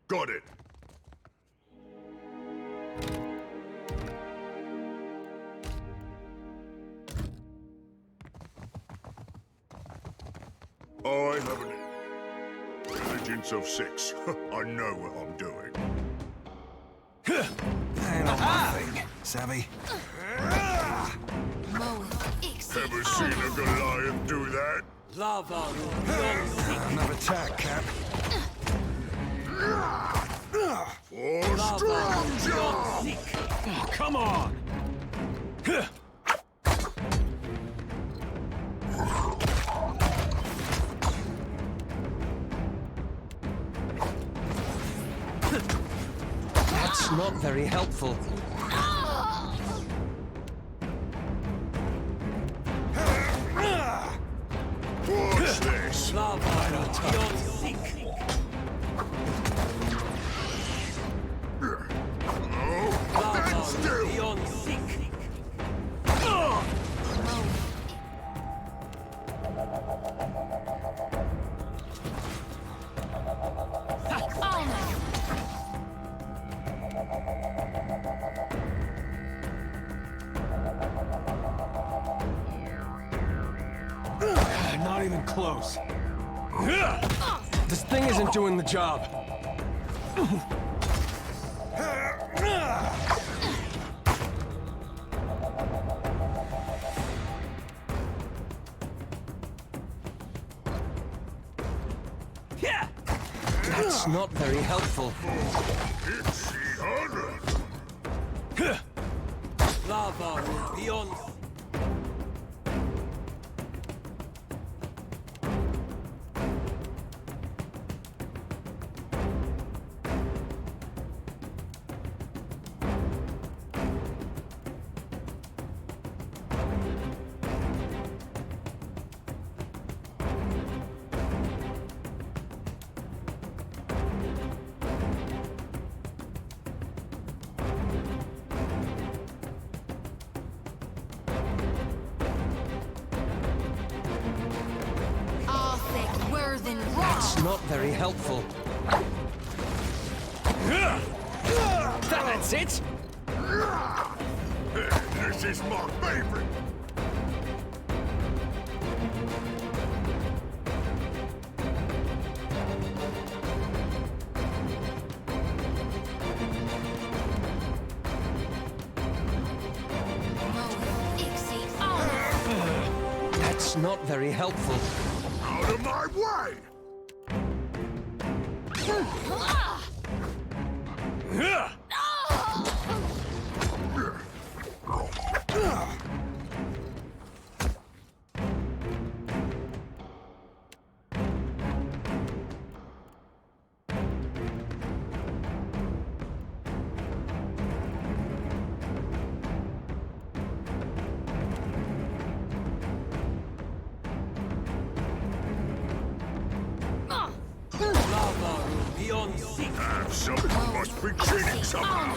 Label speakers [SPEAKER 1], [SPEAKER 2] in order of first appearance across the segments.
[SPEAKER 1] Got it. I have an intelligence of 6. I know what I'm doing.
[SPEAKER 2] Ain't on my thing, savvy?
[SPEAKER 1] Ever seen a Goliath do that?
[SPEAKER 3] Lava.
[SPEAKER 2] Another attack, Cap.
[SPEAKER 1] For Stranger!
[SPEAKER 3] Oh, come on!
[SPEAKER 4] That's not very helpful.
[SPEAKER 1] Watch this!
[SPEAKER 3] Lava. Beyond sick.
[SPEAKER 1] Stand still!
[SPEAKER 3] Beyond sick.
[SPEAKER 2] Not even close. This thing isn't doing the job.
[SPEAKER 4] That's not very helpful.
[SPEAKER 1] It's the honor!
[SPEAKER 3] Lava. Beyond.
[SPEAKER 4] That's not very helpful. That's it!
[SPEAKER 1] This is my favorite!
[SPEAKER 4] That's not very helpful.
[SPEAKER 1] Out of my way!
[SPEAKER 3] Lava will be on seek.
[SPEAKER 1] Someone must be cheating somehow.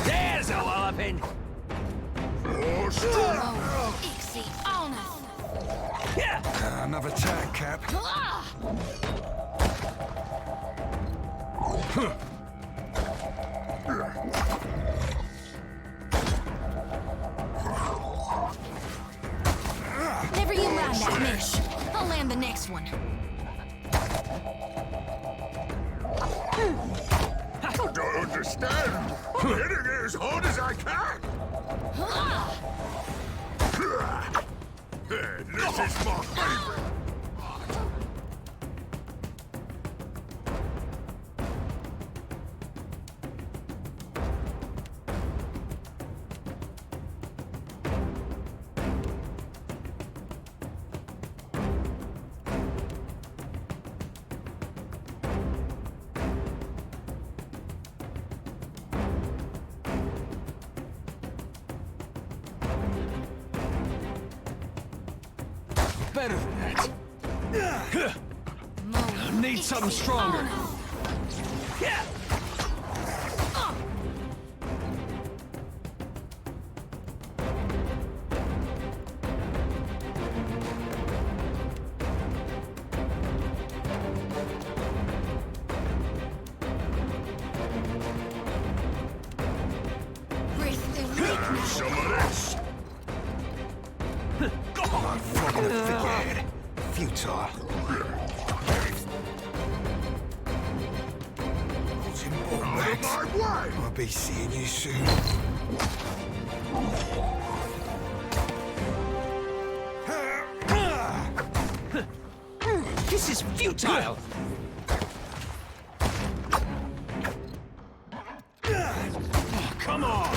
[SPEAKER 3] There's a walloping.
[SPEAKER 1] For strong.
[SPEAKER 5] Ixie on us.
[SPEAKER 2] Another tag, Cap.
[SPEAKER 5] Never you mind that, Mish. I'll land the next one.
[SPEAKER 1] I don't understand. I'm hitting it as hard as I can. This is my favorite.
[SPEAKER 2] Better than that. Need something stronger.
[SPEAKER 5] Breath the weakness.
[SPEAKER 1] Some of this.
[SPEAKER 2] Like flogging a figurehead. Futile. What's in all
[SPEAKER 1] Out of
[SPEAKER 2] that?
[SPEAKER 1] my way.
[SPEAKER 2] I'll be seeing you soon.
[SPEAKER 4] This is futile!
[SPEAKER 3] Come on.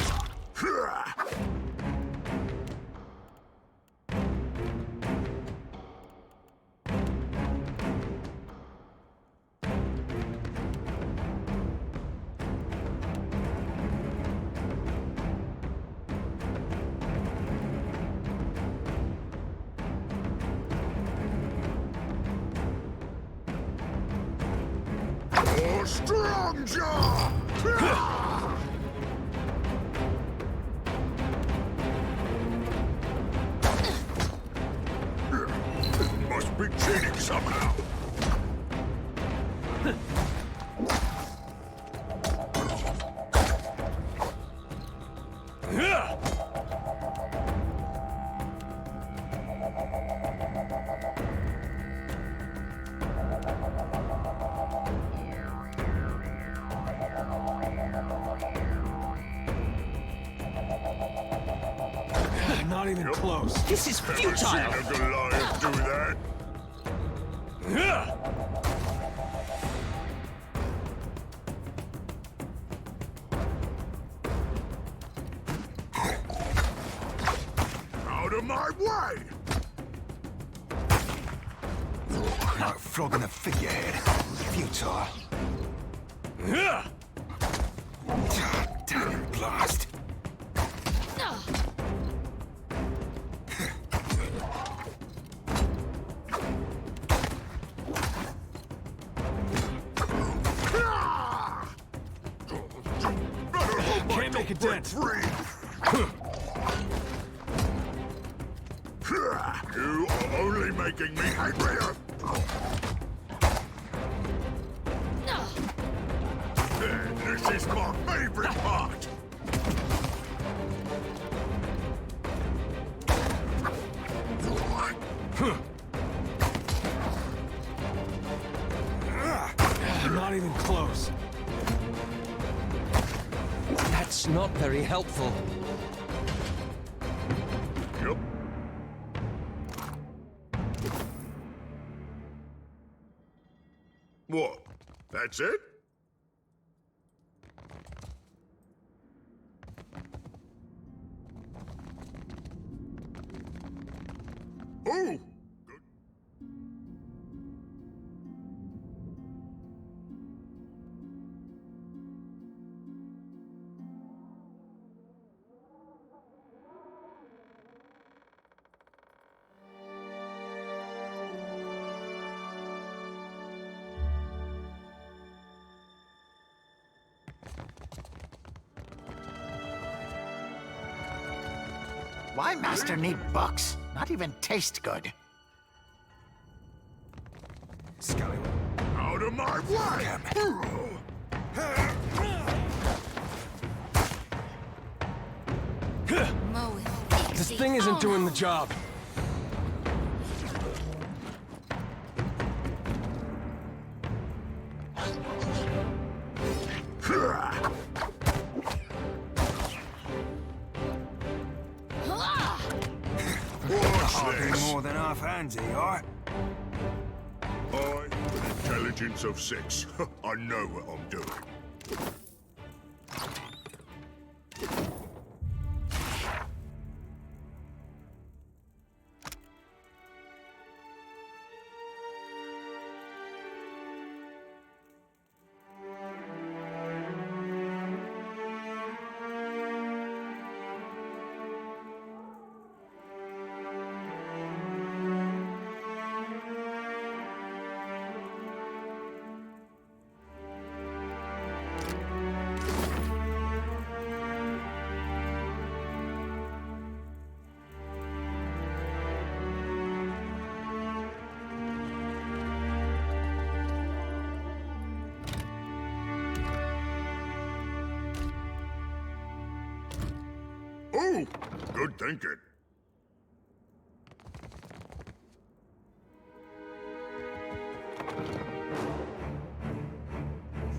[SPEAKER 1] For strong jaw. Must be cheating somehow.
[SPEAKER 2] Not even close.
[SPEAKER 4] This is
[SPEAKER 1] Ever
[SPEAKER 4] futile!
[SPEAKER 1] seen a Goliath do that? Out of my way!
[SPEAKER 2] Like flogging a figurehead. Futile. Damn blast.
[SPEAKER 1] Can't
[SPEAKER 2] make a dent.
[SPEAKER 1] Free. You are only making me angrier. This is my favorite part.
[SPEAKER 2] Not even close.
[SPEAKER 4] That's not very helpful.
[SPEAKER 1] Yep. What? That's it? Oh! Good.
[SPEAKER 6] Why Master need books? Not even taste good.
[SPEAKER 3] Scallywag.
[SPEAKER 1] Out of my way!
[SPEAKER 5] Moe.
[SPEAKER 2] This thing isn't doing the job.
[SPEAKER 1] What's
[SPEAKER 3] Hardly
[SPEAKER 1] this?
[SPEAKER 3] more than half hands, you are.
[SPEAKER 1] I, with intelligence of 6. I know what I'm doing. Oh! Good thinking.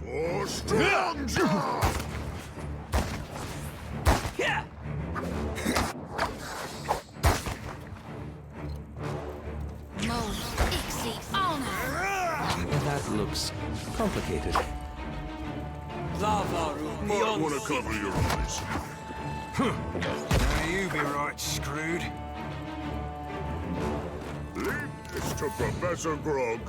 [SPEAKER 1] For strong jaw!
[SPEAKER 3] Yeah!
[SPEAKER 5] Moe. Ixie. Honor.
[SPEAKER 4] That looks complicated.
[SPEAKER 3] Lava room
[SPEAKER 1] Might
[SPEAKER 3] beyond
[SPEAKER 1] want to
[SPEAKER 3] sea.
[SPEAKER 1] cover your eyes.
[SPEAKER 3] Now you be right screwed.
[SPEAKER 1] Leave this to Professor Grog.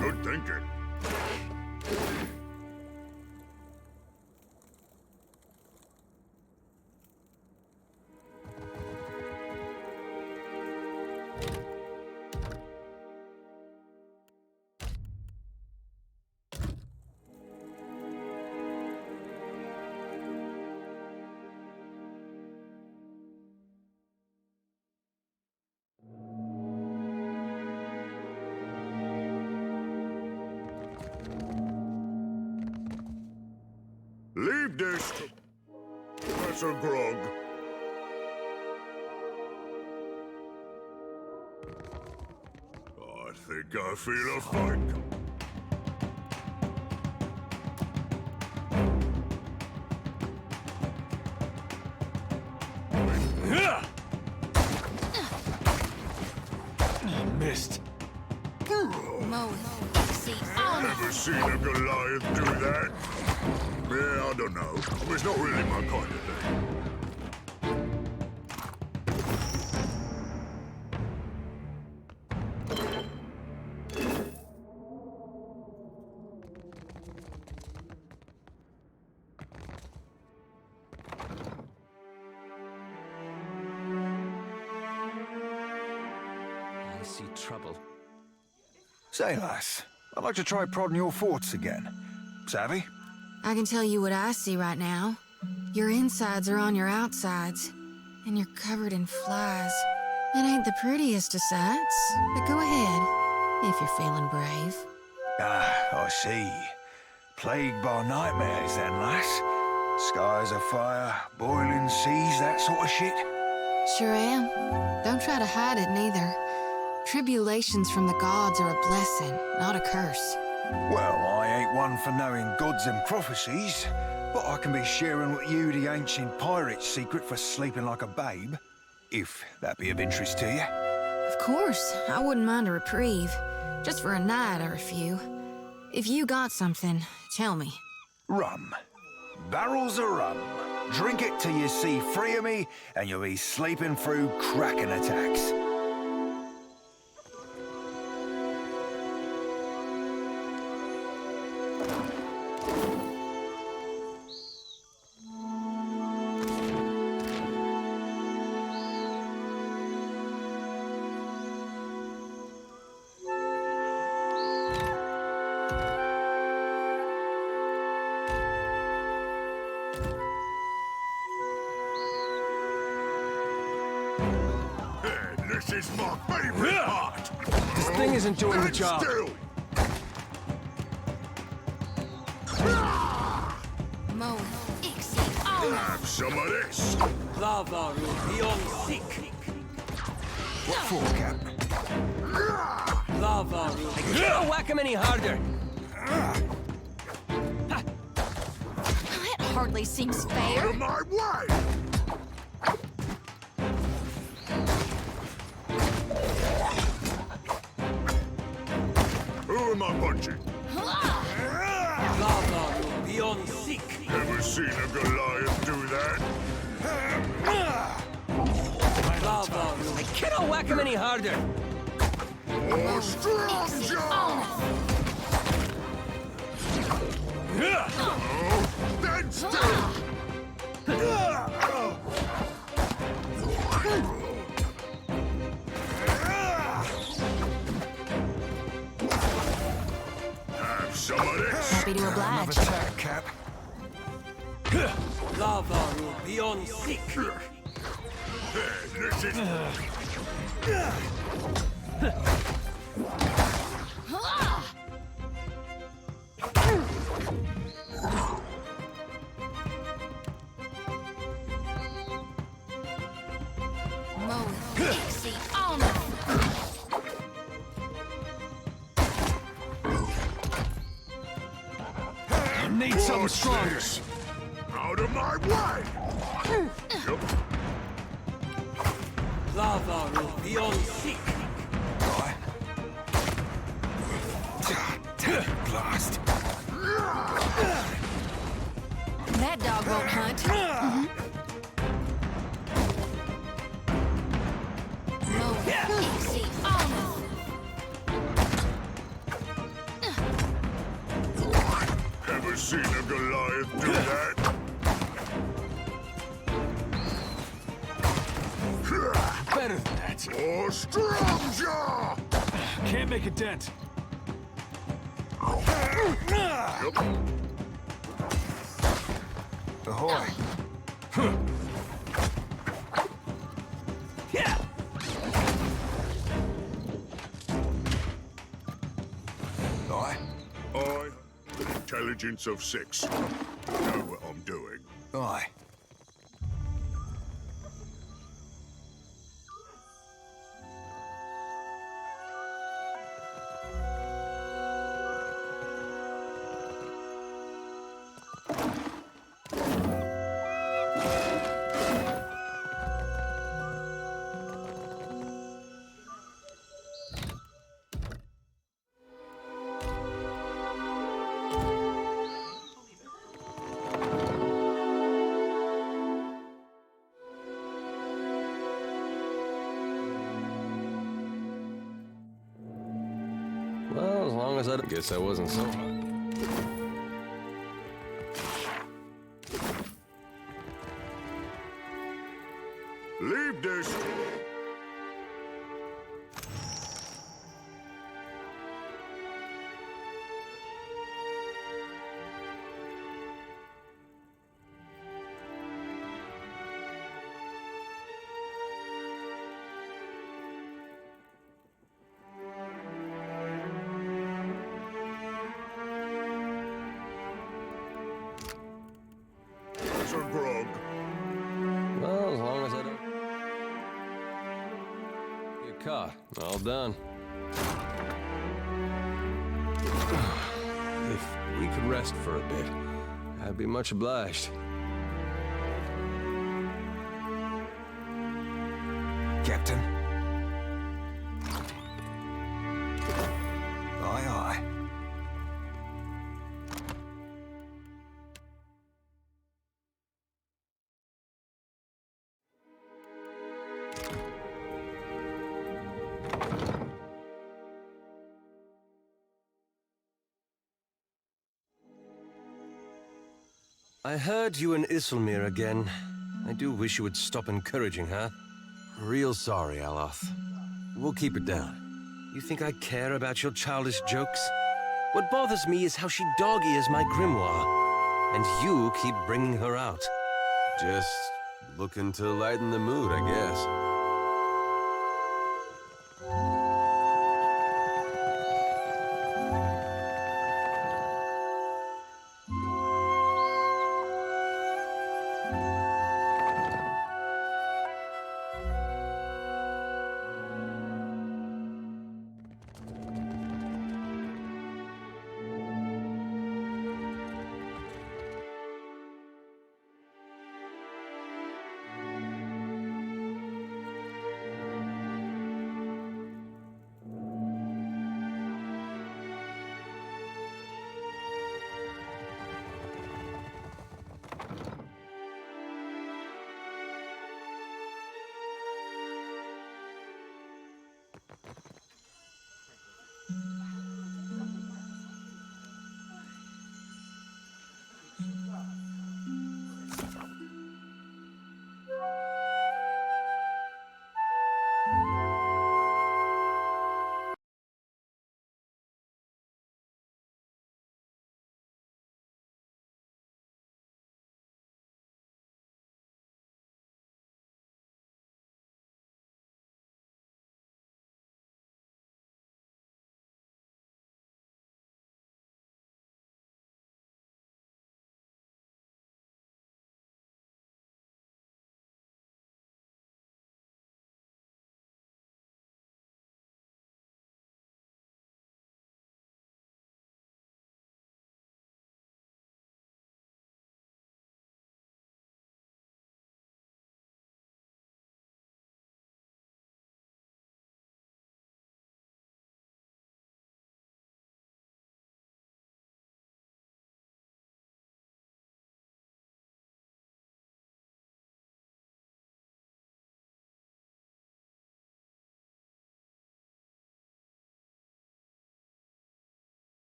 [SPEAKER 1] Good thinking. Leave this to Professor Grog. I think I feel a fight.
[SPEAKER 2] Missed.
[SPEAKER 5] Moe. Ixie. Honor.
[SPEAKER 1] Ever seen a Goliath do that? Yeah, I don't know. It's not really my kind of thing.
[SPEAKER 4] I see trouble.
[SPEAKER 3] Say, lass, I'd like to try prodding your forts again. Savvy?
[SPEAKER 5] I can tell you what I see right now. Your insides are on your outsides, and you're covered in flies. It ain't the prettiest of sights, but go ahead, if you're feeling brave.
[SPEAKER 3] Ah, I see. Plagued by nightmares then, lass. Skies afire, boiling seas, that sort of shit.
[SPEAKER 5] Sure am. Don't try to hide it, neither. Tribulations from the gods are a blessing, not a curse.
[SPEAKER 3] Well, I ain't one for knowing gods and prophecies, but I can be sharing with you the ancient pirate's secret for sleeping like a babe, if that be of interest to you.
[SPEAKER 5] Of course, I wouldn't mind a reprieve. Just for a night or a few. If you got something, tell me.
[SPEAKER 3] Rum. Barrels of rum. Drink it till you see free of me, and you'll be sleeping through cracking attacks.
[SPEAKER 1] This is my favorite part.
[SPEAKER 2] This thing isn't doing the
[SPEAKER 1] Stand
[SPEAKER 2] job.
[SPEAKER 1] still.
[SPEAKER 5] Mo, Ixie, Alma.
[SPEAKER 1] Have some of this.
[SPEAKER 2] Lava will be on sick.
[SPEAKER 3] What for, Cap?
[SPEAKER 2] Lava will be... Can't whack him any harder.
[SPEAKER 5] That hardly seems
[SPEAKER 1] Out
[SPEAKER 5] fair.
[SPEAKER 1] of my way. Who am I punching?
[SPEAKER 2] Lava will be on sick.
[SPEAKER 1] Ever seen a Goliath do that?
[SPEAKER 2] Lava will... I cannot whack him any harder.
[SPEAKER 1] Oh, strong jaw! Oh, stand still! Have some of this.
[SPEAKER 5] Happy to
[SPEAKER 3] Another
[SPEAKER 5] oblige.
[SPEAKER 3] attack, Cap.
[SPEAKER 2] Lava will be on sick.
[SPEAKER 1] This is...
[SPEAKER 5] Mo, Ixie, Alma.
[SPEAKER 2] Need something
[SPEAKER 1] Watch
[SPEAKER 2] stronger.
[SPEAKER 1] this. Out of my way! Yup.
[SPEAKER 2] Lava will be on sick.
[SPEAKER 3] Right. Blast.
[SPEAKER 5] That dog won't hunt. Mo, Ixie, Alma.
[SPEAKER 1] Ever seen a Goliath do that?
[SPEAKER 2] Better than that.
[SPEAKER 1] Oh, strong jaw!
[SPEAKER 2] Can't make a dent.
[SPEAKER 1] Yup.
[SPEAKER 3] Ahoy.
[SPEAKER 2] Yeah.
[SPEAKER 3] Right.
[SPEAKER 1] I, intelligence of 6, know what I'm doing.
[SPEAKER 3] Aye.
[SPEAKER 2] Well, as long as I guess I wasn't so hard.
[SPEAKER 1] Leave this.
[SPEAKER 2] all done. If we could rest for a bit, I'd be much obliged.
[SPEAKER 3] Captain? Aye, aye.
[SPEAKER 2] I heard you and Isilmir again. I do wish you would stop encouraging her. Real sorry, Aloth. We'll keep it down. You think I care about your childish jokes? What bothers me is how she dog-ears my grimoire. And you keep bringing her out.
[SPEAKER 7] Just looking to lighten the mood, I guess.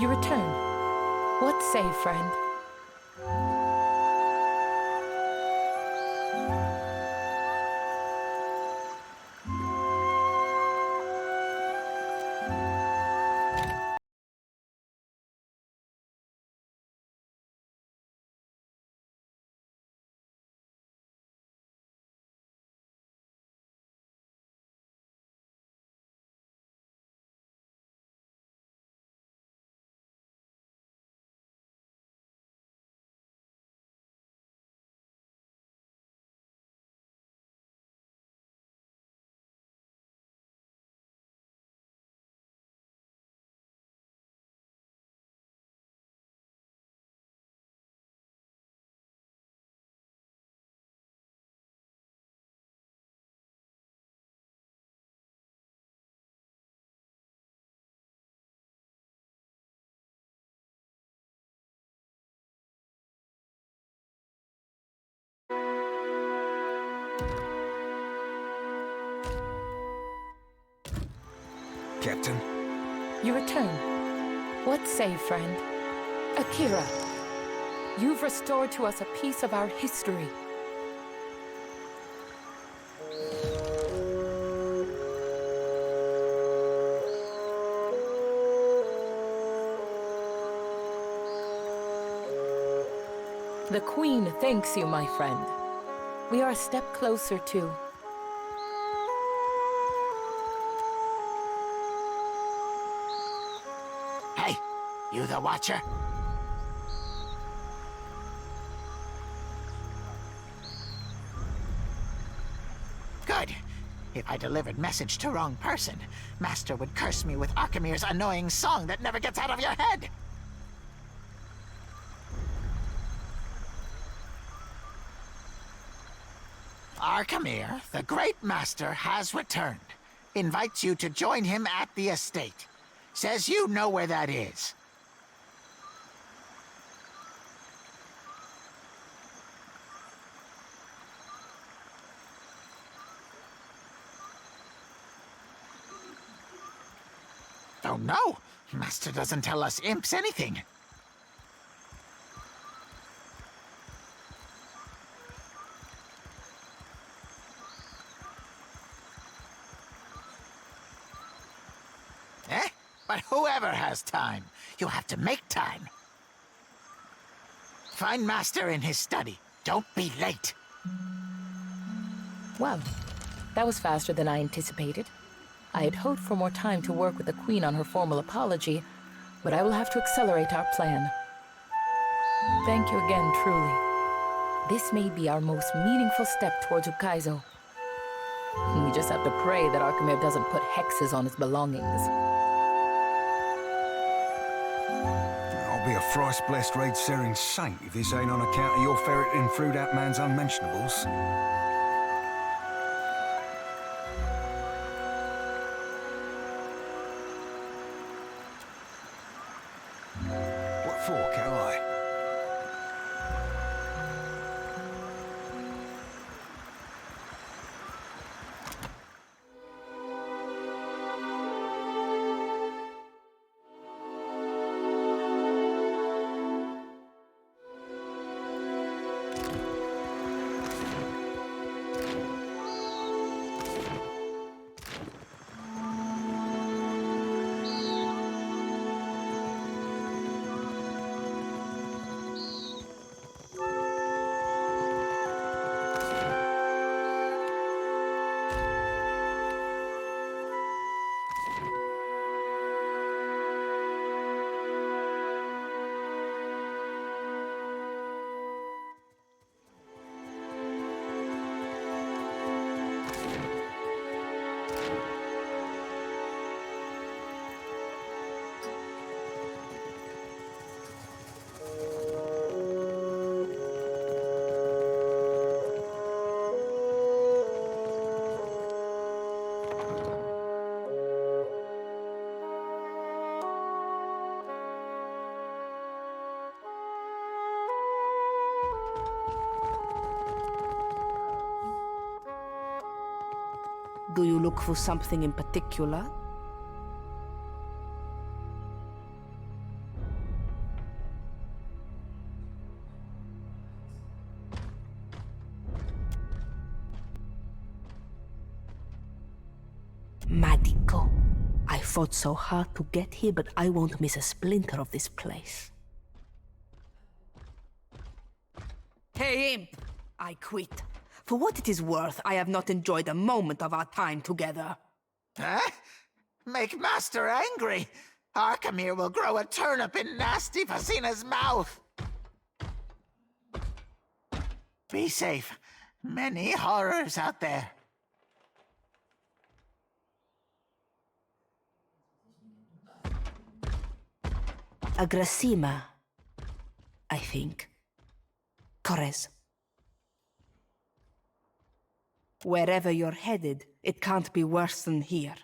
[SPEAKER 8] You return. What say, friend?
[SPEAKER 3] Captain.
[SPEAKER 8] You return. What say, friend? Akira, you've restored to us a piece of our history. The Queen thanks you, my friend. We are a step closer to...
[SPEAKER 6] Hey, you the Watcher? Good. If I delivered message to wrong person, Master would curse me with Archimere's annoying song that never gets out of your head. Archimere, the great master, has returned. Invites you to join him at the estate. Says you know where that is. Oh no! Master doesn't tell us imps anything. But whoever has time, you have to make time. Find Master in his study. Don't be late.
[SPEAKER 8] Well, that was faster than I anticipated. I had hoped for more time to work with the Queen on her formal apology, but I will have to accelerate our plan. Thank you again, truly. This may be our most meaningful step towards Ukaizo. We just have to pray that Archimere doesn't put hexes on his belongings.
[SPEAKER 3] I'll be a thrice-blessed Raid Seren saint if this ain't on account of your ferreting through that man's unmentionables. What for, Kalai?
[SPEAKER 9] Do you look for something in particular? Magico. I fought so hard to get here, but I won't miss a splinter of this place. Hey, Imp! I quit. For what it is worth, I have not enjoyed a moment of our time together.
[SPEAKER 6] Huh? Make Master angry. Arkemir will grow a turnip in nasty Fasina's mouth. Be safe. Many horrors out there.
[SPEAKER 9] A Gracima, I think. Correz. Wherever you're headed, it can't be worse than here.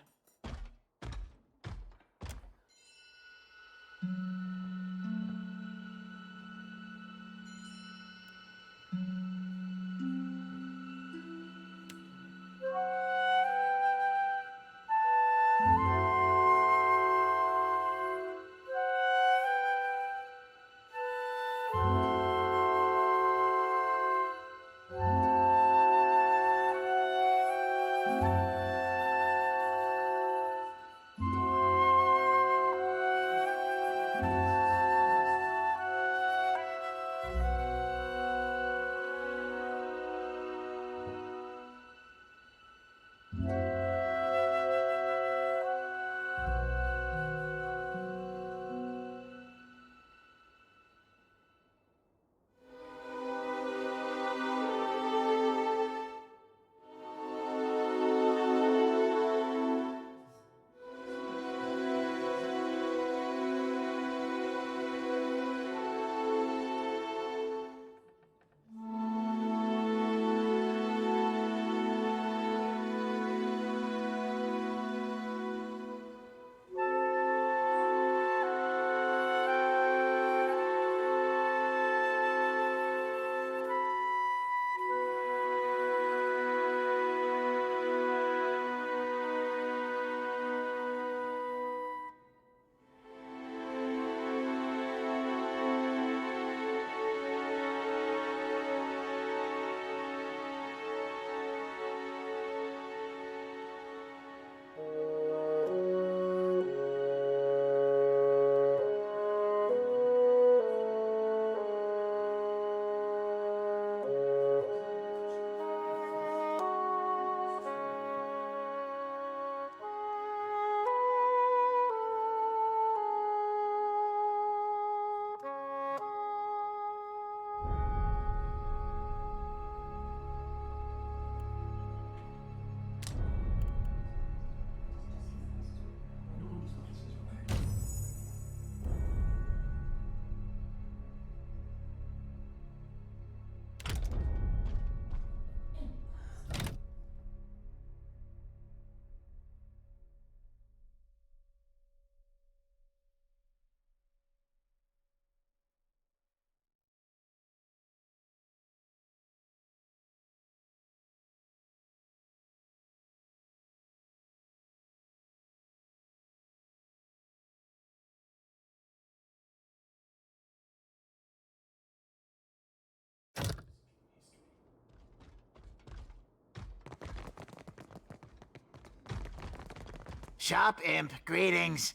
[SPEAKER 6] Shop Imp, greetings.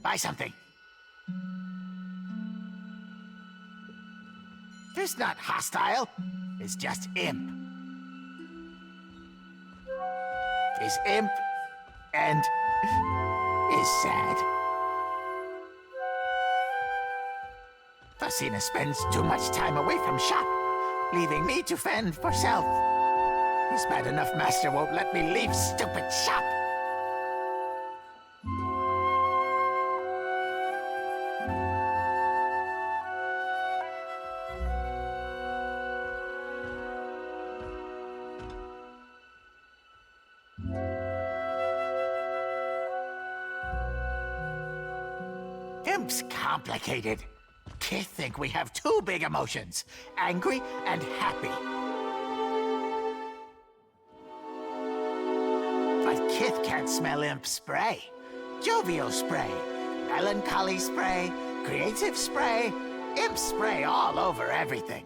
[SPEAKER 6] Buy something. It's not hostile. It's just Imp. Is Imp and is sad. Fasina spends too much time away from shop, leaving me to fend for self. His bad enough master won't let me leave stupid shop. Imp's complicated. Kith think we have two big emotions, angry and happy. But Kith can't smell Imp spray. Jovial spray, melancholy spray, creative spray. Imps spray all over everything.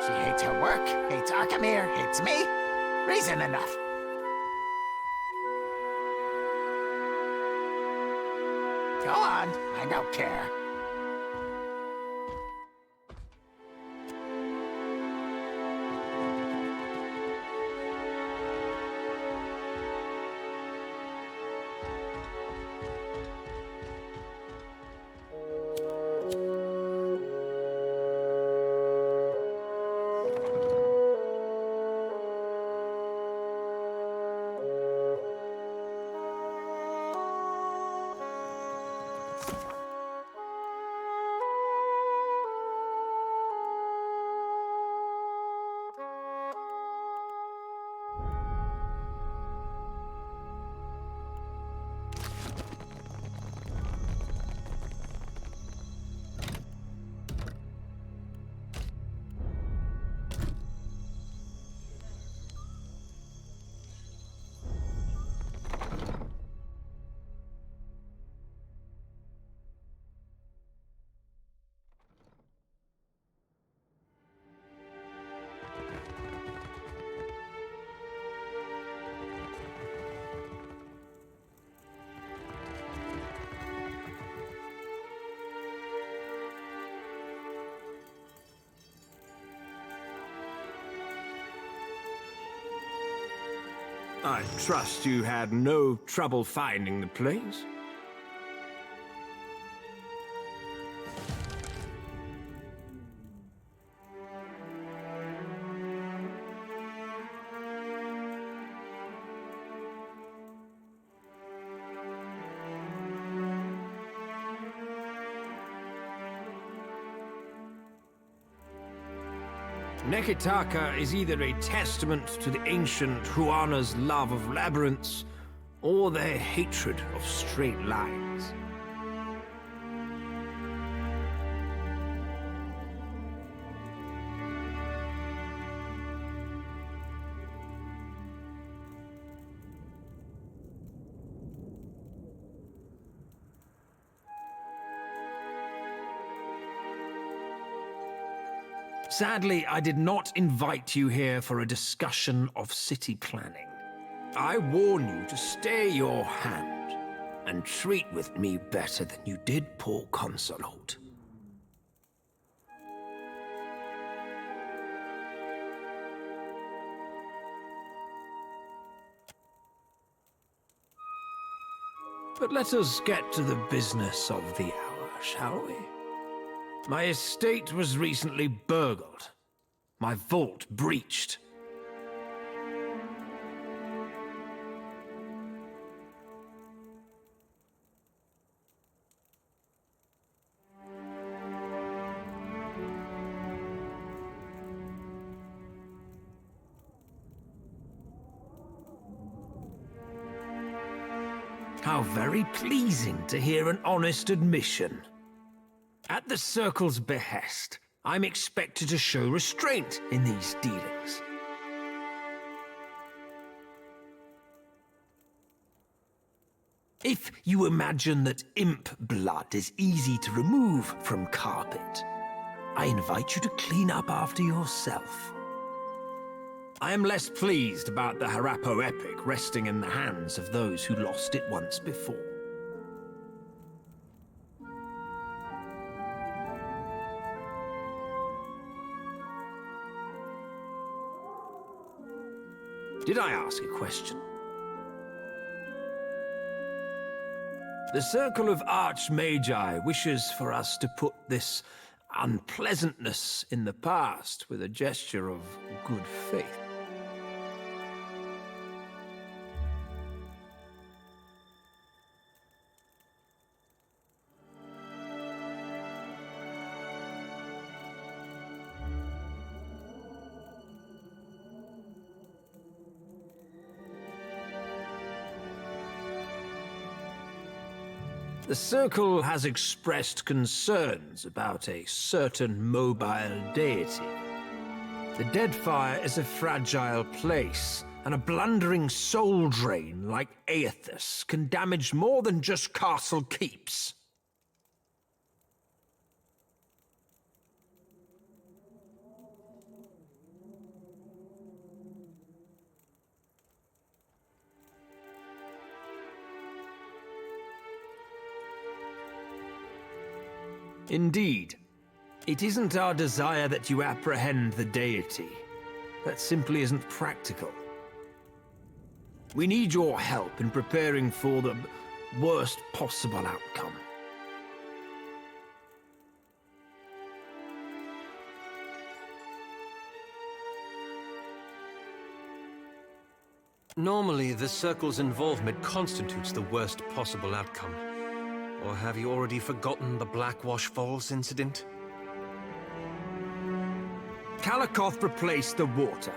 [SPEAKER 6] She hates her work, hates Arkamir, hates me. Reason enough. Go on, I don't care.
[SPEAKER 10] I trust you had no trouble finding the place. Nekitaka is either a testament to the ancient Huana's love of labyrinths, or their hatred of straight lines. Sadly, I did not invite you here for a discussion of city planning. I warn you to stay your hand and treat with me better than you did poor Consulholt. But let us get to the business of the hour, shall we? My estate was recently burgled. My vault breached. How very pleasing to hear an honest admission. At the Circle's behest, I'm expected to show restraint in these dealings. If you imagine that imp blood is easy to remove from carpet, I invite you to clean up after yourself. I am less pleased about the Harappo epic resting in the hands of those who lost it once before. Did I ask a question? The Circle of Archmagi wishes for us to put this unpleasantness in the past with a gesture of good faith. The Circle has expressed concerns about a certain mobile deity. The Deadfire is a fragile place, and a blundering soul drain like Aethys can damage more than just castle keeps. Indeed. It isn't our desire that you apprehend the deity. That simply isn't practical. We need your help in preparing for the worst possible outcome.
[SPEAKER 2] Normally, the Circle's involvement constitutes the worst possible outcome. Or have you already forgotten the Blackwash Falls incident?
[SPEAKER 10] Kalakoth replaced the water.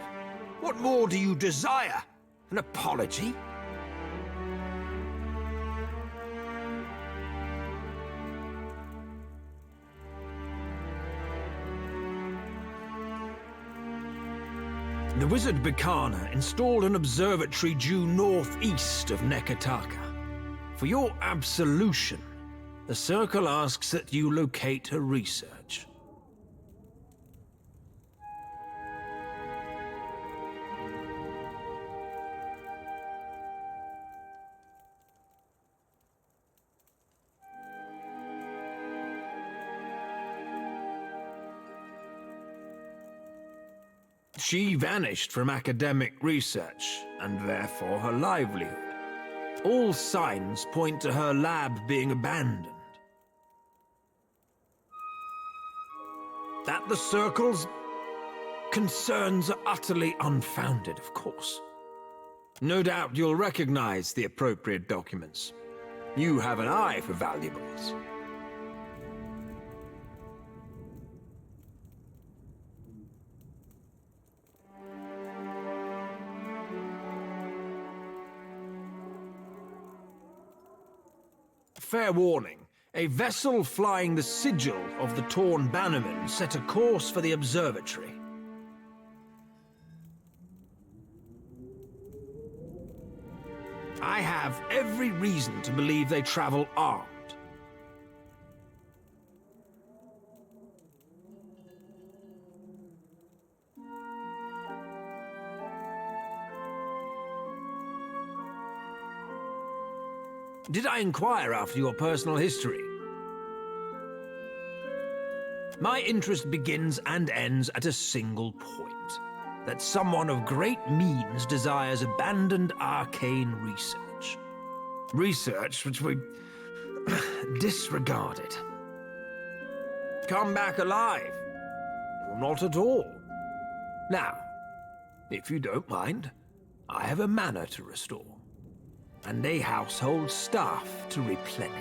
[SPEAKER 10] What more do you desire? An apology? The wizard Bikana installed an observatory due northeast of Nekataka. For your absolution, the Circle asks that you locate her research. She vanished from academic research, and therefore her livelihood. All signs point to her lab being abandoned. That the Circle's concerns are utterly unfounded, of course. No doubt you'll recognize the appropriate documents. You have an eye for valuables. Fair warning, a vessel flying the sigil of the Torn Bannerman set a course for the observatory. I have every reason to believe they travel armed. Did I inquire after your personal history? My interest begins and ends at a single point. That someone of great means desires abandoned arcane research. Research which we disregarded. Come back alive? Or not at all. Now, if you don't mind, I have a manor to restore. And a household staff to replenish.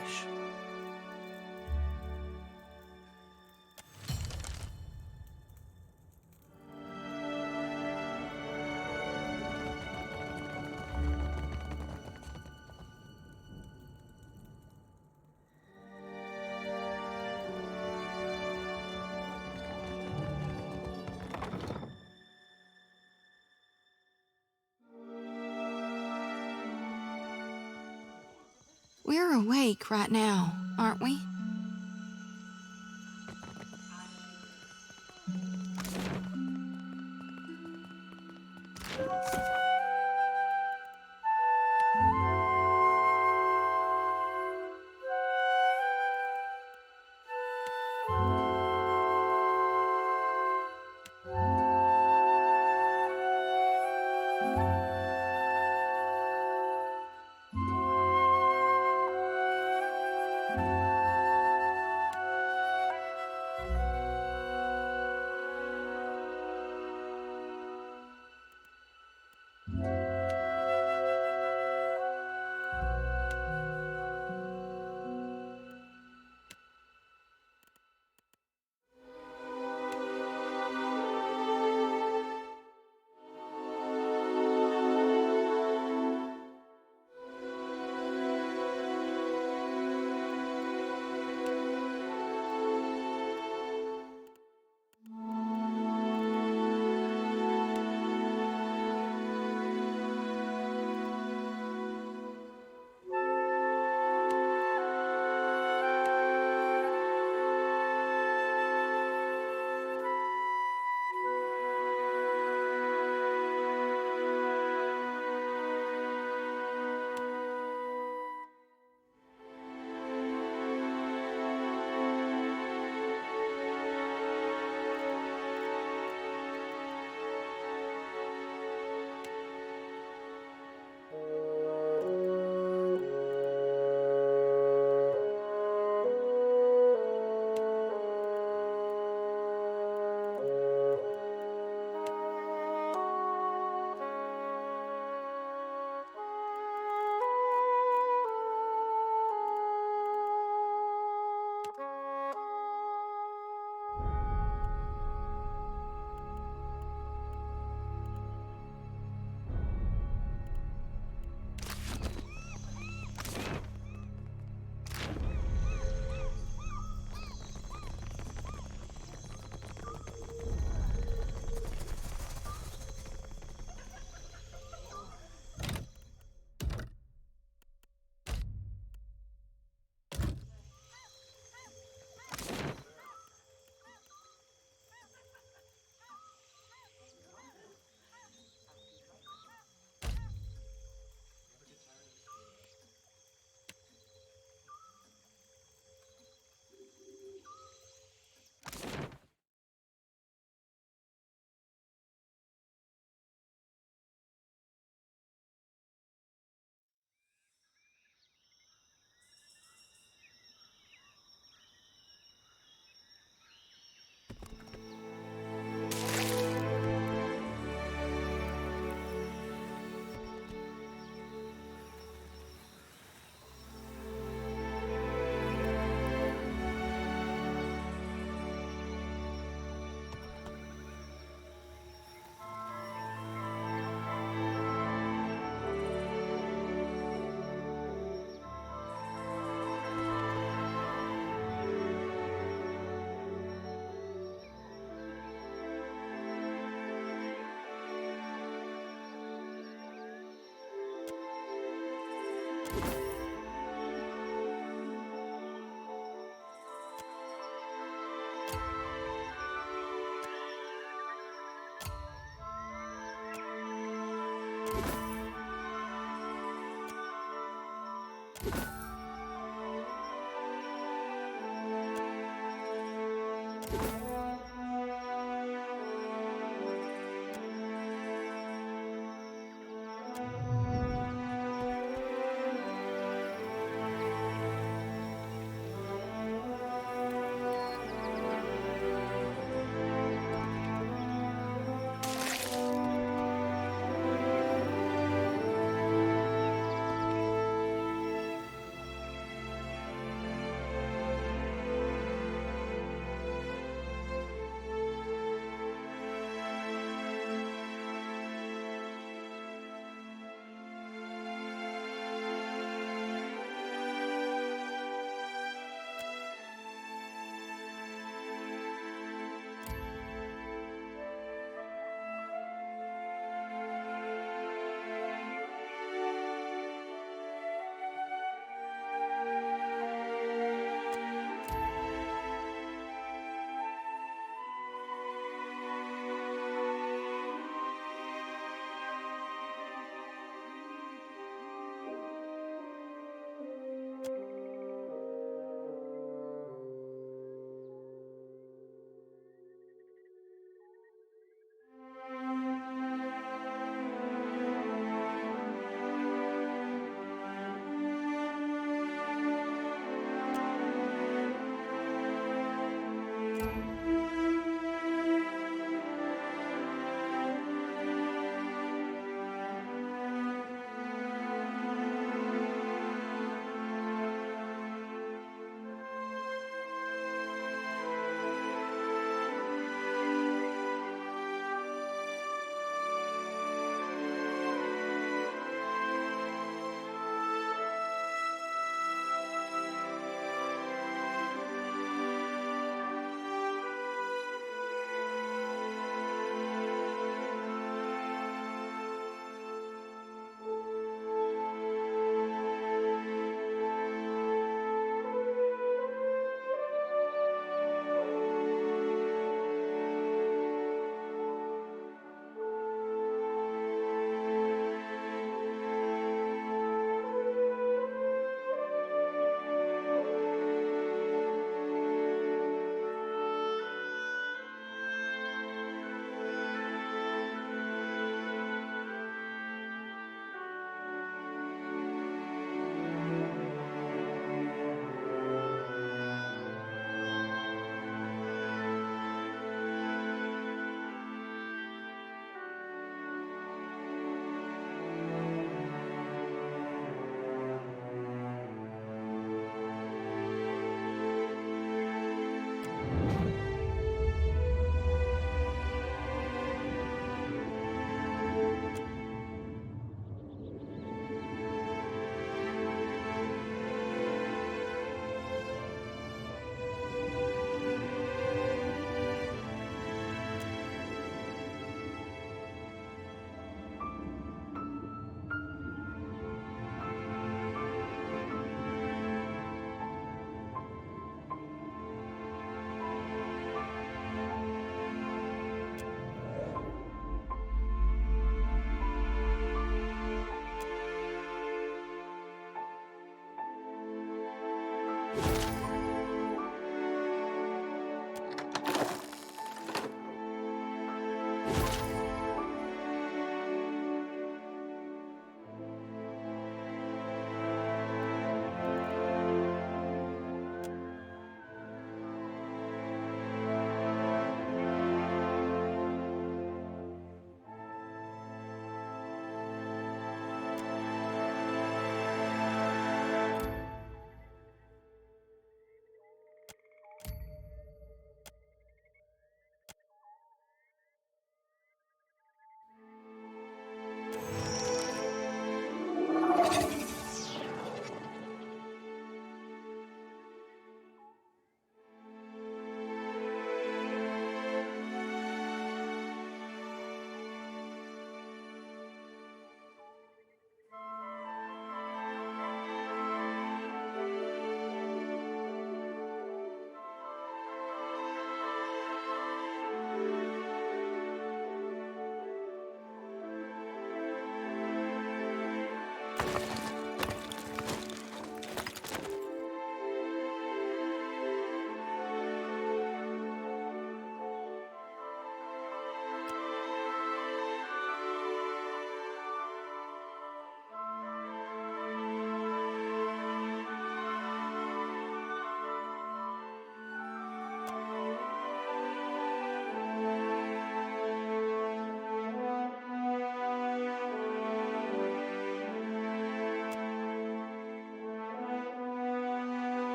[SPEAKER 5] We're awake right now, aren't we?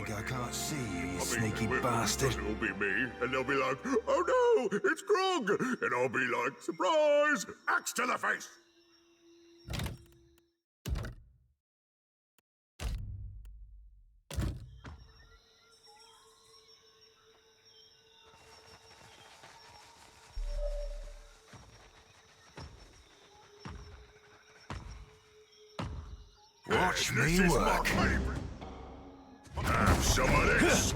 [SPEAKER 3] think I can't see you, you
[SPEAKER 1] I mean,
[SPEAKER 3] sneaky
[SPEAKER 1] well,
[SPEAKER 3] bastard.
[SPEAKER 1] It'll be me, and they'll be like, oh no, it's Grog! And I'll be like, surprise! Axe to the face!
[SPEAKER 3] Watch
[SPEAKER 1] This
[SPEAKER 3] me
[SPEAKER 1] is
[SPEAKER 3] work.
[SPEAKER 1] my favorite. Have some of this.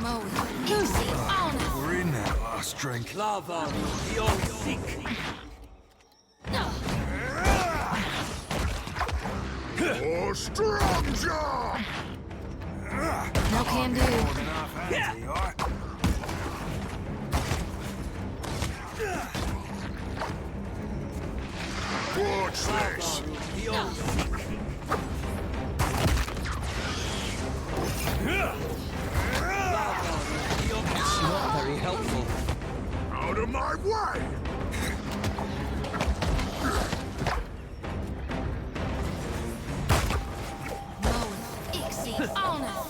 [SPEAKER 5] Mo, easy on us.
[SPEAKER 3] We're in that last drink.
[SPEAKER 1] For strong jaw!
[SPEAKER 5] No can do.
[SPEAKER 3] More than half handsy, all right?
[SPEAKER 1] Watch this.
[SPEAKER 4] It's not very helpful.
[SPEAKER 1] Out of my way!
[SPEAKER 5] Mo, easy on us.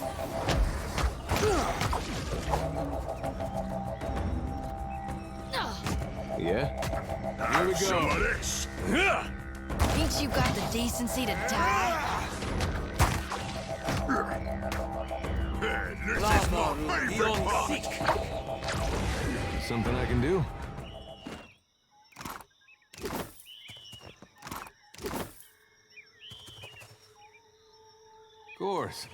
[SPEAKER 7] Yeah?
[SPEAKER 1] Have some of this.
[SPEAKER 5] Ain't you got the decency to die?
[SPEAKER 1] This is my favorite part.
[SPEAKER 7] Something I can do? Of course.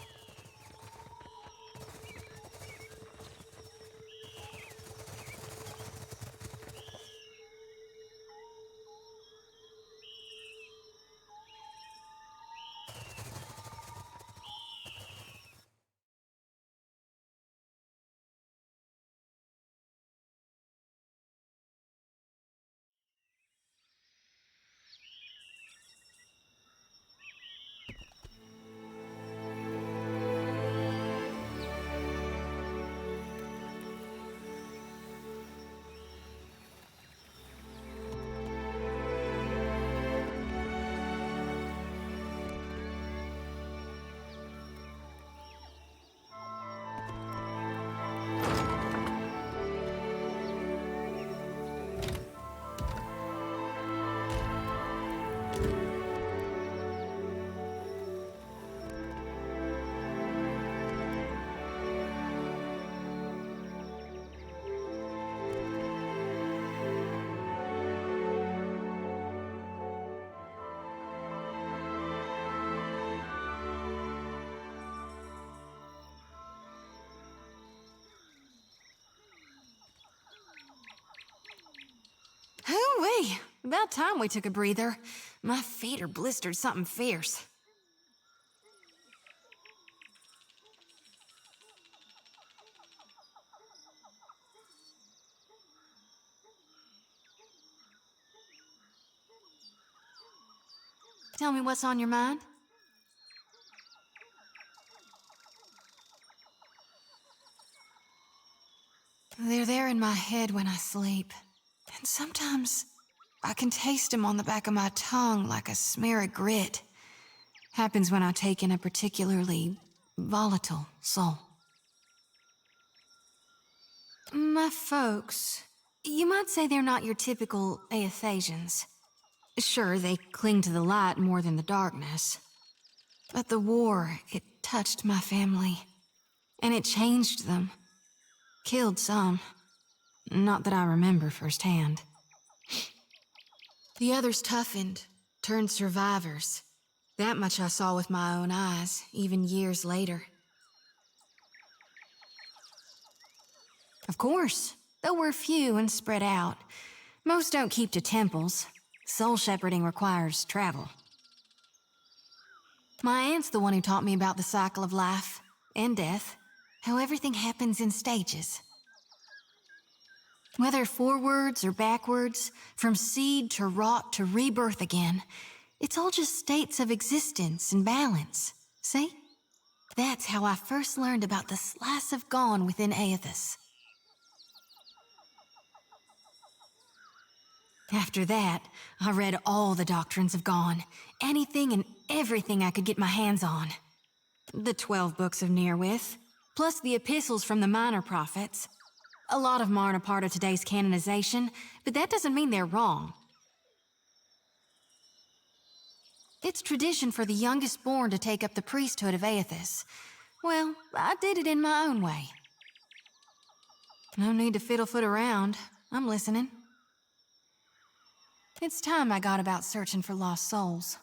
[SPEAKER 5] Hoo-wee! About time we took a breather. My feet are blistered something fierce. Tell me what's on your mind. They're there in my head when I sleep. And sometimes I can taste them on the back of my tongue like a smear of grit. Happens when I take in a particularly volatile soul. My folks, you might say they're not your typical Aethasians. Sure, they cling to the light more than the darkness. But the war, it touched my family. And it changed them. Killed some. Not that I remember firsthand. The others toughened, turned survivors. That much I saw with my own eyes, even years later. Of course, though we're few and spread out, most don't keep to temples. Soul shepherding requires travel. My aunt's the one who taught me about the cycle of life and death, how everything happens in stages. Whether forwards or backwards, from seed to rot to rebirth again, it's all just states of existence and balance. See? That's how I first learned about the slice of gone within Aethys. After that, I read all the doctrines of Gone. Anything and everything I could get my hands on. The 12 books of Nearwith, plus the epistles from the minor prophets. A lot of them aren't a part of today's canonization, but that doesn't mean they're wrong. It's tradition for the youngest born to take up the priesthood of Aethys. Well, I did it in my own way. No need to fiddlefoot around. I'm listening. It's time I got about searching for lost souls.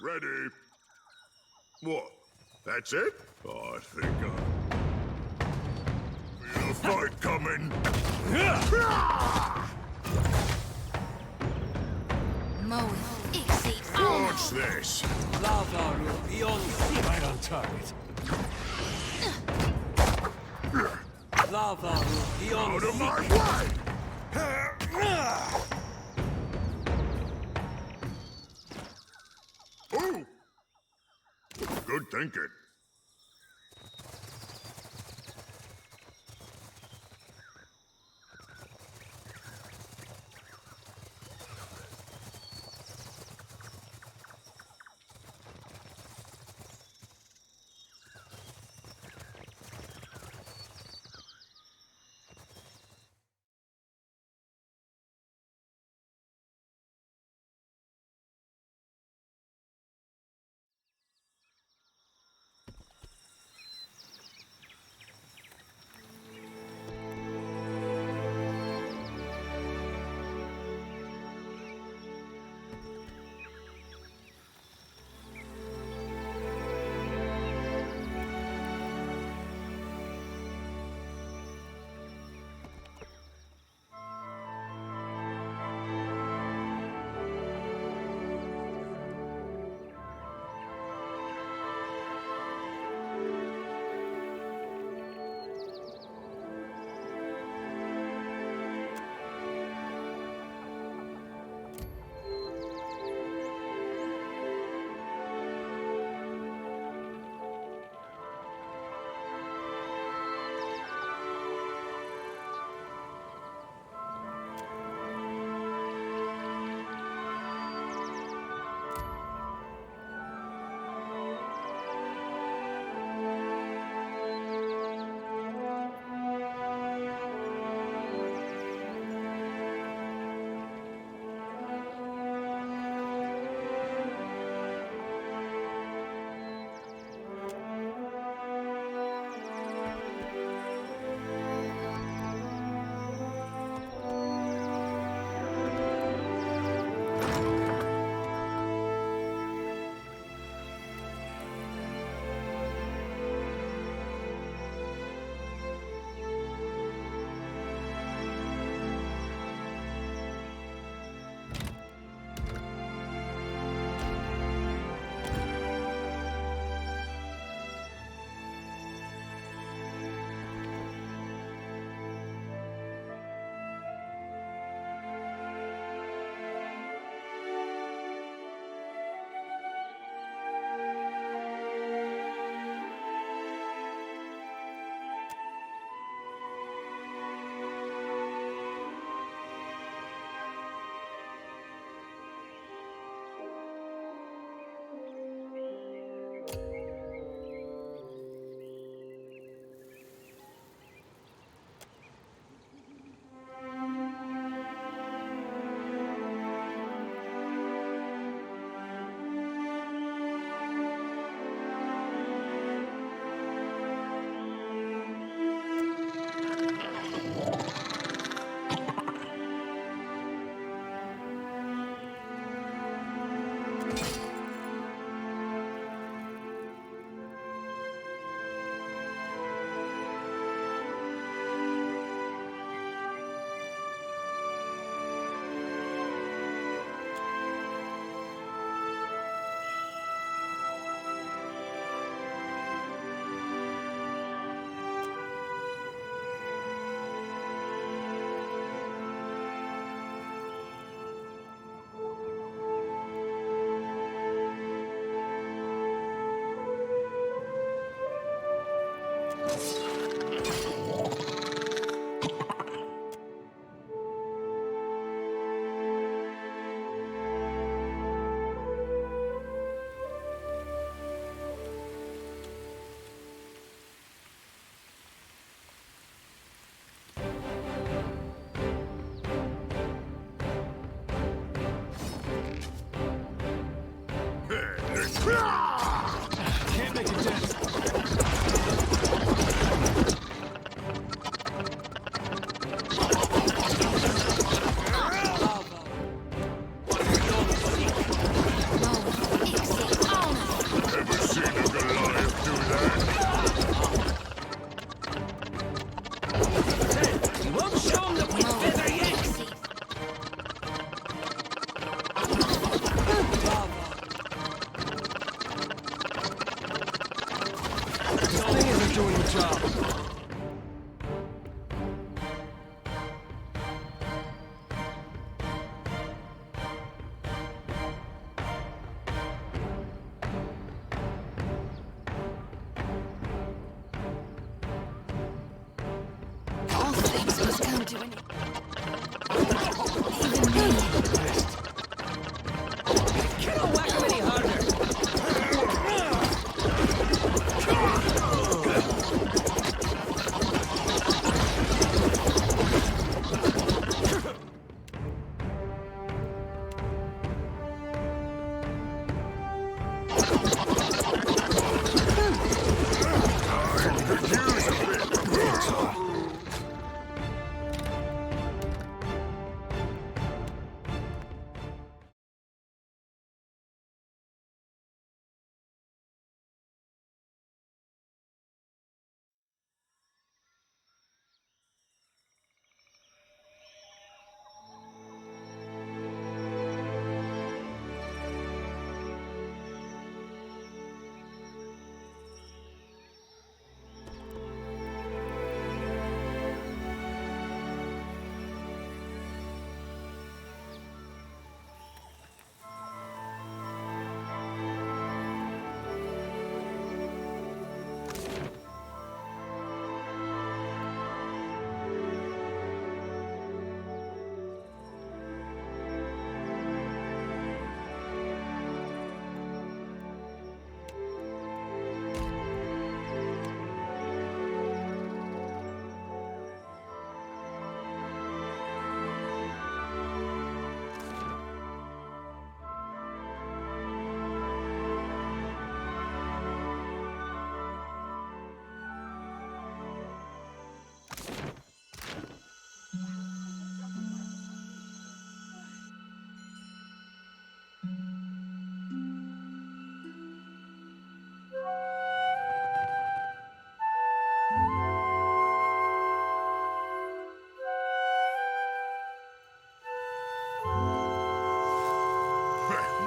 [SPEAKER 1] Ready. What? That's it? Oh, I think feel a fight coming.
[SPEAKER 5] Moe, Ixie,
[SPEAKER 1] What's this?
[SPEAKER 4] Lava will be on right on target. Lava will be on
[SPEAKER 1] Out of my way! Ooh! Good thinking.
[SPEAKER 4] Can't make a dent.
[SPEAKER 1] Ever seen a Goliath do that?
[SPEAKER 10] You won't show him the whip feather yet!
[SPEAKER 4] This thing isn't doing the job.
[SPEAKER 5] All things must come to an even me.
[SPEAKER 10] Can't whack him any harder!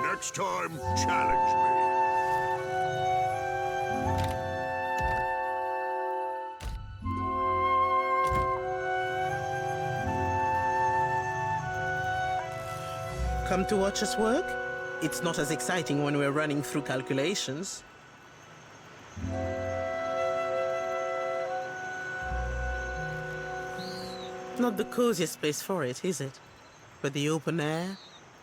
[SPEAKER 1] Next time, challenge me.
[SPEAKER 11] Come to watch us work? It's not as exciting when we're running through calculations. Not the coziest place for it, is it? But the open air,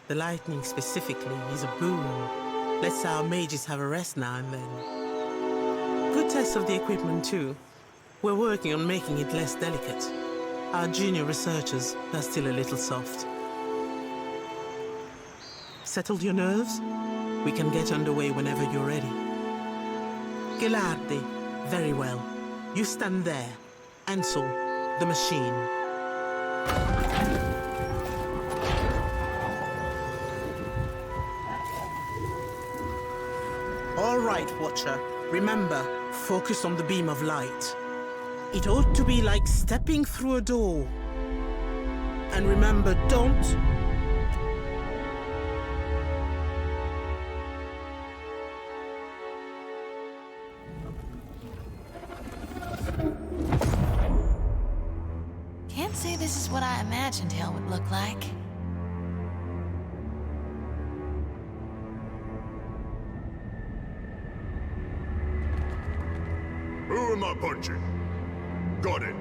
[SPEAKER 11] the lightning specifically, is a boon. Lets our mages have a rest now and then. Good test of the equipment too. We're working on making it less delicate. Our junior researchers are still a little soft. Settled your nerves? We can get underway whenever you're ready. Gelardi, very well. You stand there. Ansel, the machine. All right, Watcher. Remember, focus on the beam of light. It ought to be like stepping through a door. And remember, don't...
[SPEAKER 5] Can't say this is what I imagined hell would look like.
[SPEAKER 1] Who am I punching? Got it.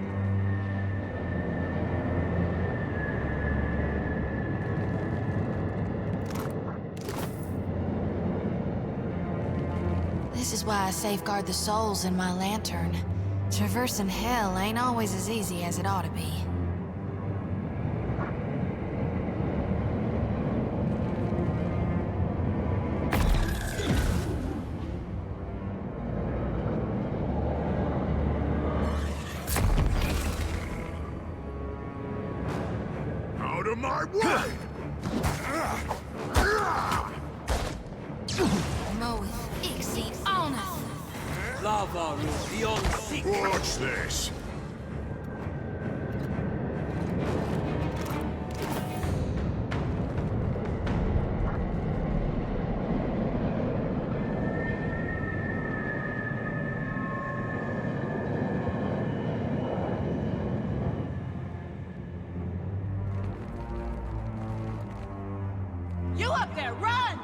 [SPEAKER 5] This is why I safeguard the souls in my lantern. Traversing hell ain't always as easy as it ought to be.
[SPEAKER 1] my way!
[SPEAKER 5] Moeth, Ixie, Oneth.
[SPEAKER 2] Lava will beyond seek.
[SPEAKER 1] Watch this.
[SPEAKER 9] You up there, run!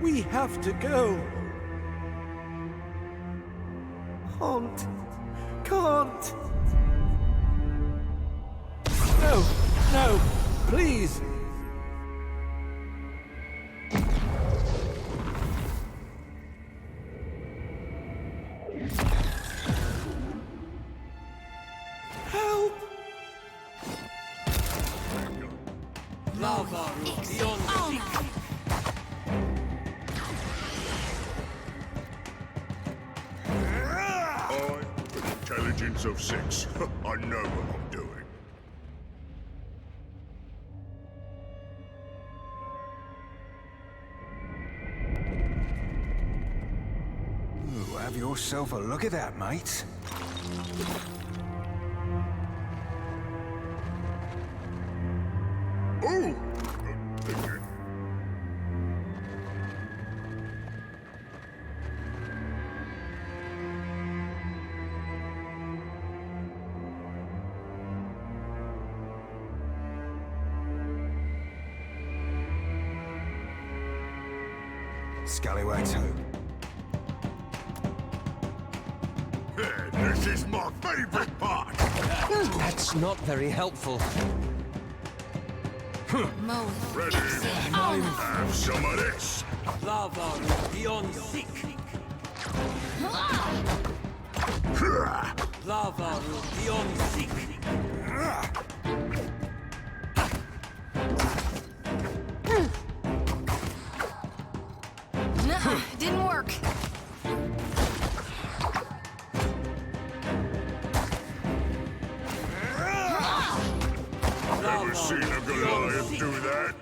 [SPEAKER 4] We have to go. Can't. No, please. Help!
[SPEAKER 2] Lava will beyond seek.
[SPEAKER 1] I, with intelligence of 6, I know what I'm doing.
[SPEAKER 3] Ooh, have yourself a look at that, mate.
[SPEAKER 1] Ooh!
[SPEAKER 3] Scallywags hope.
[SPEAKER 1] This is my favorite part!
[SPEAKER 2] That's not very helpful.
[SPEAKER 5] Moeth,
[SPEAKER 1] Ready?
[SPEAKER 5] Ixie, Oneth.
[SPEAKER 1] Have some of this!
[SPEAKER 2] Lava will beyond seek. Lava will beyond seek.
[SPEAKER 5] Nuh-uh, didn't work.
[SPEAKER 1] Ever seen a Goliath do that?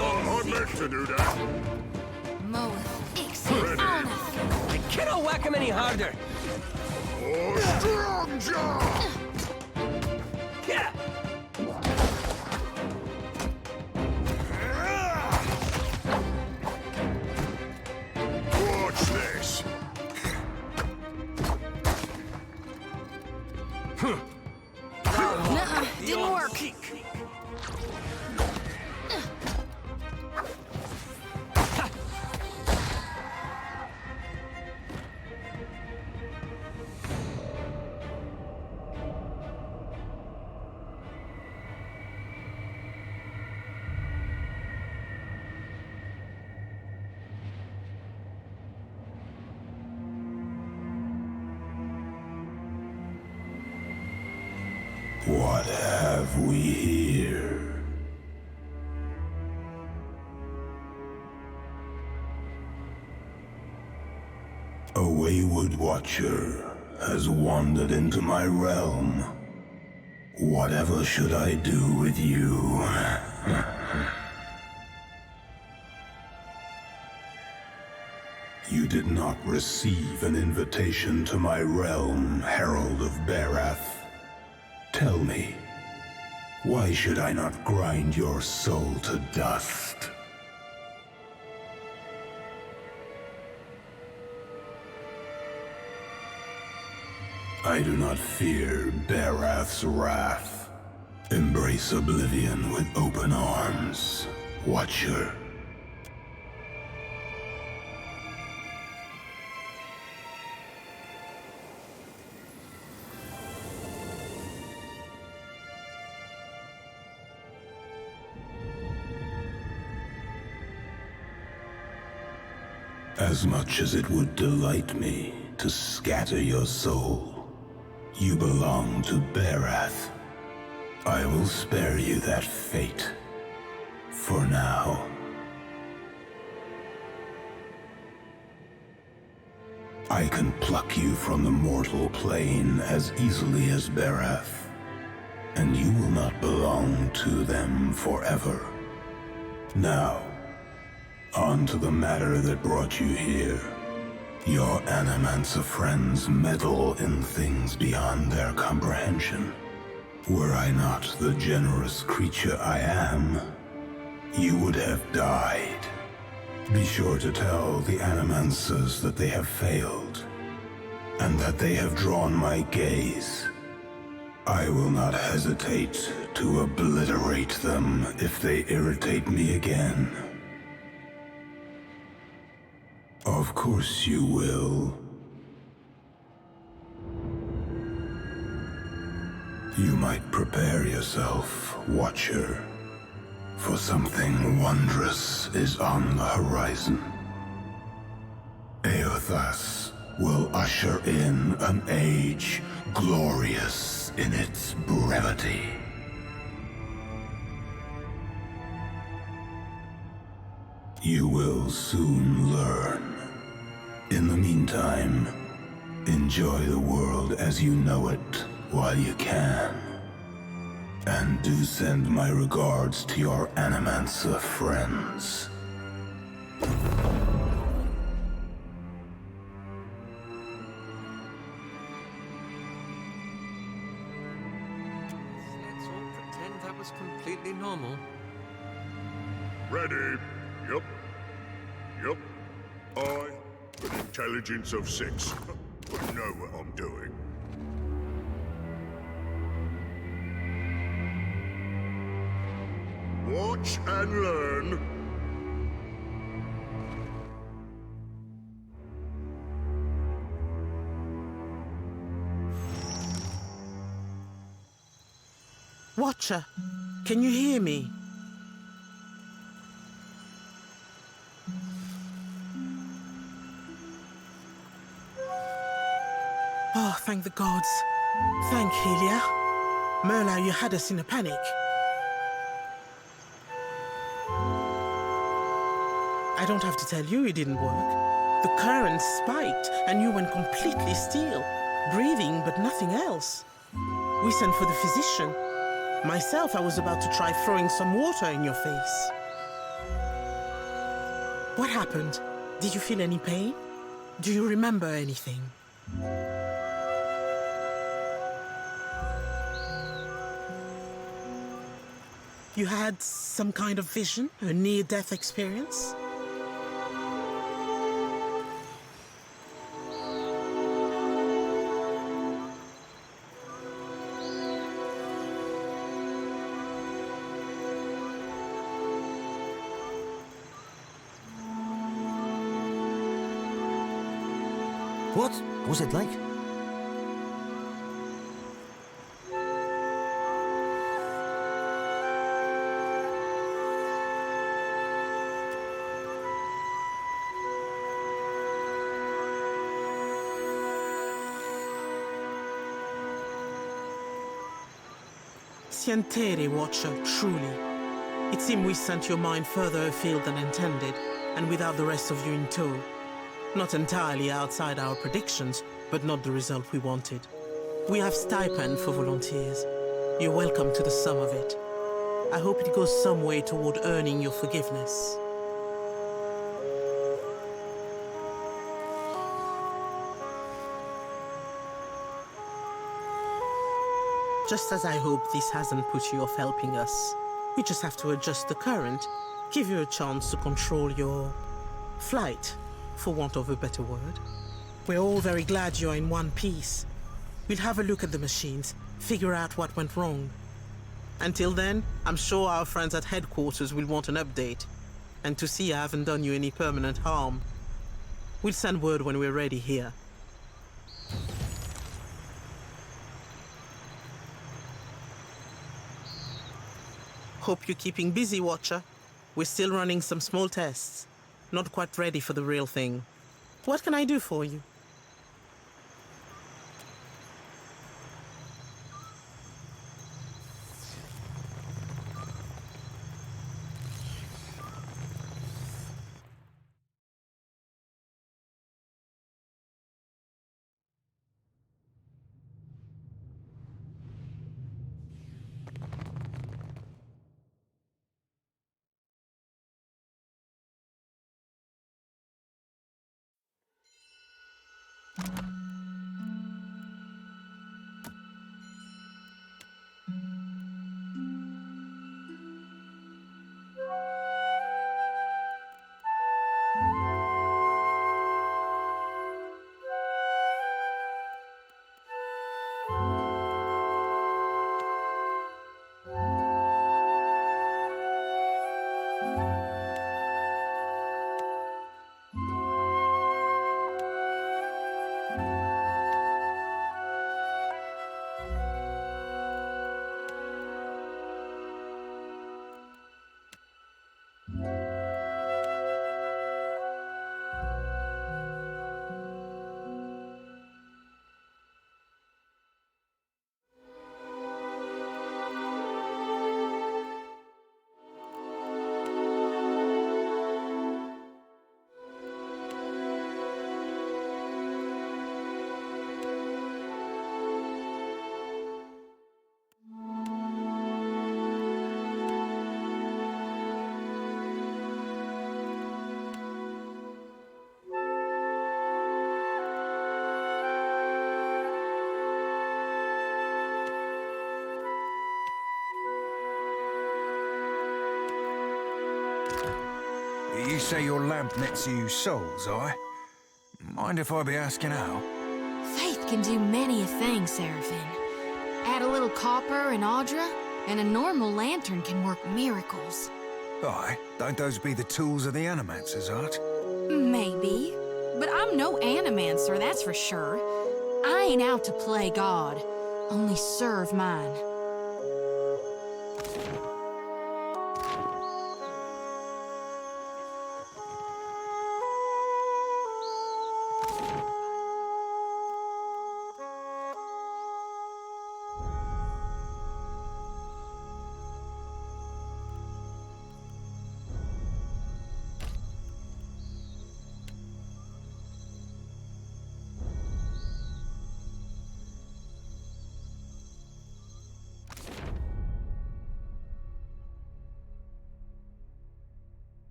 [SPEAKER 1] I meant to do that.
[SPEAKER 5] Moeth, Ixie,
[SPEAKER 1] Ready.
[SPEAKER 5] Oneth.
[SPEAKER 2] I cannot whack him any harder.
[SPEAKER 1] Oh, strong jaw!
[SPEAKER 2] Yeah.
[SPEAKER 1] Watch this!
[SPEAKER 5] Nuh-uh, didn't work.
[SPEAKER 12] What have we here? A wayward watcher has wandered into my realm. Whatever should I do with you? You did not receive an invitation to my realm, Herald of Barath. Tell me, why should I not grind your soul to dust? I do not fear Barath's wrath. Embrace oblivion with open arms, Watcher. As much as it would delight me to scatter your soul, you belong to Barath. I will spare you that fate. For now. I can pluck you from the mortal plane as easily as Berath, and you will not belong to them forever. Now, on to the matter that brought you here. Your Animancer friends meddle in things beyond their comprehension. Were I not the generous creature I am, you would have died. Be sure to tell the Animancers that they have failed, and that they have drawn my gaze. I will not hesitate to obliterate them if they irritate me again. Of course you will. You might prepare yourself, Watcher, for something wondrous is on the horizon. Eothas will usher in an age glorious in its brevity. You will soon learn. In the meantime, enjoy the world as you know it while you can. And do send my regards to your Animancer friends.
[SPEAKER 2] Let's all pretend that was completely normal.
[SPEAKER 1] Ready? Yup. Yup. I, with intelligence of 6, know what I'm doing. Watch and learn.
[SPEAKER 11] Watcher, can you hear me? Oh, thank the gods. Thank Helia. Merla, you had us in a panic. I don't have to tell you it didn't work. The current spiked and you went completely still, breathing but nothing else. We sent for the physician. Myself, I was about to try throwing some water in your face. What happened? Did you feel any pain? Do you remember anything? You had some kind of vision? A near-death experience?
[SPEAKER 13] What was it like?
[SPEAKER 11] Sientere, Watcher, truly. It seemed we sent your mind further afield than intended, and without the rest of you in tow. Not entirely outside our predictions, but not the result we wanted. We have stipend for volunteers. You're welcome to the sum of it. I hope it goes some way toward earning your forgiveness. Just as I hope this hasn't put you off helping us. We just have to adjust the current, give you a chance to control your flight, for want of a better word. We're all very glad you're in one piece. We'll have a look at the machines, figure out what went wrong. Until then, I'm sure our friends at headquarters will want an update, and to see I haven't done you any permanent harm. We'll send word when we're ready here. Hope you're keeping busy, Watcher. We're still running some small tests. Not quite ready for the real thing. What can I do for you?
[SPEAKER 3] You say your lamp nets you souls, I? Mind if I be asking how?
[SPEAKER 5] Faith can do many a thing, Seraphim. Add a little copper and Audra, and a normal lantern can work miracles.
[SPEAKER 3] Aye, don't those be the tools of the Animancer's art?
[SPEAKER 5] Maybe. But I'm no animancer, that's for sure. I ain't out to play God, only serve mine.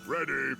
[SPEAKER 1] Ready.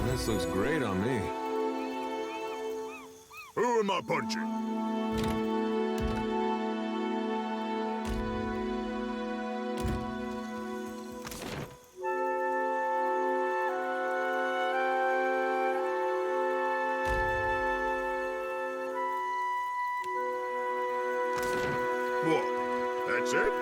[SPEAKER 2] This looks great on me.
[SPEAKER 1] Who am I punching? What? That's it?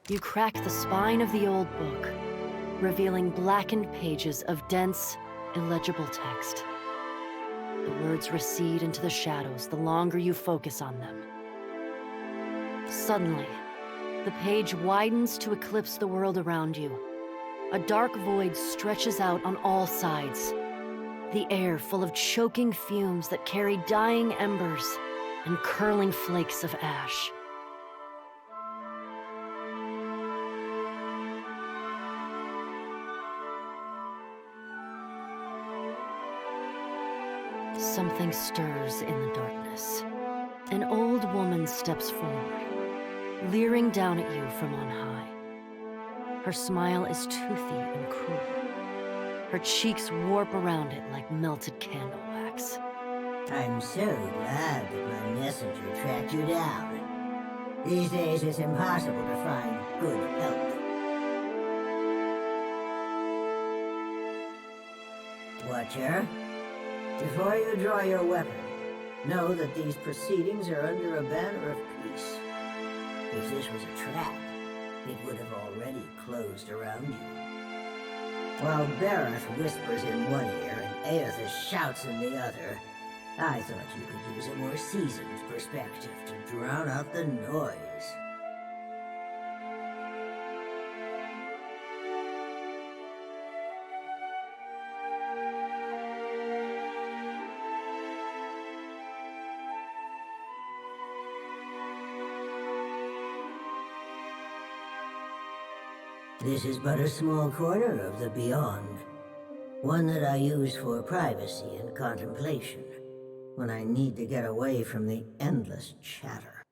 [SPEAKER 14] You crack the spine of the old book, revealing blackened pages of dense, illegible text. The words recede into the shadows the longer you focus on them. Suddenly, the page widens to eclipse the world around you. A dark void stretches out on all sides, the air full of choking fumes that carry dying embers and curling flakes of ash. Something stirs in the darkness. An old woman steps forward, leering down at you from on high. Her smile is toothy and cruel. Her cheeks warp around it like melted candle wax.
[SPEAKER 15] I'm so glad that my messenger tracked you down. These days it's impossible to find good help. Watcher, before you draw your weapon, know that these proceedings are under a banner of peace. If this was a trap, it would have already closed around you. While Bareth whispers in one ear and Aethys shouts in the other, I thought you could use a more seasoned perspective to drown out the noise. This is but a small corner of the Beyond. One that I use for privacy and contemplation, when I need to get away from the endless chatter.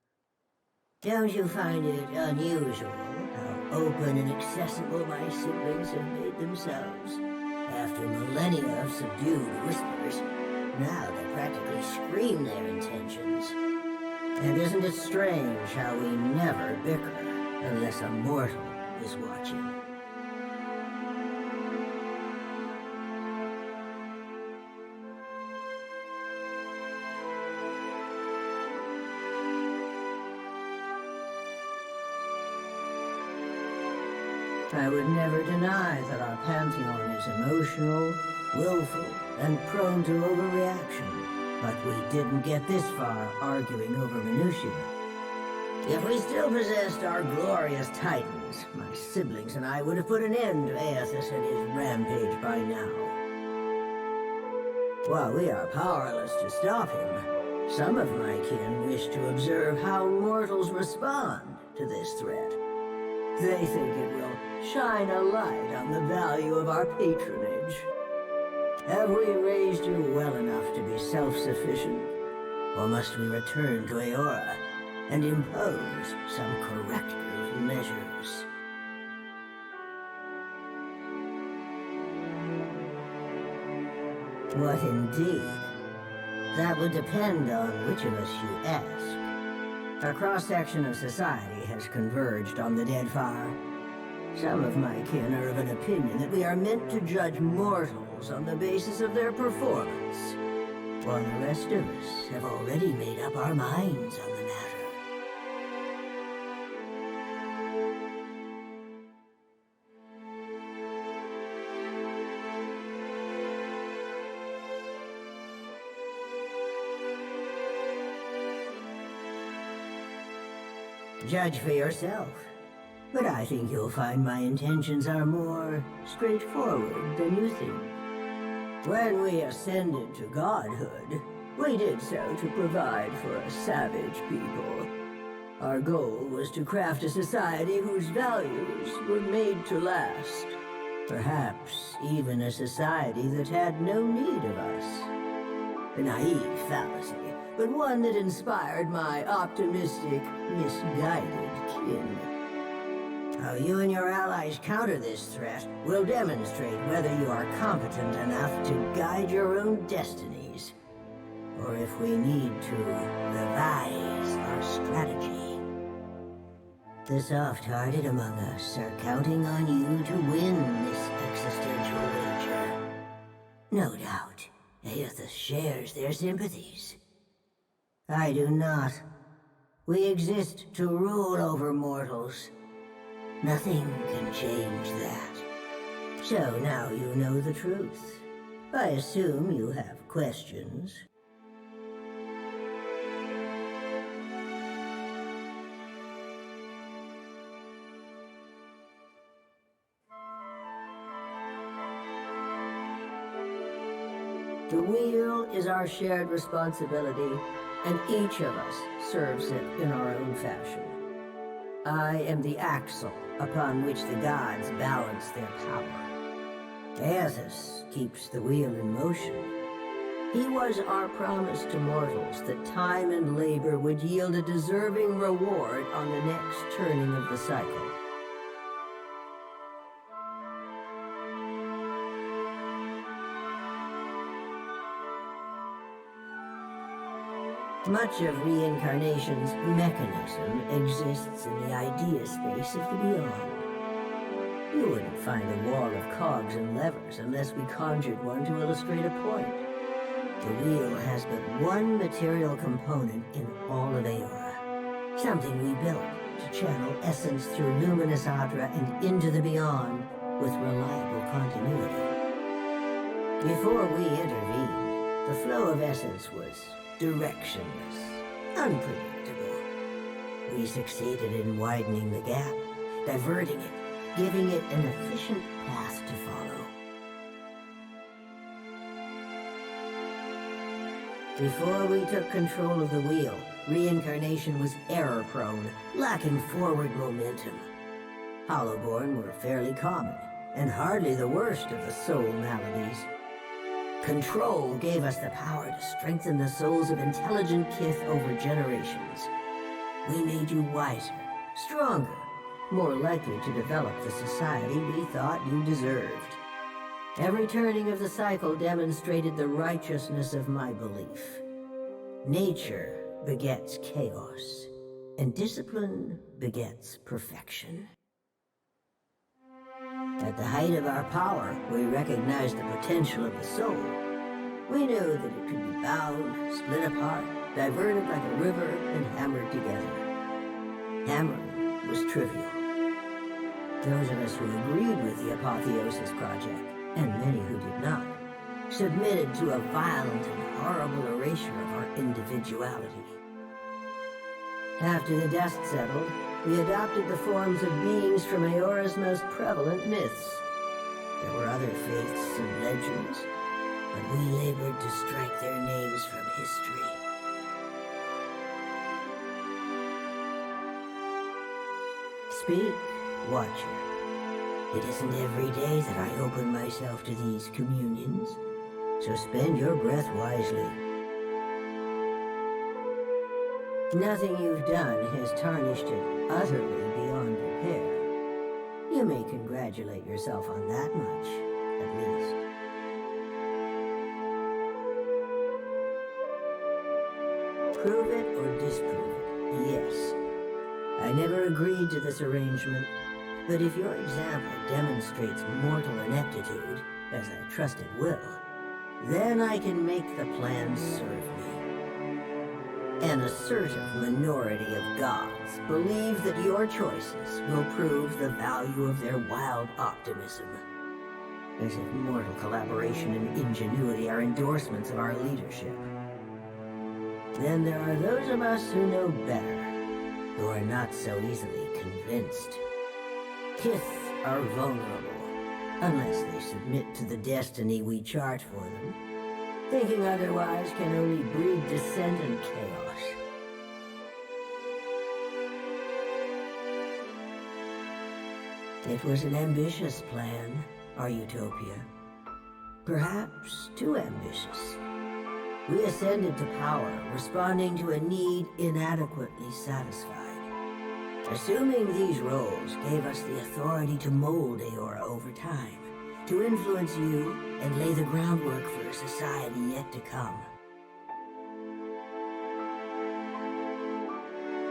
[SPEAKER 15] Don't you find it unusual how open and accessible my siblings have made themselves? After millennia of subdued whispers, now they practically scream their intentions. And isn't it strange how we never bicker unless a mortal is watching? I would never deny that our pantheon is emotional, willful, and prone to overreaction. But we didn't get this far arguing over minutiae. If we still possessed our glorious titans, my siblings and I would have put an end to Aethys and his rampage by now. While we are powerless to stop him, some of my kin wish to observe how mortals respond to this threat. They think it will shine a light on the value of our patronage. Have we raised you well enough to be self-sufficient? Or must we return to Eora and impose some corrective measures? What indeed? That would depend on which of us you ask. A cross-section of society has converged on the Deadfire. Some of my kin are of an opinion that we are meant to judge mortals on the basis of their performance, while the rest of us have already made up our minds on the matter. Judge for yourself. But I think you'll find my intentions are more straightforward than you think. When we ascended to godhood, we did so to provide for a savage people. Our goal was to craft a society whose values were made to last. Perhaps even a society that had no need of us. A naive fallacy, but one that inspired my optimistic, misguided kin. How you and your allies counter this threat will demonstrate whether you are competent enough to guide your own destinies, or if we need to revise our strategy. The soft-hearted among us are counting on you to win this existential wager. No doubt, Aethys shares their sympathies. I do not. We exist to rule over mortals. Nothing can change that. So now you know the truth. I assume you have questions. The wheel is our shared responsibility, and each of us serves it in our own fashion. I am the axle upon which the gods balance their power. Aethys keeps the wheel in motion. He was our promise to mortals that time and labor would yield a deserving reward on the next turning of the cycle. Much of reincarnation's mechanism exists in the idea space of the beyond. You wouldn't find a wall of cogs and levers unless we conjured one to illustrate a point. The wheel has but one material component in all of Aeora. Something we built to channel essence through luminous Adra and into the beyond with reliable continuity. Before we intervened, the flow of essence was directionless, unpredictable. We succeeded in widening the gap, diverting it, giving it an efficient path to follow. Before we took control of the wheel, reincarnation was error-prone, lacking forward momentum. Hollowborn were fairly common, and hardly the worst of the soul maladies. Control gave us the power to strengthen the souls of intelligent kith over generations. We made you wiser, stronger, more likely to develop the society we thought you deserved. Every turning of the cycle demonstrated the righteousness of my belief. Nature begets chaos, and discipline begets perfection. At the height of our power, we recognized the potential of the soul. We knew that it could be bound, split apart, diverted like a river, and hammered together. Hammering was trivial. Those of us who agreed with the Apotheosis Project, and many who did not, submitted to a violent and horrible erasure of our individuality. After the dust settled, we adopted the forms of beings from Aeora's most prevalent myths. There were other faiths and legends, but we labored to strike their names from history. Speak, Watcher. It isn't every day that I open myself to these communions, so spend your breath wisely. Nothing you've done has tarnished it utterly beyond repair. You may congratulate yourself on that much, at least. Prove it or disprove it, yes. I never agreed to this arrangement, but if your example demonstrates mortal ineptitude, as I trust it will, then I can make the plan serve me. An assertive minority of gods believe that your choices will prove the value of their wild optimism. As if mortal collaboration and ingenuity are endorsements of our leadership. Then there are those of us who know better, who are not so easily convinced. Kith are vulnerable, unless they submit to the destiny we chart for them. Thinking otherwise can only breed dissent and chaos. It was an ambitious plan, our utopia. Perhaps too ambitious. We ascended to power, responding to a need inadequately satisfied. Assuming these roles gave us the authority to mold Eora over time, to influence you and lay the groundwork for a society yet to come.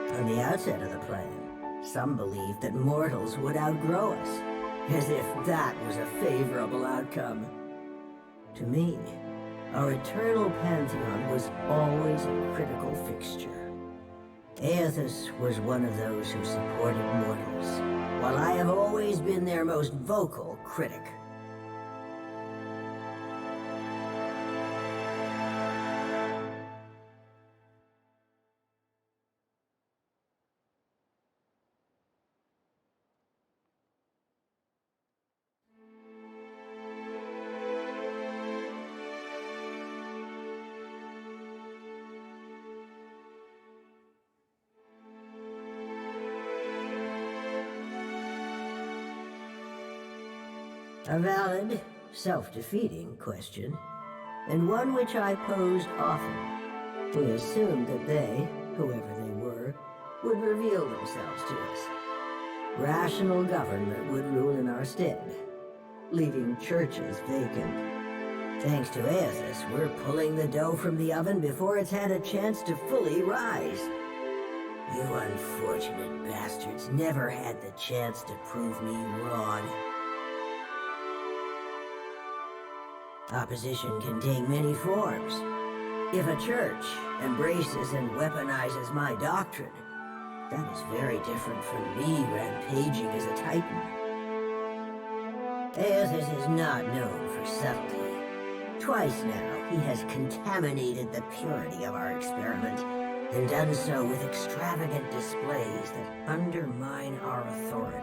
[SPEAKER 15] From the outset of the plan, some believed that mortals would outgrow us, as if that was a favorable outcome. To me, our eternal pantheon was always a critical fixture. Aethys was one of those who supported mortals, while I have always been their most vocal critic. A valid, self-defeating question, and one which I posed often. We assumed that they, whoever they were, would reveal themselves to us. Rational government would rule in our stead, leaving churches vacant. Thanks to Aethys, we're pulling the dough from the oven before it's had a chance to fully rise. You unfortunate bastards never had the chance to prove me wrong. Opposition can take many forms. If a church embraces and weaponizes my doctrine, that is very different from me rampaging as a titan. Aethys is not known for subtlety. Twice now, he has contaminated the purity of our experiment, and done so with extravagant displays that undermine our authority.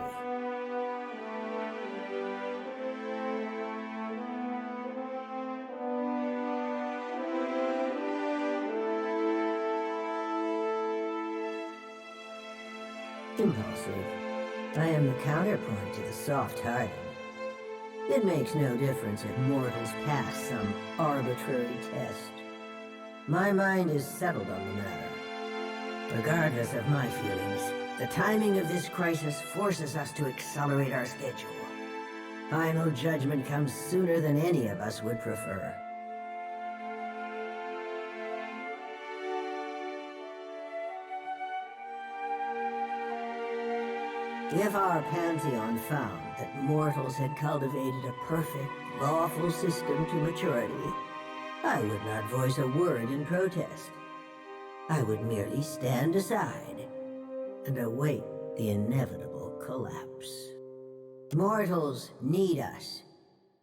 [SPEAKER 15] Impulsive. I am the counterpoint to the soft-hearted. It makes no difference if mortals pass some arbitrary test. My mind is settled on the matter. Regardless of my feelings, the timing of this crisis forces us to accelerate our schedule. Final judgment comes sooner than any of us would prefer. If our pantheon found that mortals had cultivated a perfect, lawful system to maturity, I would not voice a word in protest. I would merely stand aside and await the inevitable collapse. Mortals need us.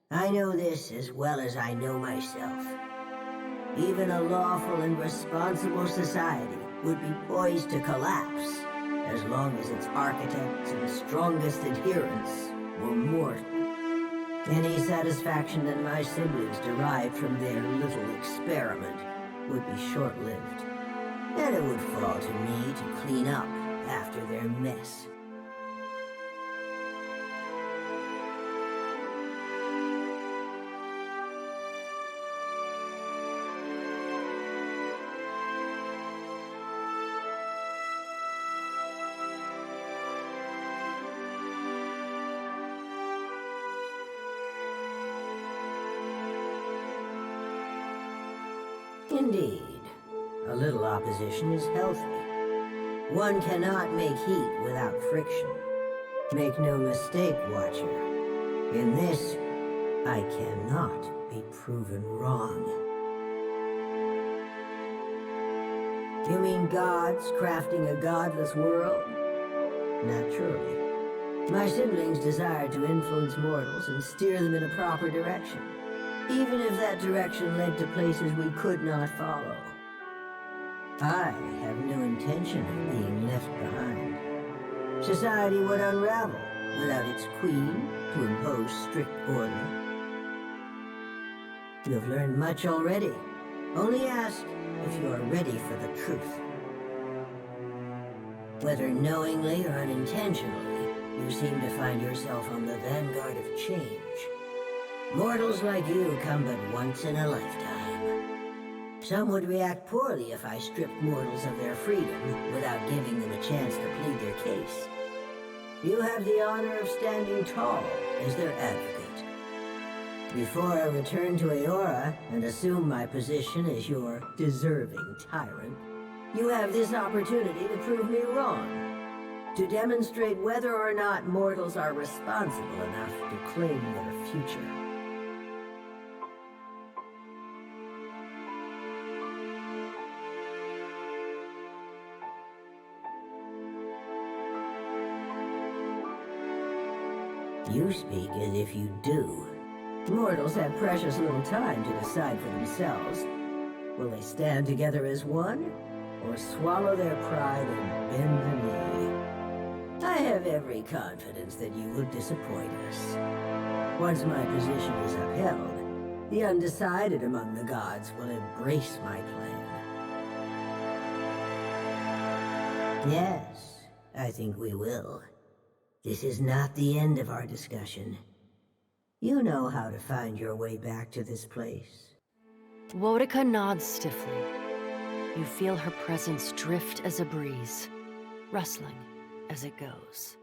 [SPEAKER 15] I know this as well as I know myself. Even a lawful and responsible society would be poised to collapse as long as its architects and strongest adherents were mortal. Any satisfaction that my siblings derived from their little experiment would be short-lived, and it would fall to me to clean up after their mess. Indeed, a little opposition is healthy. One cannot make heat without friction. Make no mistake, Watcher. In this, I cannot be proven wrong. You mean gods crafting a godless world? Naturally. My siblings desired to influence mortals and steer them in a proper direction, even if that direction led to places we could not follow. I have no intention of being left behind. Society would unravel without its queen to impose strict order. You have learned much already. Only ask if you are ready for the truth. Whether knowingly or unintentionally, you seem to find yourself on the vanguard of change. Mortals like you come but once in a lifetime. Some would react poorly if I stripped mortals of their freedom without giving them a chance to plead their case. You have the honor of standing tall as their advocate. Before I return to Eora and assume my position as your deserving tyrant, you have this opportunity to prove me wrong. To demonstrate whether or not mortals are responsible enough to claim their future. You speak as if you do. Mortals have precious little time to decide for themselves. Will they stand together as one, or swallow their pride and bend the knee? I have every confidence that you will disappoint us. Once my position is upheld, the undecided among the gods will embrace my plan. Yes, I think we will. This is not the end of our discussion. You know how to find your way back to this place.
[SPEAKER 14] Woedica nods stiffly. You feel her presence drift as a breeze, rustling as it goes.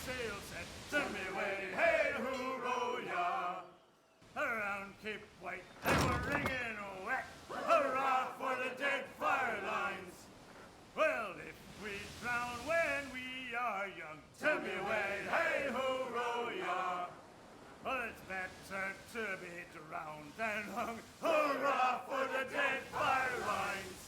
[SPEAKER 16] sail set, send me away, hey hoo ya. Around Cape White, they were ringing whack, hurrah for the dead fire lines. Well, if we drown when we are young, send me away, hey hoo ya. Well, it's better to be drowned than hung, hurrah for the dead fire lines.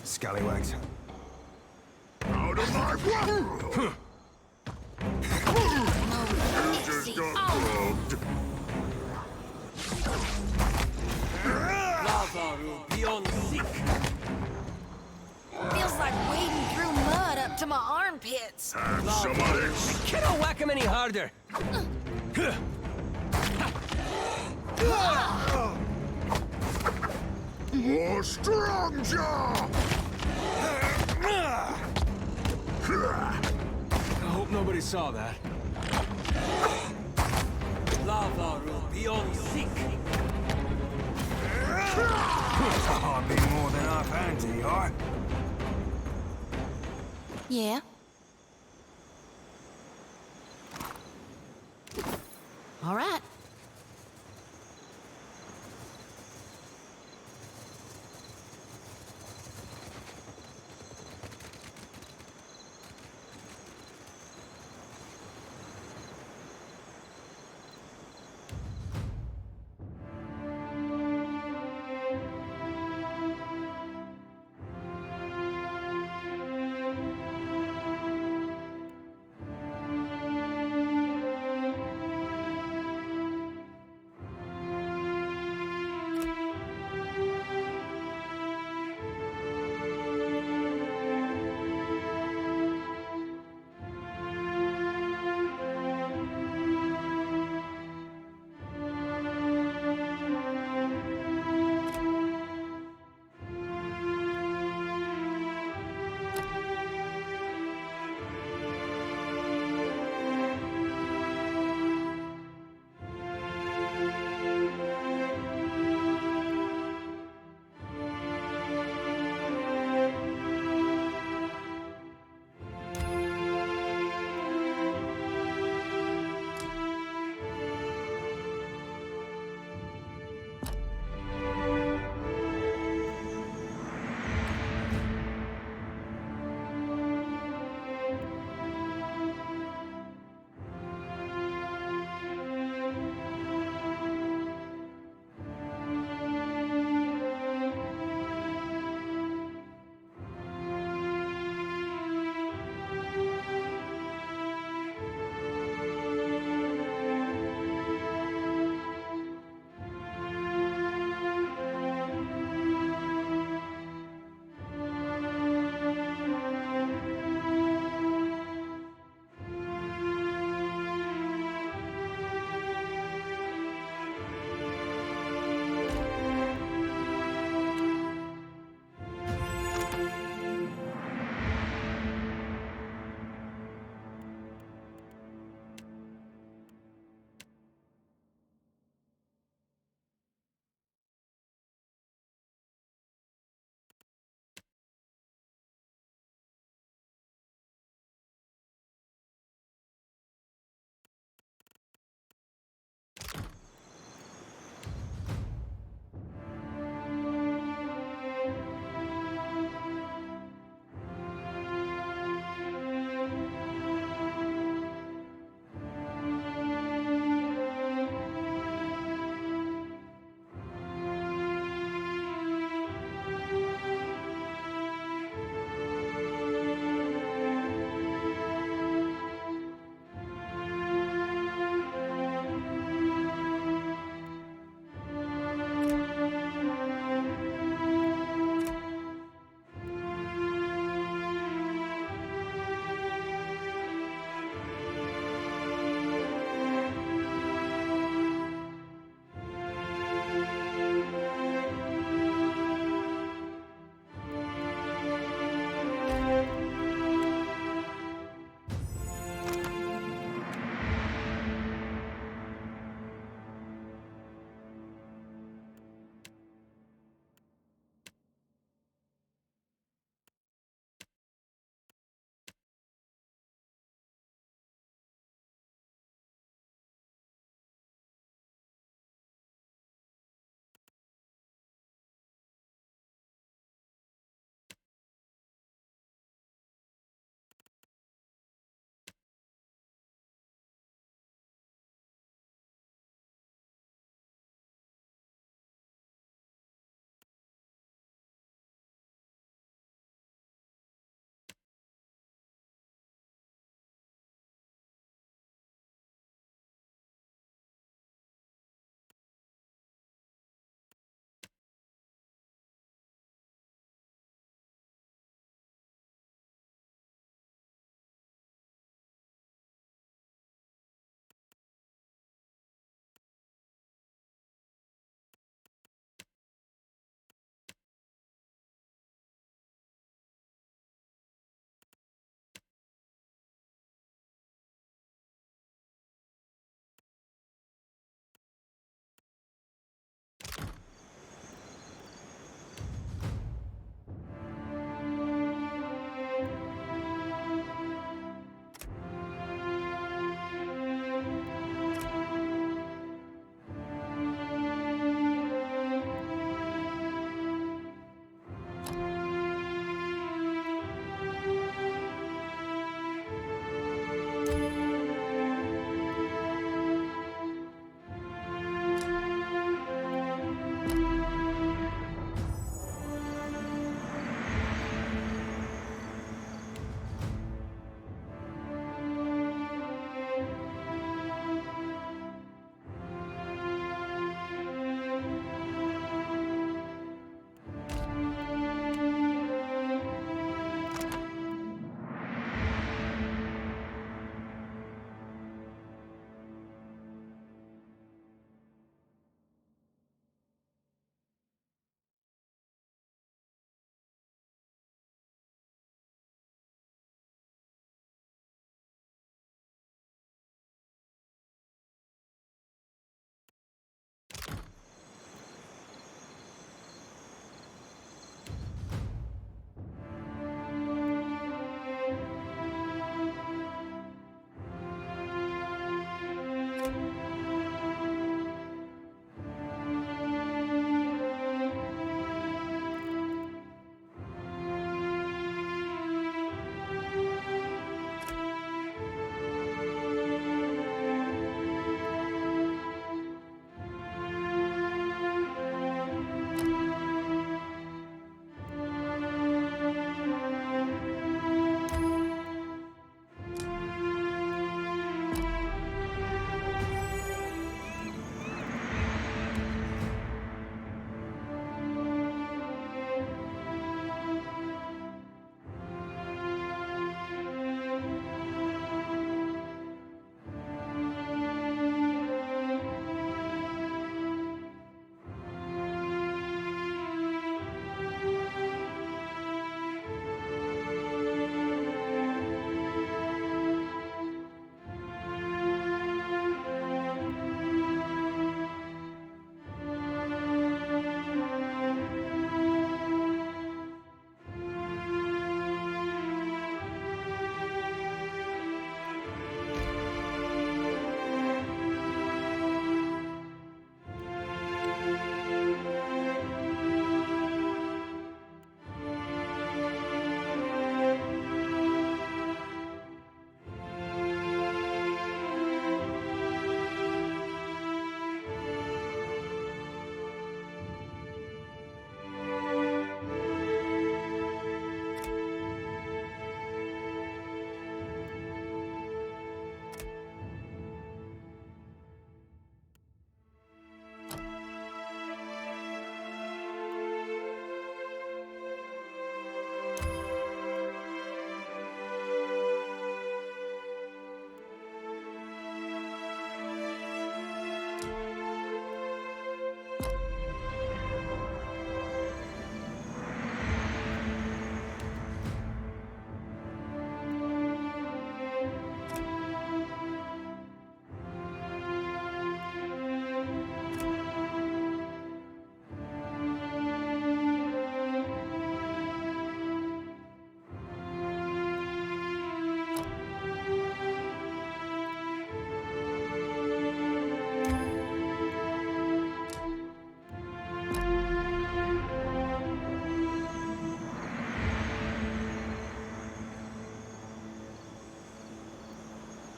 [SPEAKER 3] Scallywags.
[SPEAKER 1] Out of my way! You just got robbed.
[SPEAKER 2] Lavaru beyond sick.
[SPEAKER 5] Feels like wading through mud up to my armpits.
[SPEAKER 1] Have some of this.
[SPEAKER 2] Cannot whack him any harder.
[SPEAKER 1] More strong jaw!
[SPEAKER 2] I hope nobody saw that. Lavaru beyond sick.
[SPEAKER 3] That's a hardly more than half handy, you are.
[SPEAKER 5] Yeah. All right.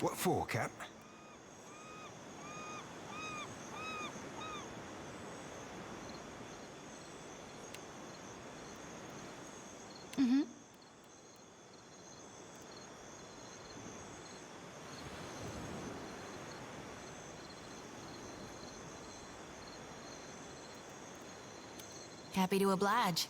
[SPEAKER 3] What for, Cap?
[SPEAKER 5] Mm-hmm. Happy to oblige.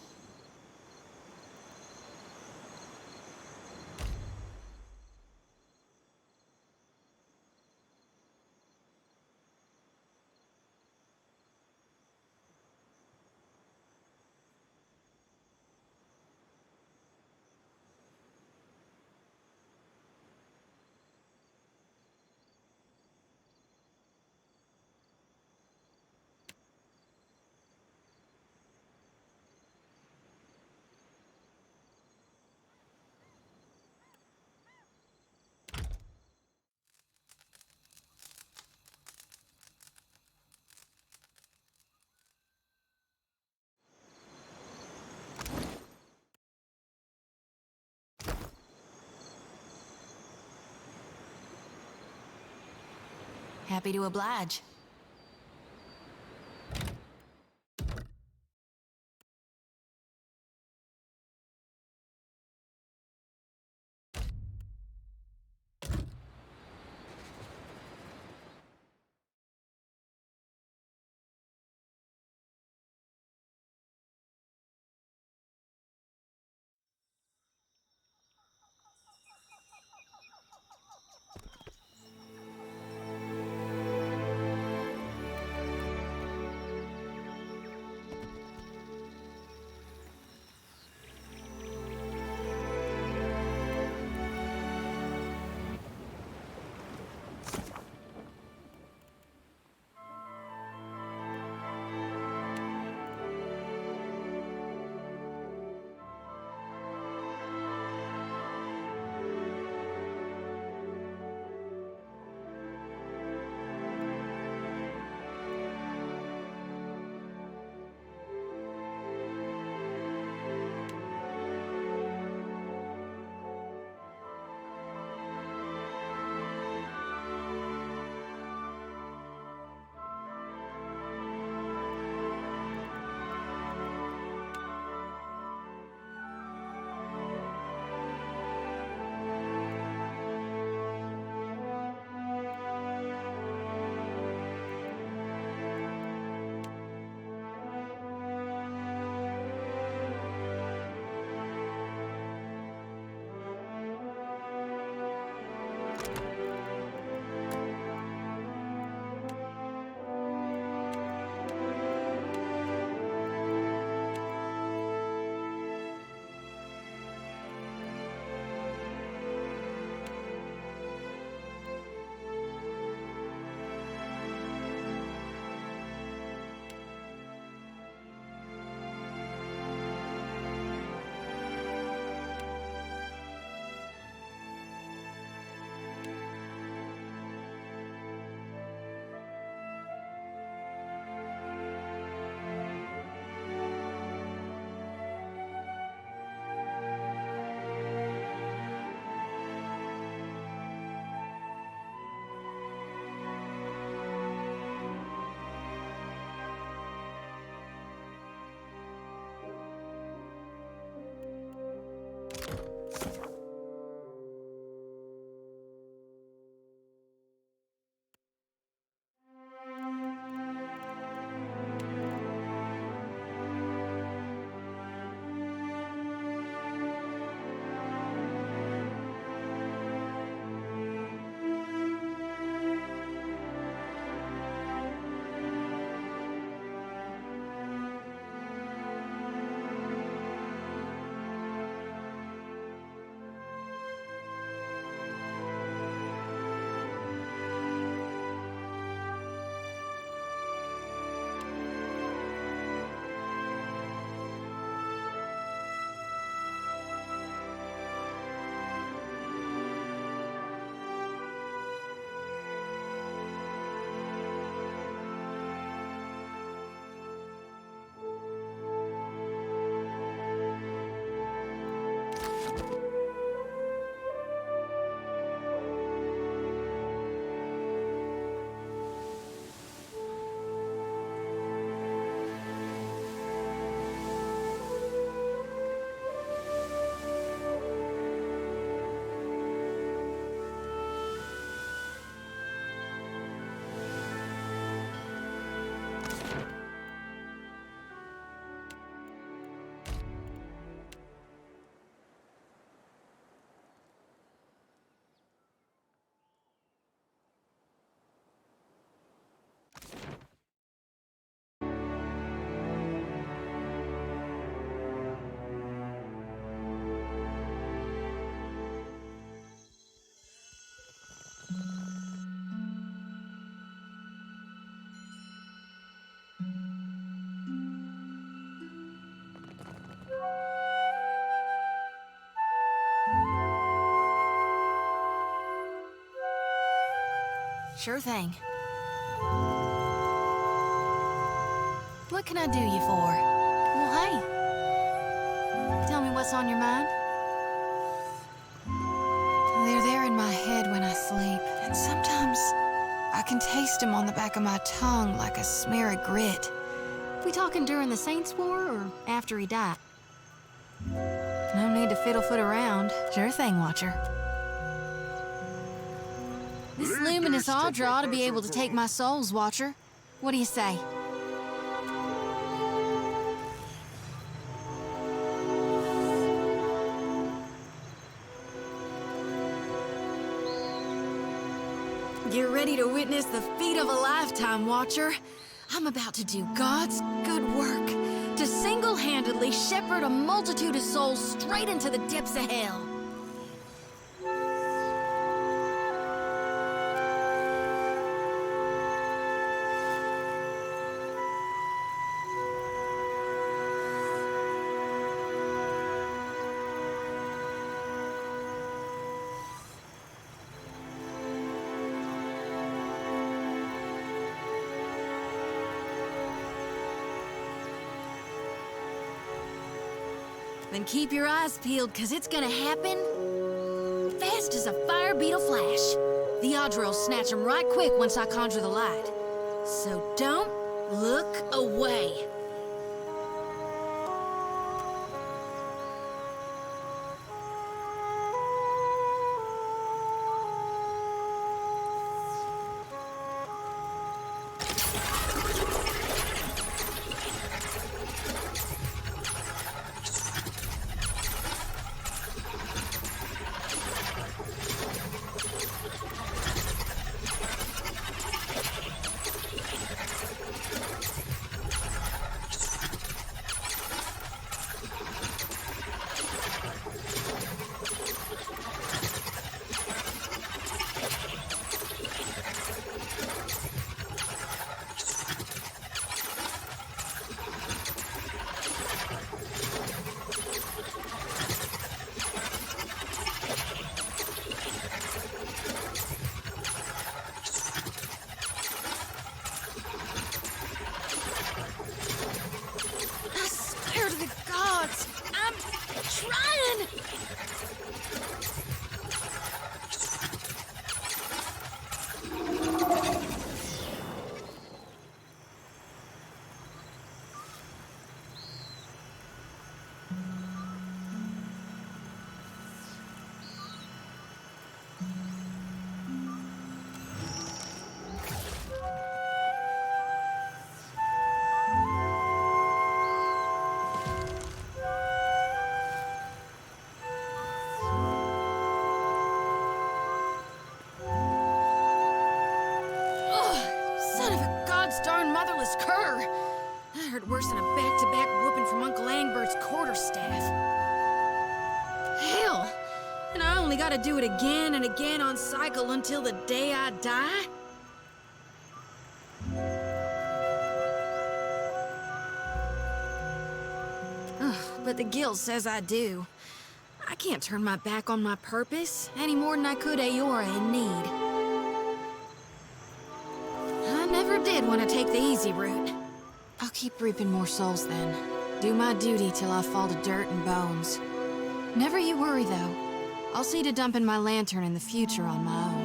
[SPEAKER 5] Happy to oblige. Sure thing. What can I do you for? Well, hey. Tell me what's on your mind. They're there in my head when I sleep, and sometimes I can taste them on the back of my tongue like a smear of grit. We talking during the Saints' War or after he died? No need to fiddle-foot around. Sure thing, Watcher. This luminous Audra ought to be able to take my souls, Watcher. What do you say? Get ready to witness the feat of a lifetime, Watcher. I'm about to do God's good work, to single-handedly shepherd a multitude of souls straight into the depths of hell. Then keep your eyes peeled, cause it's gonna happen fast as a fire beetle flash. The Audra will snatch them right quick once I conjure the light. So don't look away. Darn motherless cur! That hurt worse than a back-to-back whooping from Uncle Angbert's quarterstaff. Hell! And I only gotta do it again and again on cycle until the day I die? Ugh, but the guilt says I do. I can't turn my back on my purpose any more than I could Eora in need. Did want to take the easy route. I'll keep reaping more souls then. Do my duty till I fall to dirt and bones. Never you worry, though. I'll see to dumping my lantern in the future on my own.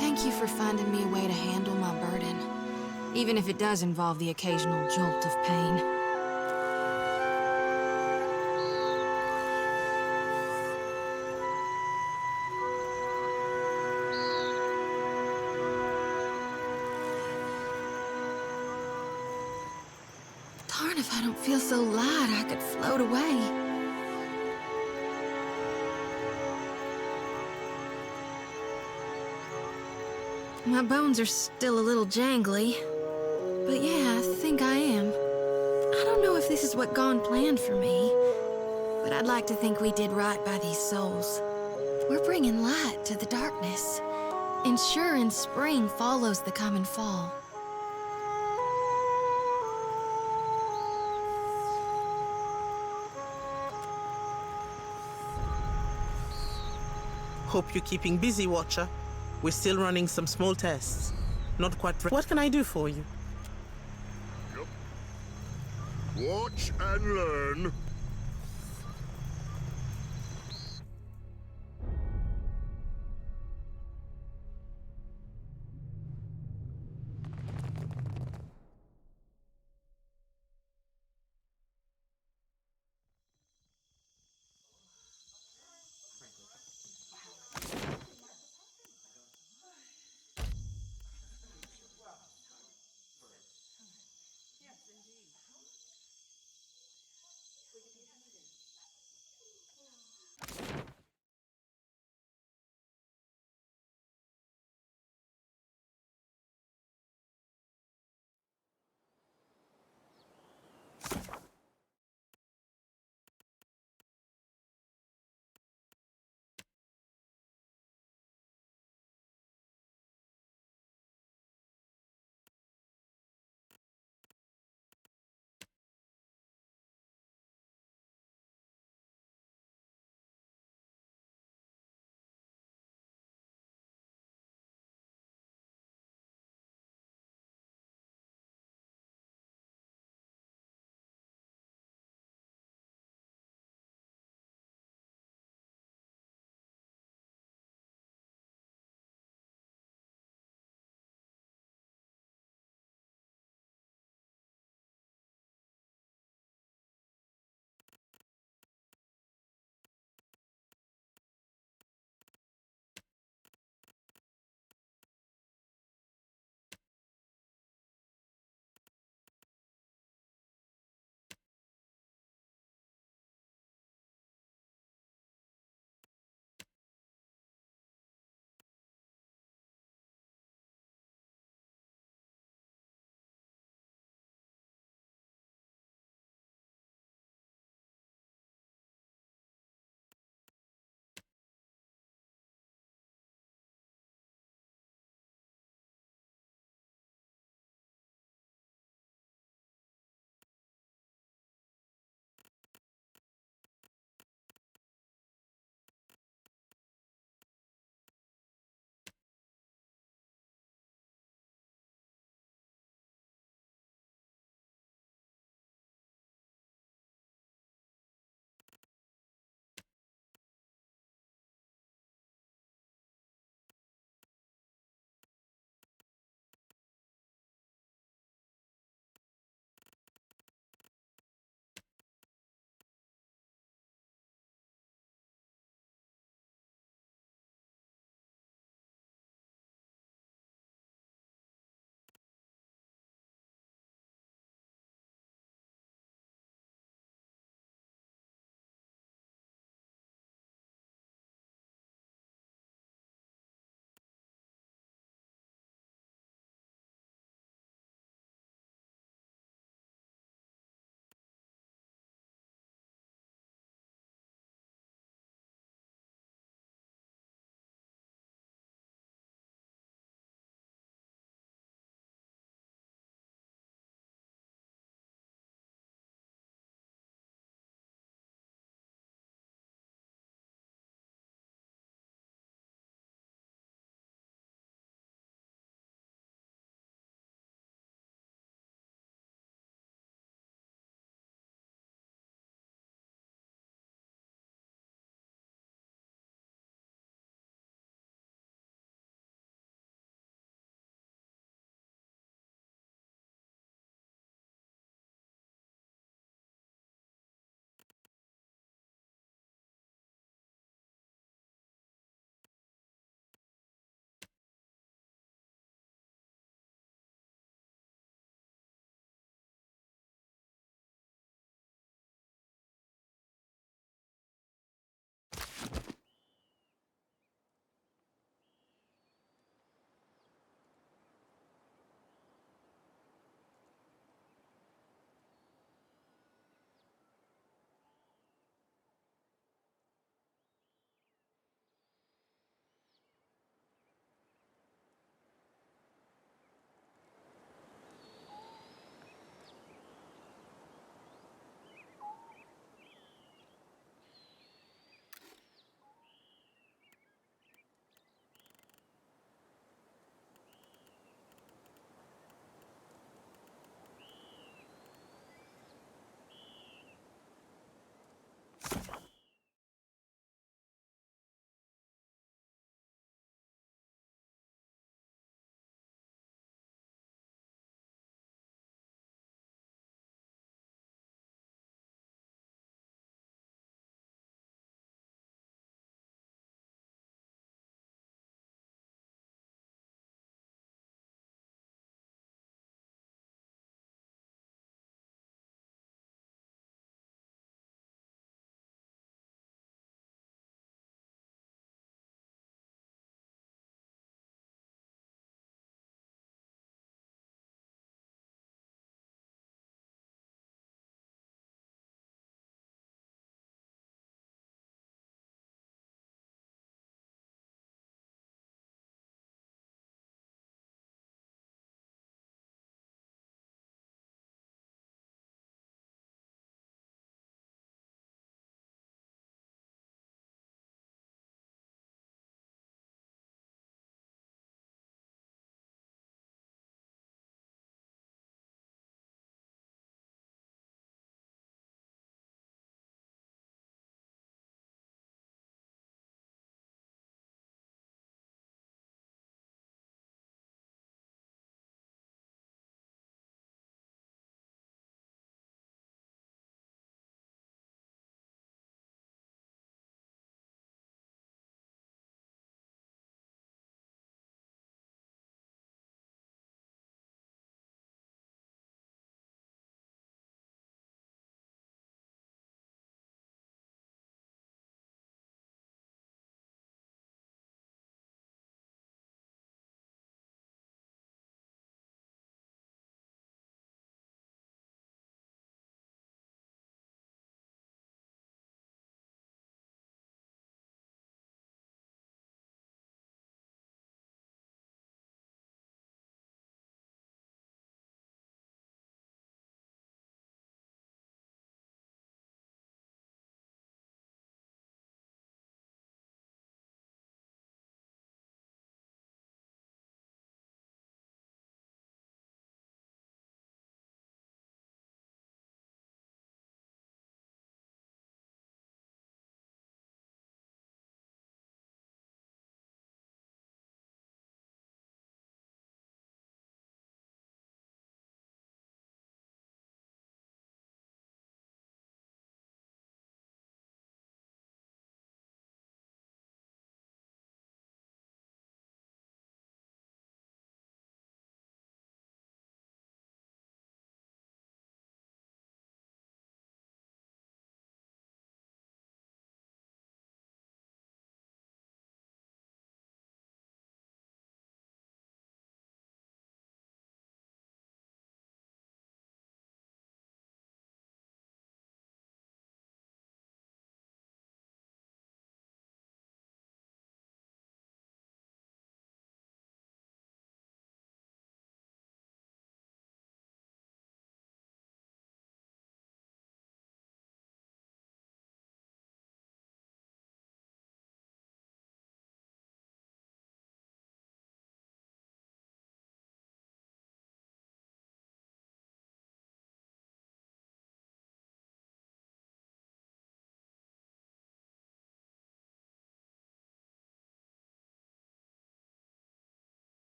[SPEAKER 5] Thank you for finding me a way to handle my burden, even if it does involve the occasional jolt of pain. Darn if I don't feel so light I could float away. My bones are still a little jangly, but yeah, I think I am. I don't know if this is what God planned for me, but I'd like to think we did right by these souls. We're bringing light to the darkness, ensuring spring follows the coming fall.
[SPEAKER 11] Hope you're keeping busy, Watcher. We're still running some small tests. Not quite. What can I do for you?
[SPEAKER 1] Watch and learn.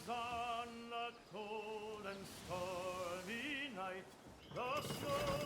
[SPEAKER 16] 'twas on a cold and stormy night. The snow.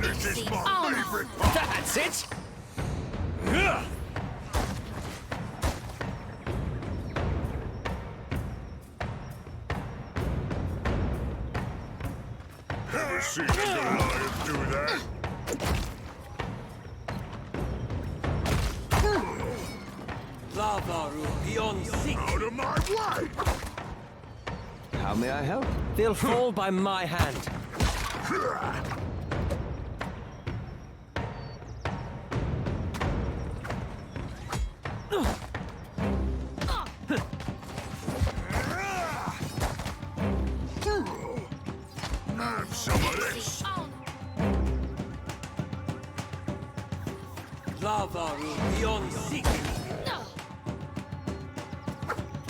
[SPEAKER 1] This is my favorite part.
[SPEAKER 2] That's it!
[SPEAKER 1] Ever seen a Goliath do that?
[SPEAKER 2] Lavaru beyond seek.
[SPEAKER 1] Out of my way!
[SPEAKER 2] How may I help? They'll fall by my hand.
[SPEAKER 1] Have some of this.
[SPEAKER 2] Lavaru beyond seek.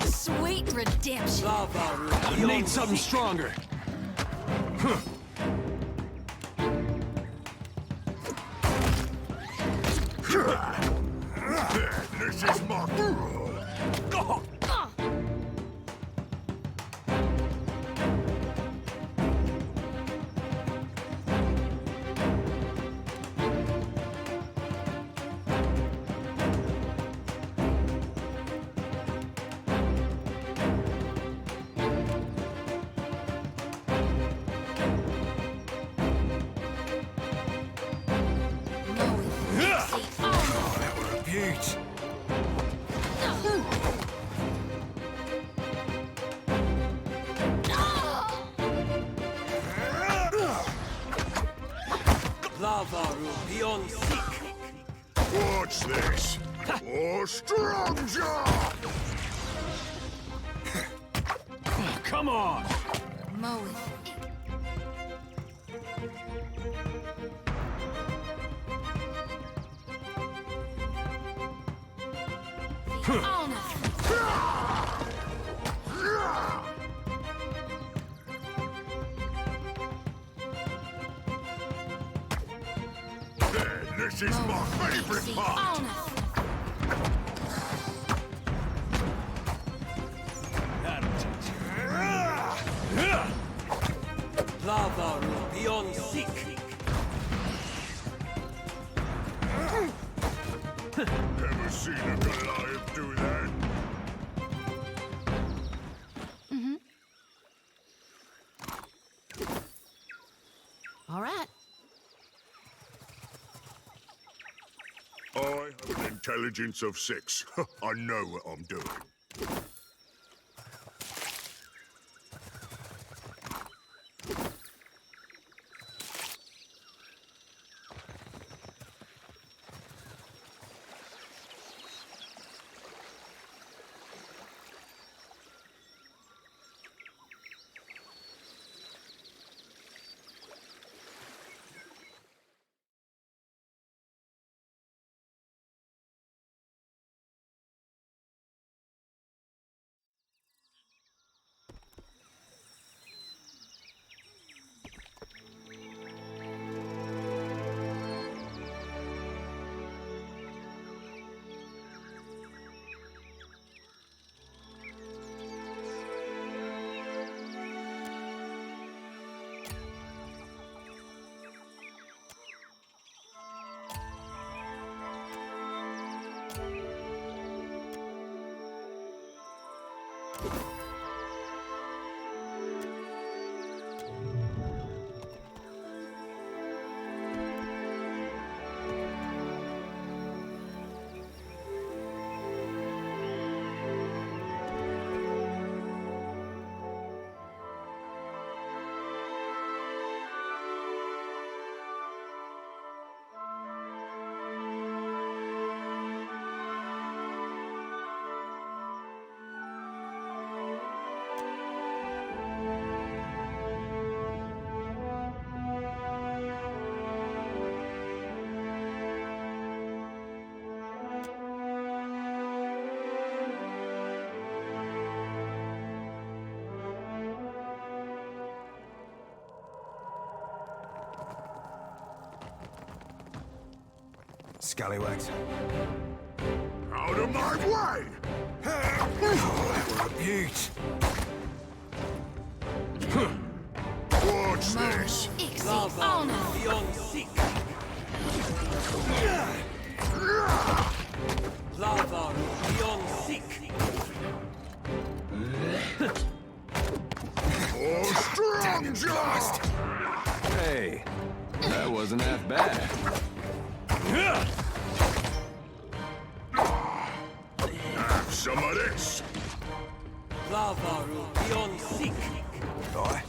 [SPEAKER 5] Sweet redemption.
[SPEAKER 2] Lavaru beyond need something stronger.
[SPEAKER 1] This is my...
[SPEAKER 2] Beaut. Lavaru beyond seek.
[SPEAKER 1] Watch this. Oh, strong jaw!
[SPEAKER 2] Come on!
[SPEAKER 5] Moeth.
[SPEAKER 1] This is my favorite part.
[SPEAKER 2] Lavaru beyond seek.
[SPEAKER 1] Ever seen a Goliath do that?
[SPEAKER 5] All right.
[SPEAKER 1] I have an intelligence of 6. I know what I'm doing.
[SPEAKER 3] scallywags.
[SPEAKER 1] Out of my way!
[SPEAKER 3] What a beaut.
[SPEAKER 1] Watch this!
[SPEAKER 2] Beyond seek. Lava beyond seek.
[SPEAKER 1] Oh, strong jaw!
[SPEAKER 7] Hey, that wasn't half bad.
[SPEAKER 1] Have some of this!
[SPEAKER 2] Lava beyond seek.
[SPEAKER 3] Right.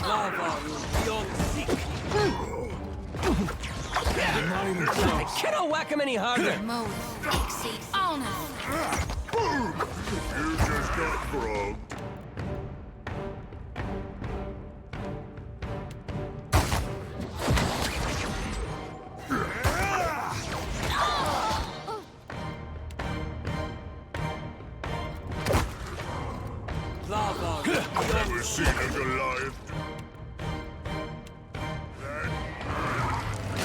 [SPEAKER 2] Lava beyond seek. I cannot whack him any harder.
[SPEAKER 1] You just got frog.
[SPEAKER 2] Lava
[SPEAKER 1] Never seen a Goliath.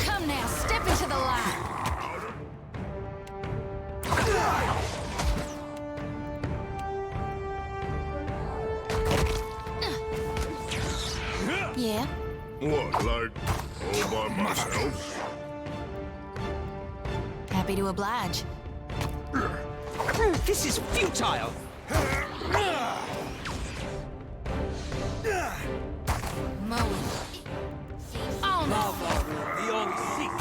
[SPEAKER 5] Come now, step into the light. Yeah?
[SPEAKER 1] What, like all by myself?
[SPEAKER 5] Happy to oblige.
[SPEAKER 2] This is futile.
[SPEAKER 5] Mowing. On
[SPEAKER 2] Lava beyond seek.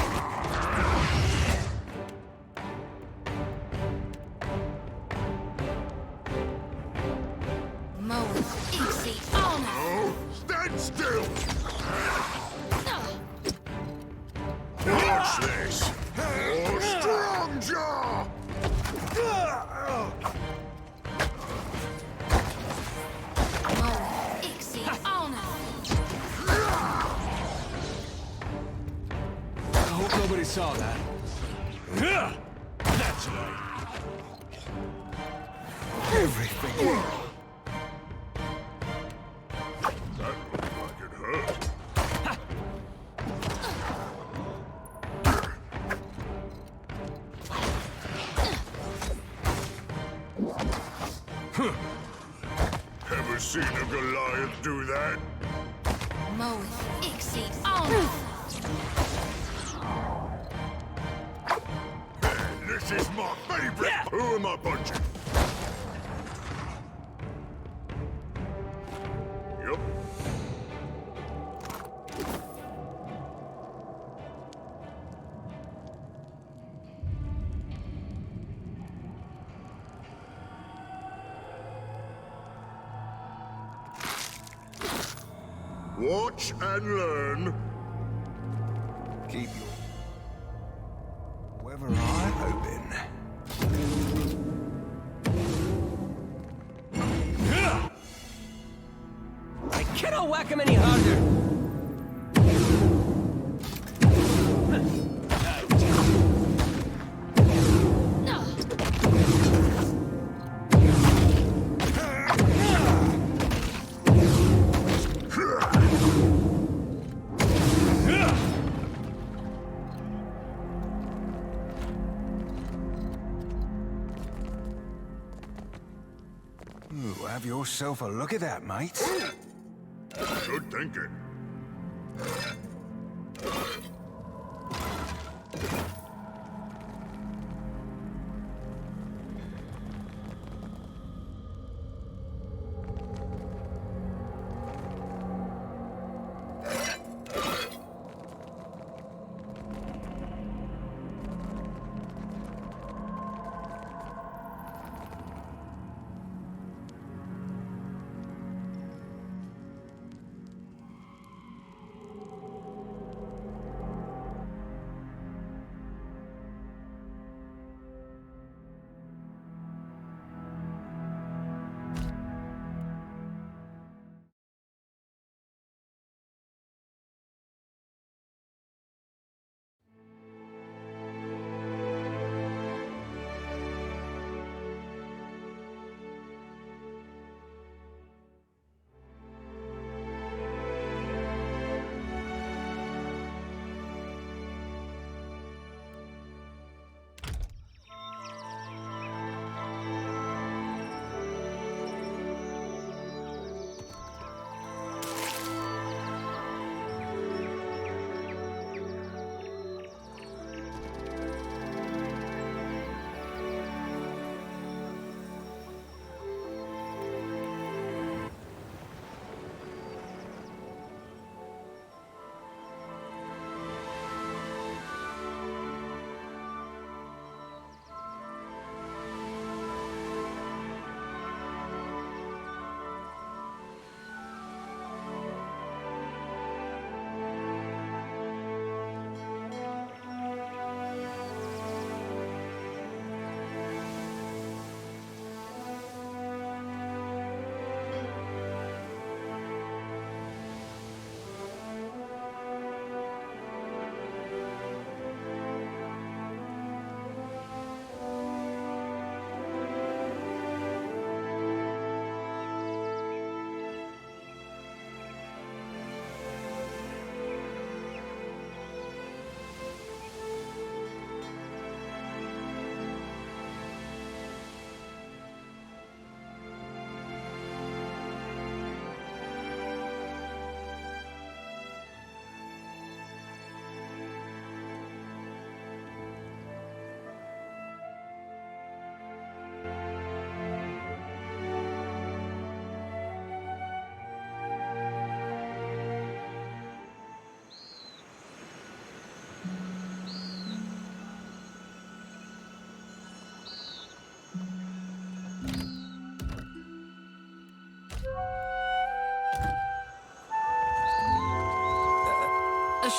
[SPEAKER 5] Mowing. On
[SPEAKER 1] No, stand still! Watch this! Oh, strong jaw!
[SPEAKER 2] I hope nobody saw that.
[SPEAKER 1] That's right.
[SPEAKER 3] Everything.
[SPEAKER 1] That looked like it hurt. Ever seen a Goliath do that?
[SPEAKER 5] Mowing. On
[SPEAKER 1] This is my favorite! Who am I punching? Yep. Watch and learn.
[SPEAKER 3] Keep your weather eye open.
[SPEAKER 2] I cannot whack him any harder.
[SPEAKER 3] Ooh, have yourself a look at that, mate.
[SPEAKER 1] Good thinking.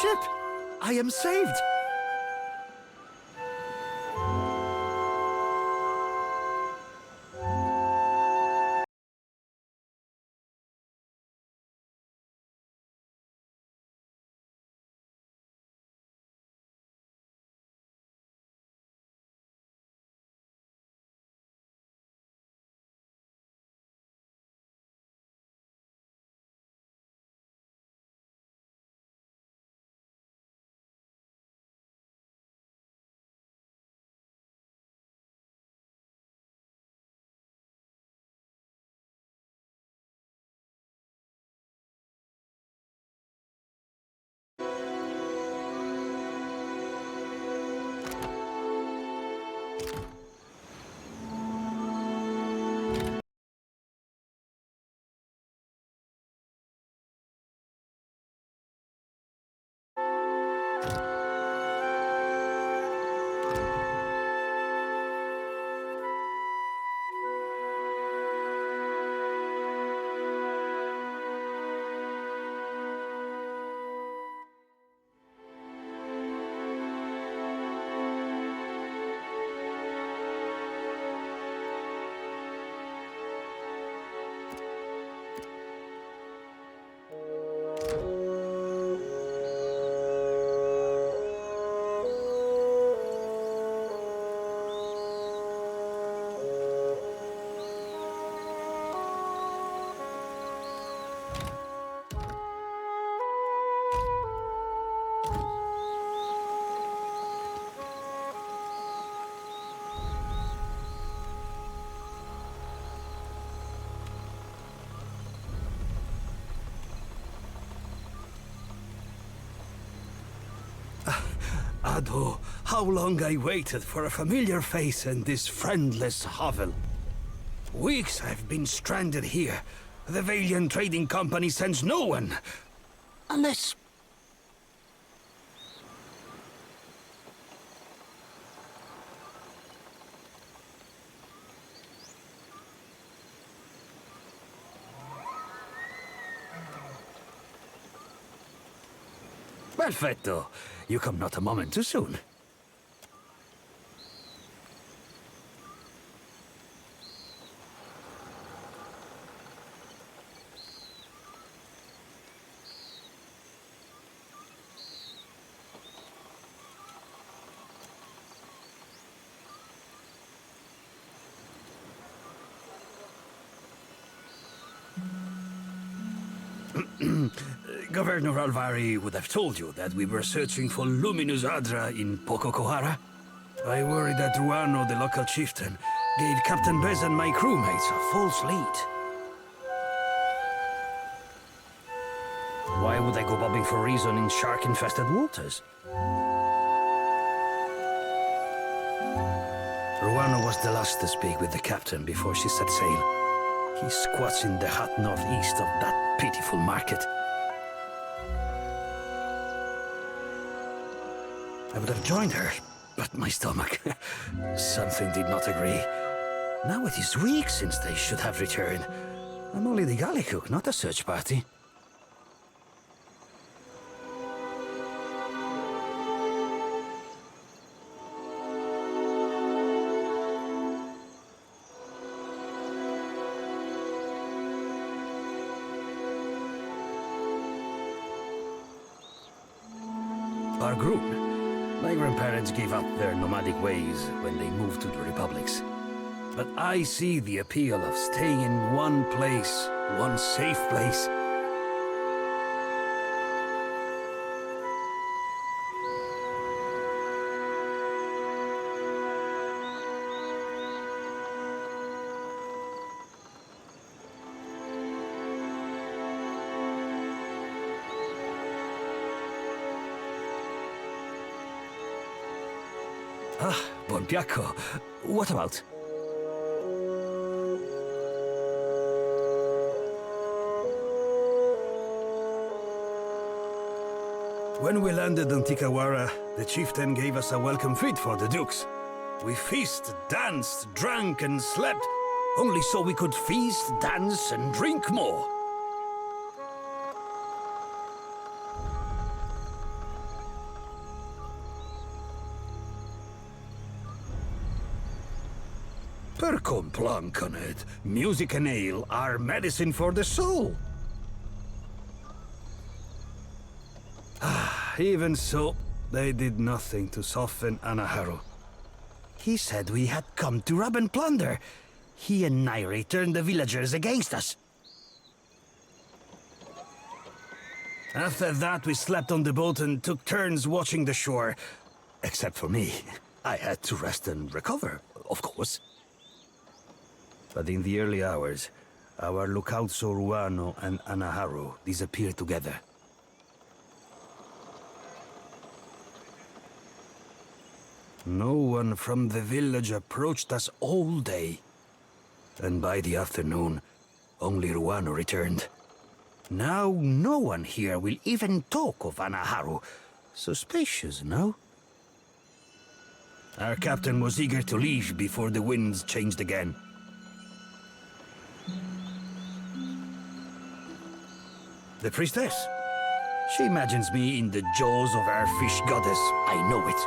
[SPEAKER 4] ship! I am saved! Ado, how long I waited for a familiar face in this friendless hovel. Weeks I've been stranded here. The Valiant Trading Company sends no one. Unless... Perfetto. You come not a moment too soon. Governor Alvari would have told you that we were searching for Luminous Adra in Pococohara. I worry that Ruano, the local chieftain, gave Captain Bez and my crewmates a false lead. Why would I go bobbing for reason in shark-infested waters? Ruano was the last to speak with the captain before she set sail. He squats in the hot northeast of that pitiful market. I would have joined her, but my stomach... something did not agree. Now it is weeks since they should have returned. I'm only the galley cook, not a search party. Bargroon. My grandparents gave up their nomadic ways when they moved to the Republics. But I see the appeal of staying in one place, one safe place. Ah, buon piacco. What about? When we landed on Tikawara, the chieftain gave us a welcome feast for the dukes. We feasted, danced, drank, and slept, only so we could feast, dance, and drink more. Verkomplankanet. Music and ale are medicine for the soul. Even so, they did nothing to soften Anaharu. He said we had come to rob and plunder. He and Nairi turned the villagers against us. After that, we slept on the boat and took turns watching the shore. Except for me. I had to rest and recover, of course. But in the early hours, our lookout Soruano and Anaharu disappeared together. No one from the village approached us all day. And by the afternoon, only Ruano returned. Now no one here will even talk of Anaharu. Suspicious, no? Our captain was eager to leave before the winds changed again. The priestess. She imagines me in the jaws of our fish goddess. I know it.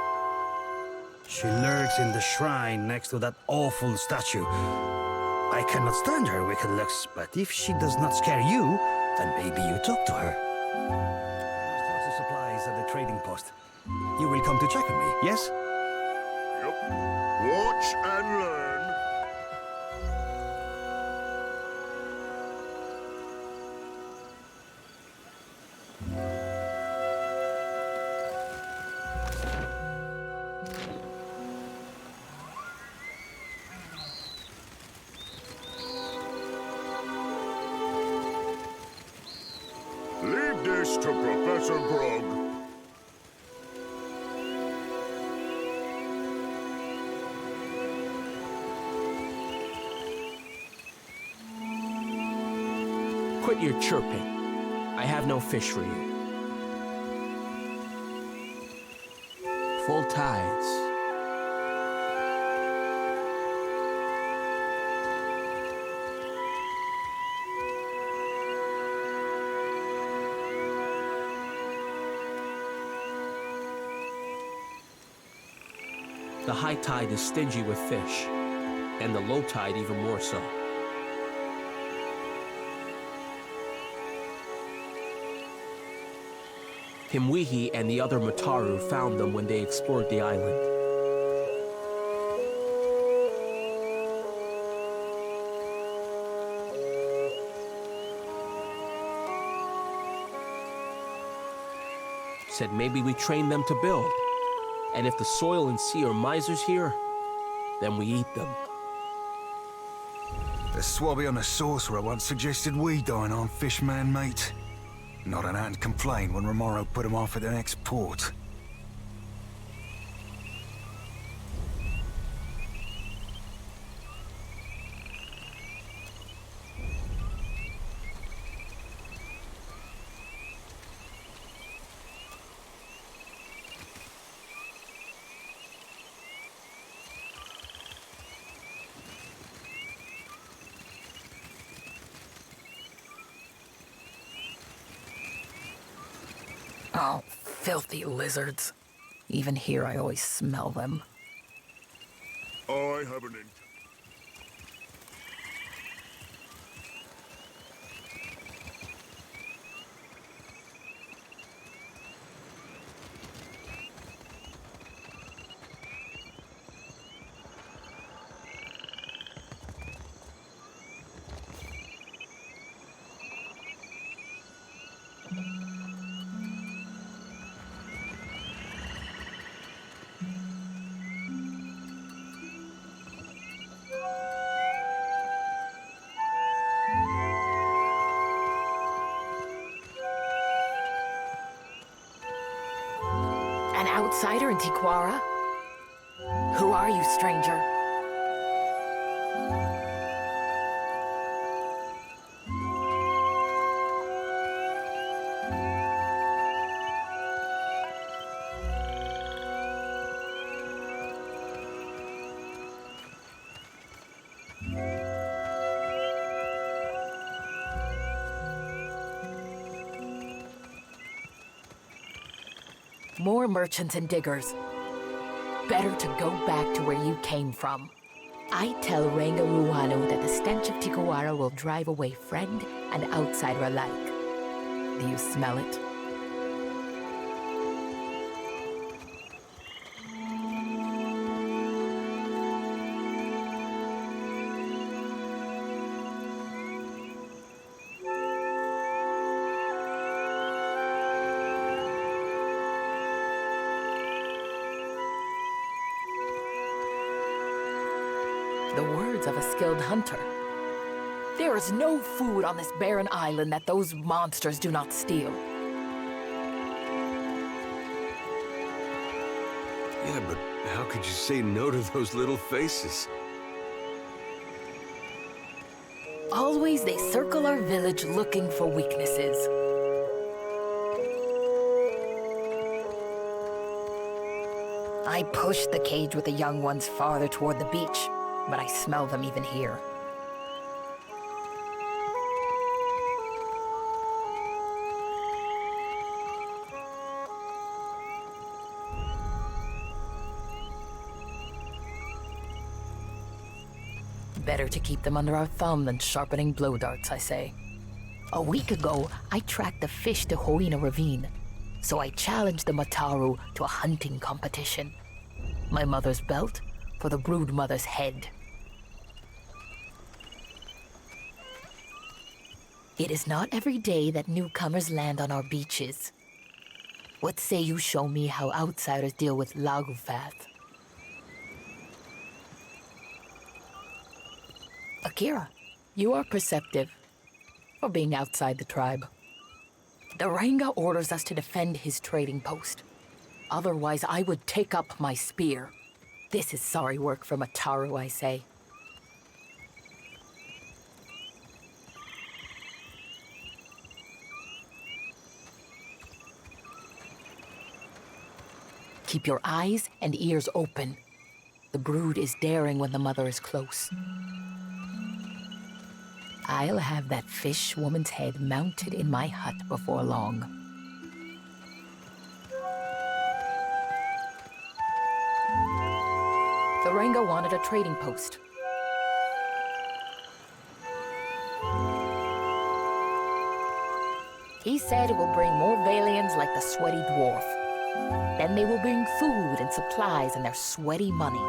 [SPEAKER 4] She lurks in the shrine next to that awful statue. I cannot stand her wicked looks, but if she does not scare you, then maybe you talk to her. I must watch the supplies at the trading post. You will come to check on me, yes?
[SPEAKER 1] Yep. Watch and learn. Leave this to Professor Grog.
[SPEAKER 10] Quit your chirping. I have no fish for you. Full tides. The high tide is stingy with fish, and the low tide even more so. Himwihi and the other Mataru found them when they explored the island. Said maybe we train them to build. And if the soil and sea are misers here, then we eat them.
[SPEAKER 3] The swabby on the sorcerer once suggested we dine on fish, man, mate. Not an ant complained when Romero put him off at the next port.
[SPEAKER 8] Oh, filthy lizards. Even here, I always smell them.
[SPEAKER 1] I have an
[SPEAKER 8] An outsider in Tiquara? Who are you, stranger? More merchants and diggers. Better to go back to where you came from. I tell Ranga Ruano that the stench of Tikawara will drive away friend and outsider alike. Do you smell it? The words of a skilled hunter. There is no food on this barren island that those monsters do not steal.
[SPEAKER 2] Yeah, but how could you say no to those little faces?
[SPEAKER 8] Always they circle our village looking for weaknesses. I push the cage with the young ones farther toward the beach, but I smell them even here. Better to keep them under our thumb than sharpening blow darts, I say. A week ago, I tracked the fish to Hoina Ravine, so I challenged the Mataru to a hunting competition. My mother's belt for the brood mother's head. It is not every day that newcomers land on our beaches. What say you show me how outsiders deal with Lagufath? Akira, you are perceptive for being outside the tribe. The Ranga orders us to defend his trading post. Otherwise, I would take up my spear. This is sorry work for Mataru, I say. Keep your eyes and ears open. The brood is daring when the mother is close. I'll have that fish woman's head mounted in my hut before long. The Ranga wanted a trading post. He said it will bring more Valians like the sweaty dwarf. Then they will bring food and supplies and their sweaty money.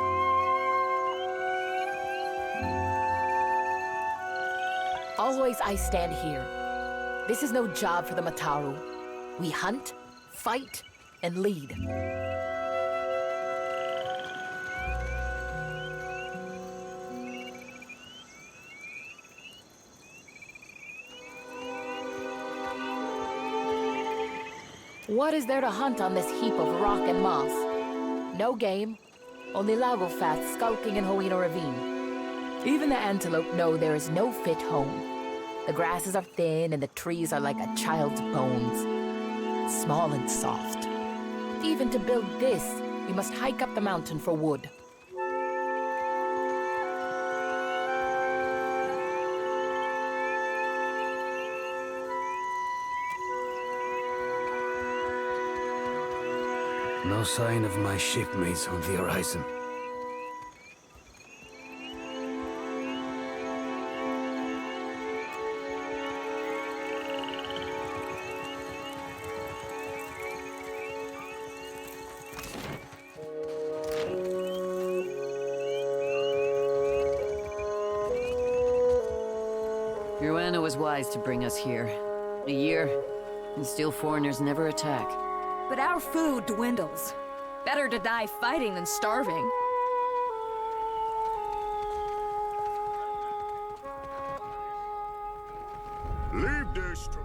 [SPEAKER 8] Always I stand here. This is no job for the Mataru. We hunt, fight, and lead. What is there to hunt on this heap of rock and moss? No game, only Lagofath skulking in Hoina Ravine. Even the antelope know there is no fit home. The grasses are thin and the trees are like a child's bones, small and soft. Even to build this, we must hike up the mountain for wood.
[SPEAKER 4] No sign of my shipmates on the horizon.
[SPEAKER 17] Ruano was wise to bring us here. A year, and still foreigners never attack.
[SPEAKER 18] But our food dwindles. Better to die fighting than starving.
[SPEAKER 1] Leave this to...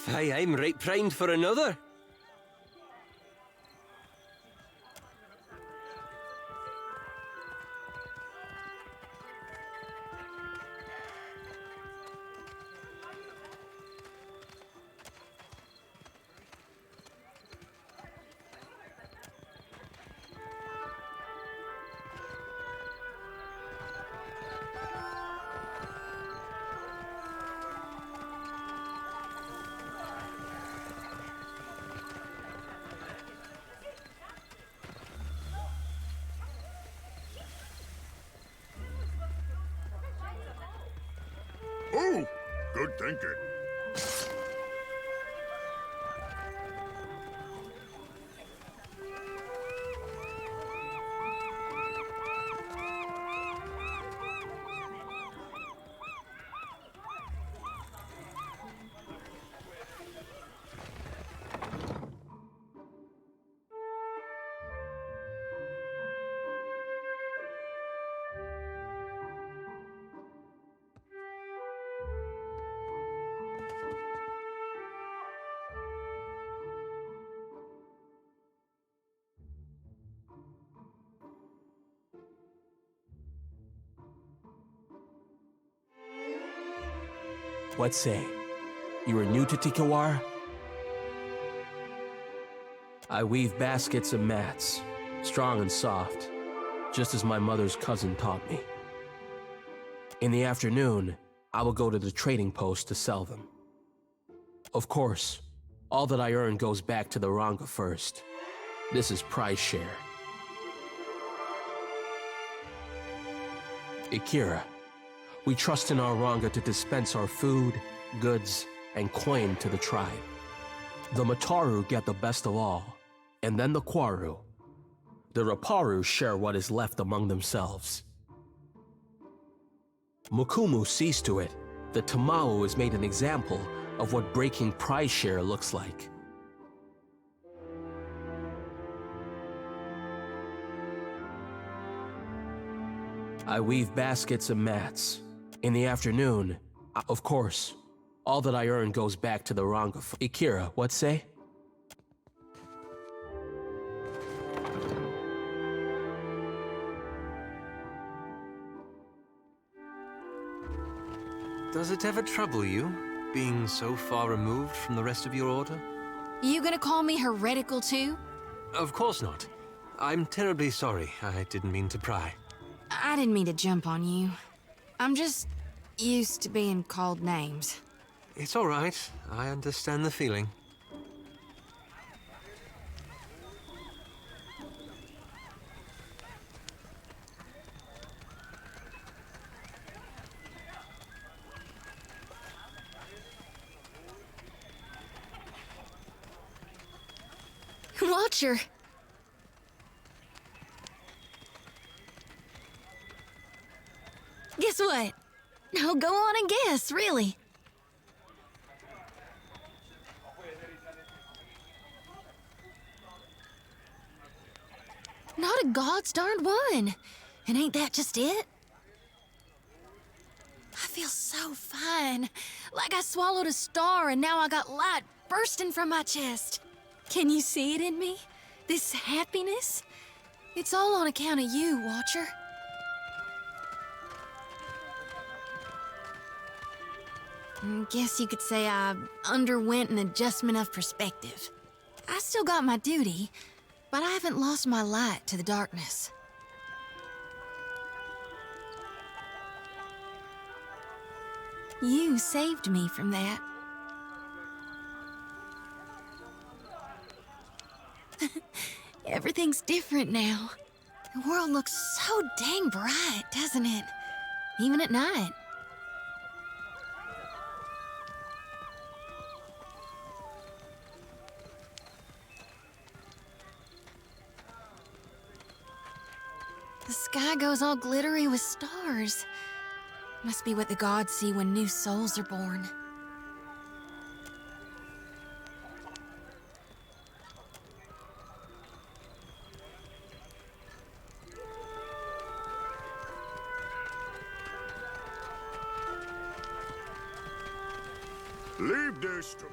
[SPEAKER 2] I'm right primed for another.
[SPEAKER 1] Oh, good thinking.
[SPEAKER 19] What say? You are new to Tikawar? I weave baskets and mats, strong and soft, just as my mother's cousin taught me. In the afternoon, I will go to the trading post to sell them. Of course, all that I earn goes back to the Ranga first. This is prize share. Ikira, we trust in our Ranga to dispense our food, goods, and coin to the tribe. The Mataru get the best of all, and then the Kwaru. The Raparu share what is left among themselves. Mukumu sees to it that Tamao is made an example of what breaking prize share looks like. I weave baskets and mats. In the afternoon, of course, all that I earn goes back to the Ranga. Ikira, what say?
[SPEAKER 2] Does it ever trouble you, being so far removed from the rest of your order?
[SPEAKER 5] You gonna call me heretical too?
[SPEAKER 2] Of course not. I'm terribly sorry. I didn't mean to pry.
[SPEAKER 5] I didn't mean to jump on you. I'm just used to being called names.
[SPEAKER 2] It's all right. I understand the feeling.
[SPEAKER 5] Watcher! Guess what? No, go on and guess, really. Not a god's darned one. And ain't that just it? I feel so fine. Like I swallowed a star and now I got light bursting from my chest. Can you see it in me? This happiness? It's all on account of you, Watcher. Guess you could say I underwent an adjustment of perspective. I still got my duty, but I haven't lost my light to the darkness. You saved me from that. Everything's different now. The world looks so dang bright, doesn't it? Even at night. The sky goes all glittery with stars. Must be what the gods see when new souls are born.
[SPEAKER 1] Leave this to...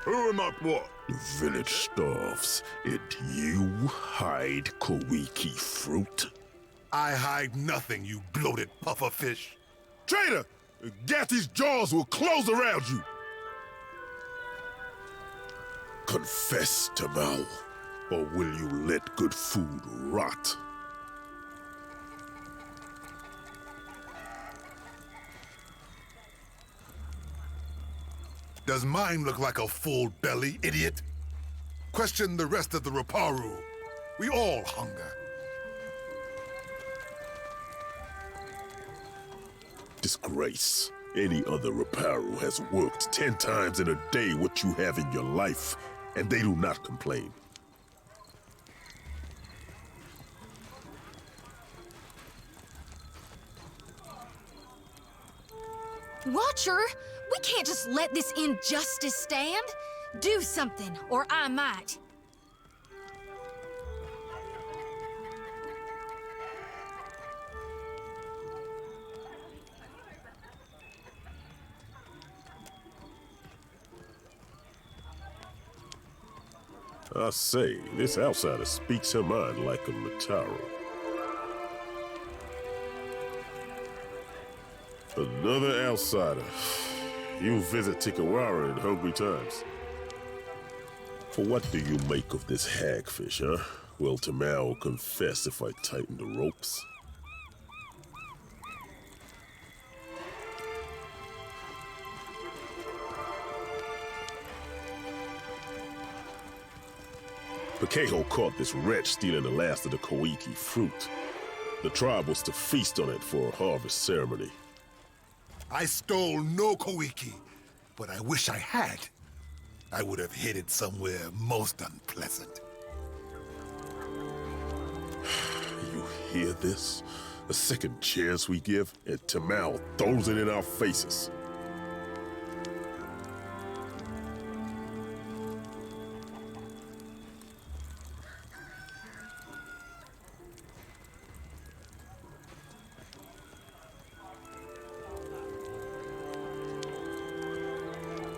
[SPEAKER 1] Who am I what?
[SPEAKER 12] The village starves, and you hide Kawiki fruit?
[SPEAKER 20] I hide nothing, you bloated pufferfish.
[SPEAKER 1] Traitor! Gatty's jaws will close around you!
[SPEAKER 12] Confess, Tamal, or will you let good food rot?
[SPEAKER 20] Does mine look like a full belly, idiot? Question the rest of the Raparu. We all hunger.
[SPEAKER 12] Disgrace. Any other Raparu has worked 10 times in a day what you have in your life, and they do not complain.
[SPEAKER 5] Watcher, we can't just let this injustice stand. Do something, or I might.
[SPEAKER 12] I say, this outsider speaks her mind like a Mataru. Another outsider. You visit Tikawara in hungry times. For what do you make of this hagfish, huh? Will Tamao confess if I tighten the ropes? Pakeho caught this wretch stealing the last of the Kawiki fruit. The tribe was to feast on it for a harvest ceremony.
[SPEAKER 20] I stole no Kawiki, but I wish I had. I would have hid it somewhere most unpleasant.
[SPEAKER 12] You hear this? A second chance we give, and Tamao throws it in our faces.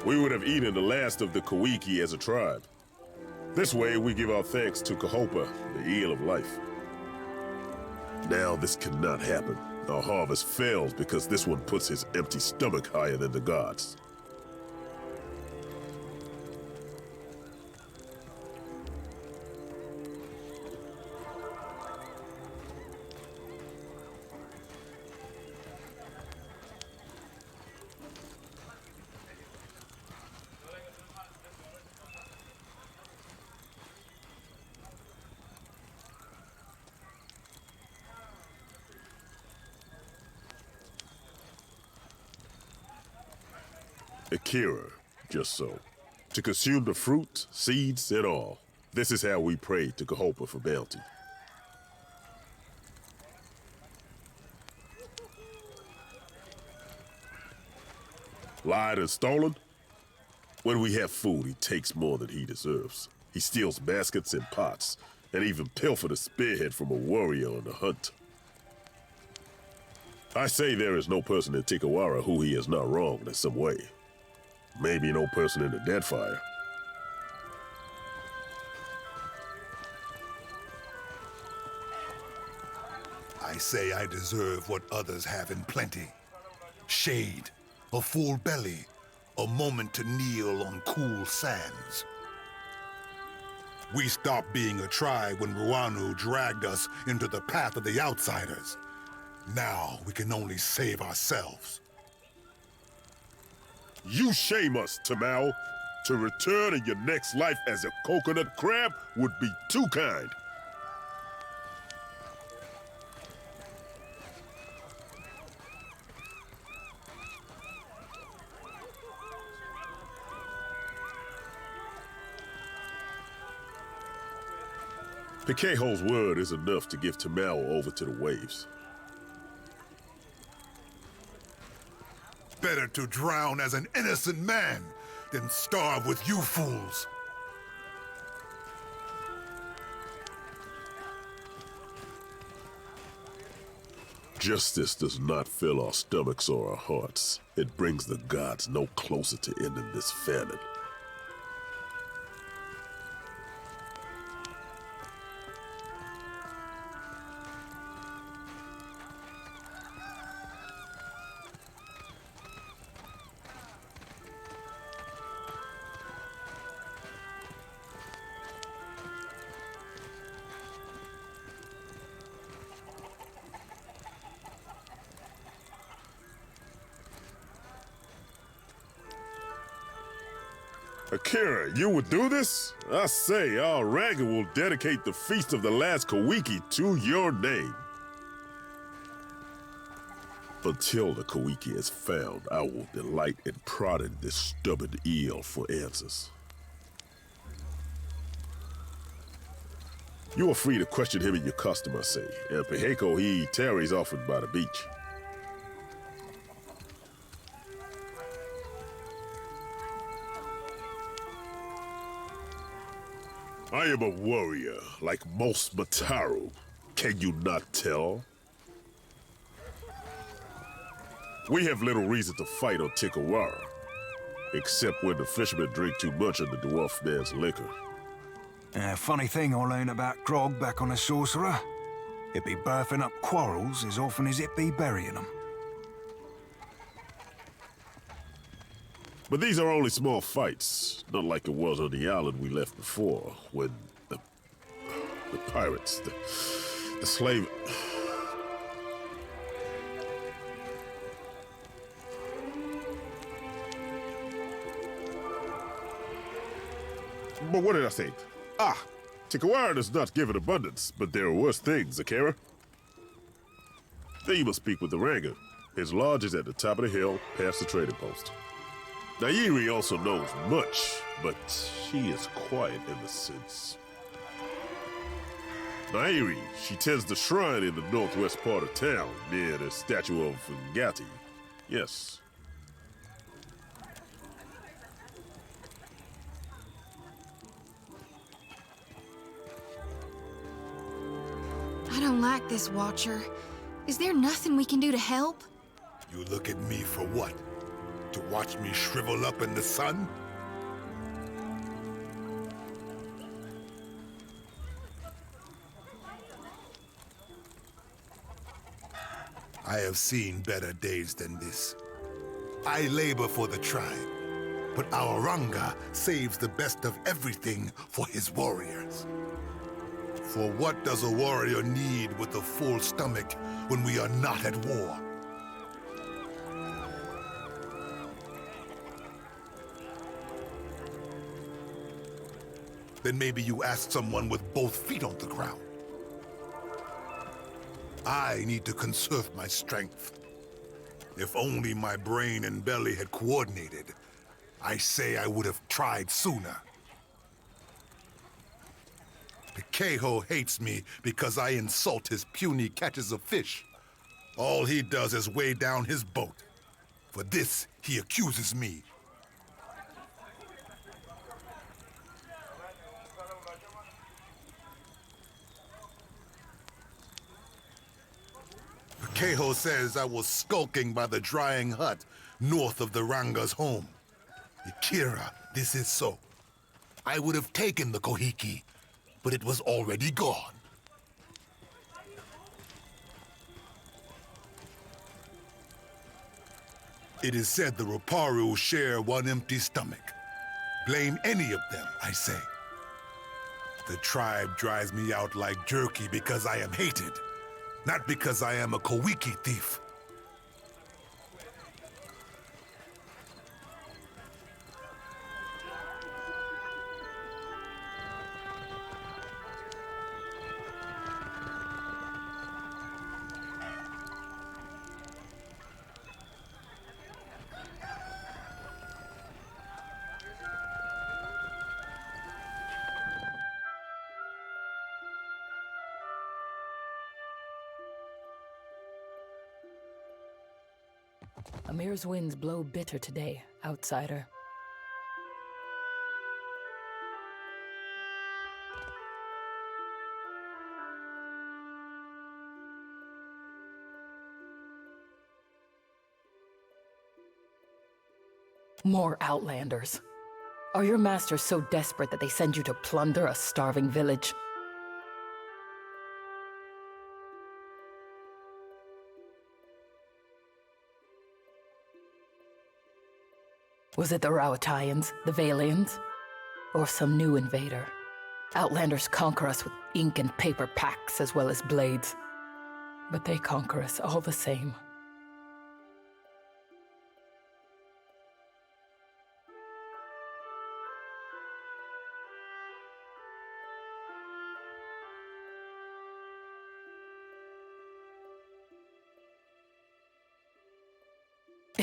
[SPEAKER 12] We would have eaten the last of the Kawiki as a tribe. This way, we give our thanks to Kahopa, the eel of life. Now this cannot happen. Our harvest fails because this one puts his empty stomach higher than the gods. Akira, just so. To consume the fruit, seeds, and all. This is how we pray to Kahopa for bounty. Lied and stolen? When we have food, he takes more than he deserves. He steals baskets and pots, and even pilfered a spearhead from a warrior on the hunt. I say there is no person in Tikawara who he has not wronged in some way. Maybe no person in the Deadfire.
[SPEAKER 20] I say I deserve what others have in plenty. Shade, a full belly, a moment to kneel on cool sands. We stopped being a tribe when Ruanu dragged us into the path of the outsiders. Now we can only save ourselves.
[SPEAKER 12] You shame us, Tamao. To return in your next life as a coconut crab would be too kind. Pakeho's word is enough to give Tamao over to the waves.
[SPEAKER 20] Better to drown as an innocent man than starve with you fools.
[SPEAKER 12] Justice does not fill our stomachs or our hearts. It brings the gods no closer to ending this famine.
[SPEAKER 21] Akira, you would do this? I say, our Ranga will dedicate the Feast of the Last Kawiki to your name. Until the Kawiki is found, I will delight in prodding this stubborn eel for answers. You are free to question him and your customer, say. And Piheko, he tarries often by the beach. I am a warrior, like most Mataru. Can you not tell? We have little reason to fight on Tikawara, except when the fishermen drink too much of the dwarf man's liquor.
[SPEAKER 3] Funny thing I learned about grog back on the Sorcerer. It be birthing up quarrels as often as it be burying them.
[SPEAKER 21] But these are only small fights, not like it was on the island we left before, when the pirates, the slave... But what did I say? Tikawara does not give in abundance, but there are worse things, Akira. Then you must speak with the Ranga. His lodge is at the top of the hill, past the trading post. Nairi also knows much, but she is quiet in the sense. Nairi, she tends the shrine in the northwest part of town, near the statue of Ngati. Yes.
[SPEAKER 5] I don't like this, Watcher. Is there nothing we can do to help?
[SPEAKER 20] You look at me for what? To watch me shrivel up in the sun? I have seen better days than this. I labor for the tribe, but our Ranga saves the best of everything for his warriors. For what does a warrior need with a full stomach when we are not at war? Then maybe you ask someone with both feet on the ground. I need to conserve my strength. If only my brain and belly had coordinated, I say I would have tried sooner. Pikeho hates me because I insult his puny catches of fish. All he does is weigh down his boat. For this, he accuses me. Pikeho says I was skulking by the drying hut north of the Ranga's home. Akira, this is so. I would have taken the Kohiki, but it was already gone. It is said the Roparu share one empty stomach. Blame any of them, I say. The tribe drives me out like jerky because I am hated, not because I am a Kawiki thief.
[SPEAKER 8] Amir's winds blow bitter today, outsider. More outlanders. Are your masters so desperate that they send you to plunder a starving village? Was it the Rauataians, the Valians, or some new invader? Outlanders conquer us with ink and paper packs as well as blades. But they conquer us all the same.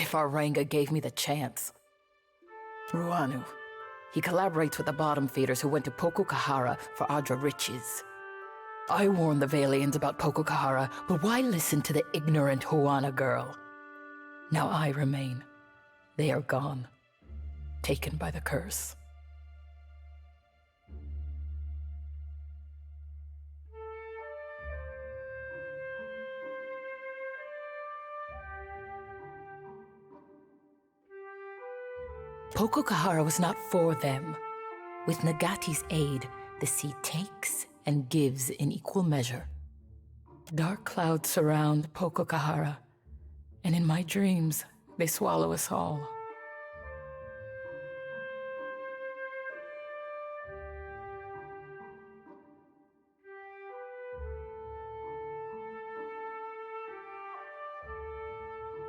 [SPEAKER 8] If our Ranga gave me the chance. Ruanu. He collaborates with the bottom feeders who went to Pokokahara for Adra riches. I warned the Valians about Pokokahara, but why listen to the ignorant Huana girl? Now I remain. They are gone. Taken by the curse. Pokokahara was not for them. With Nagati's aid, the sea takes and gives in equal measure. Dark clouds surround Pokokahara, and in my dreams, they swallow us all.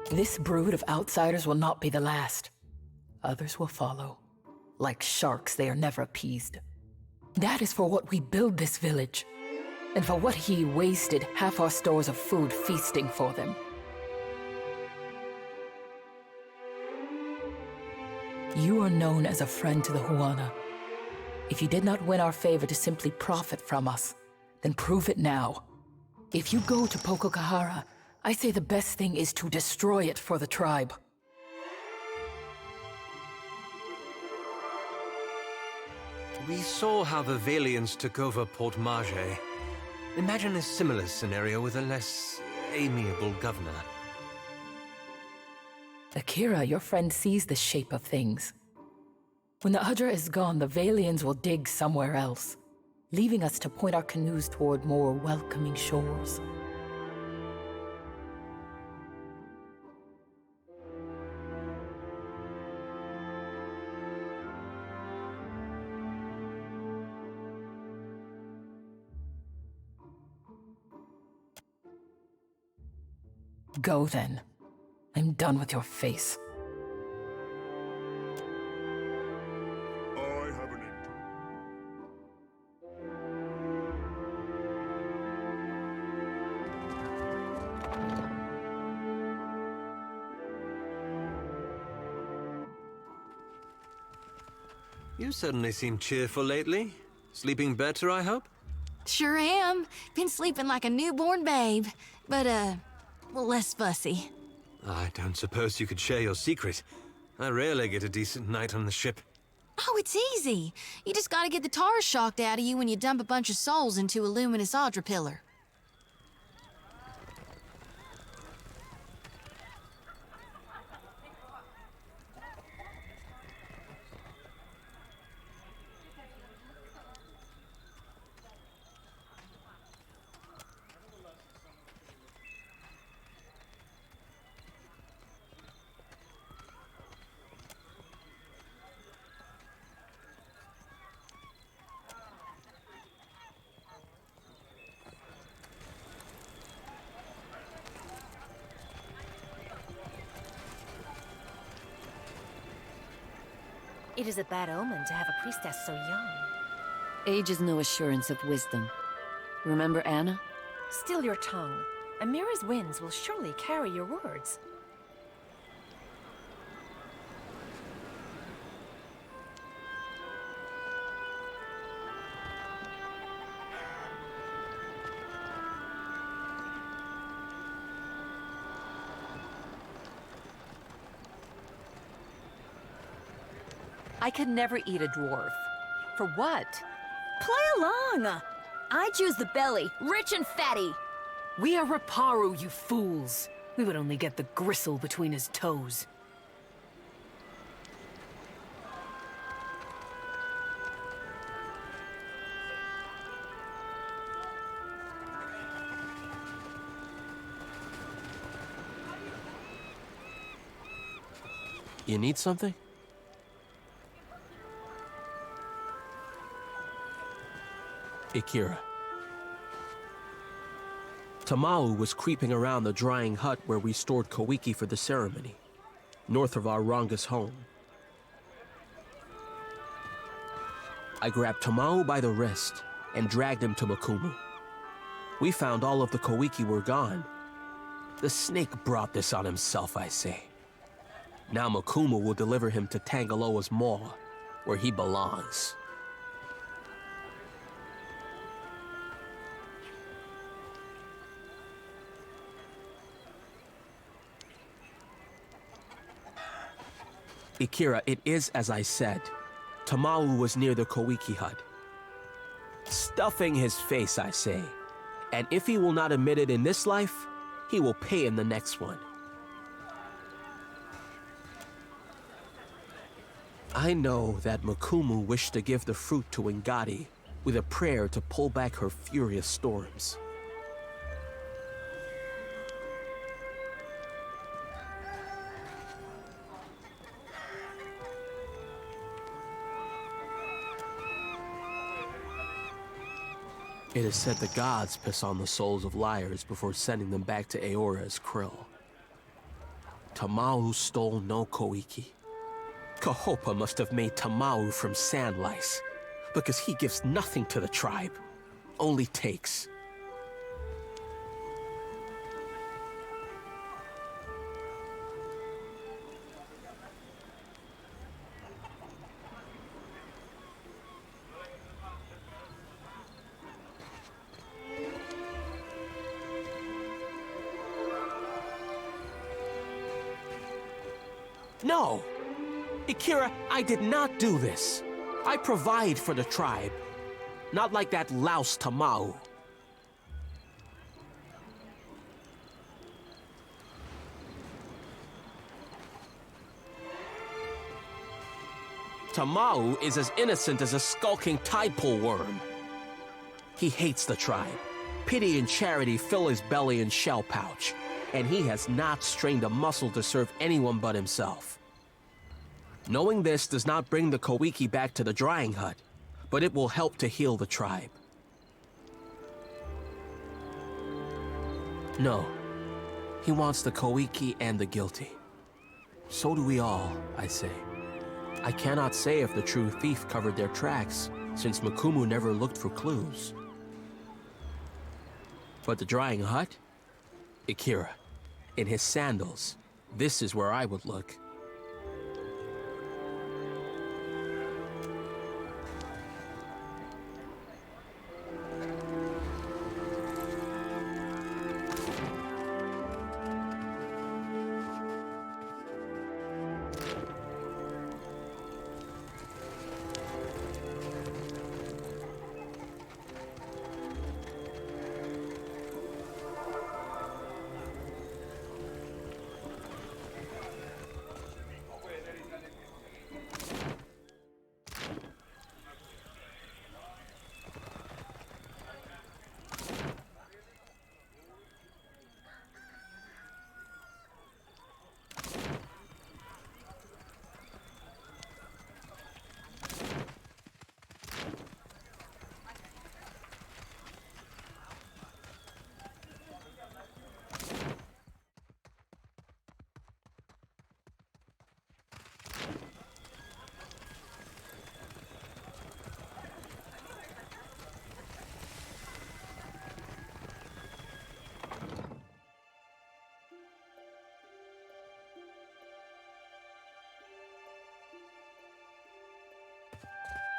[SPEAKER 8] This brood of outsiders will not be the last. Others will follow. Like sharks, they are never appeased. That is for what we build this village, and for what he wasted half our stores of food feasting for them. You are known as a friend to the Huana. If you did not win our favor to simply profit from us, then prove it now. If you go to Pokokahara, I say the best thing is to destroy it for the tribe.
[SPEAKER 2] We saw how the Valians took over Port Marge. Imagine a similar scenario with a less amiable governor.
[SPEAKER 8] Akira, your friend sees the shape of things. When the Adra is gone, the Valians will dig somewhere else, leaving us to point our canoes toward more welcoming shores. Go then. I'm done with your face.
[SPEAKER 1] I have an injury.
[SPEAKER 2] You certainly seem cheerful lately. Sleeping better, I hope?
[SPEAKER 5] Sure am. Been sleeping like a newborn babe. But, less fussy.
[SPEAKER 2] I don't suppose you could share your secret. I rarely get a decent night on the ship.
[SPEAKER 5] Oh, it's easy. You just gotta get the tar shocked out of you when you dump a bunch of souls into a luminous Adra pillar.
[SPEAKER 6] It is a bad omen to have a priestess so young.
[SPEAKER 17] Age is no assurance of wisdom. Remember Anna?
[SPEAKER 6] Still your tongue. Amira's winds will surely carry your words.
[SPEAKER 18] I could never eat a dwarf. For what? Play along! I choose the belly, rich and fatty.
[SPEAKER 22] We are Raparu, you fools. We would only get the gristle between his toes.
[SPEAKER 19] You need something? Akira. Tamau was creeping around the drying hut where we stored Kawiki for the ceremony, north of our Ranga's home. I grabbed Tamau by the wrist and dragged him to Makumu. We found all of the Kawiki were gone. The snake brought this on himself, I say. Now Makumu will deliver him to Tangaloa's maw, where he belongs. Ikira, it is as I said. Tamau was near the Koiki hut. Stuffing his face, I say. And if he will not admit it in this life, he will pay in the next one. I know that Makumu wished to give the fruit to Ngati with a prayer to pull back her furious storms. It is said the gods piss on the souls of liars before sending them back to Aora as krill. Tamau stole no Koiki. Kahopa must have made Tamau from sand lice, because he gives nothing to the tribe, only takes. No! Ikira, I did not do this. I provide for the tribe. Not like that louse Tamau. Tamau is as innocent as a skulking tadpole worm. He hates the tribe. Pity and charity fill his belly and shell pouch, and he has not strained a muscle to serve anyone but himself. Knowing this does not bring the Koiki back to the drying hut, but it will help to heal the tribe. No, he wants the Koiki and the guilty. So do we all, I say. I cannot say if the true thief covered their tracks, since Makumu never looked for clues. But the drying hut? Ikira, in his sandals, this is where I would look.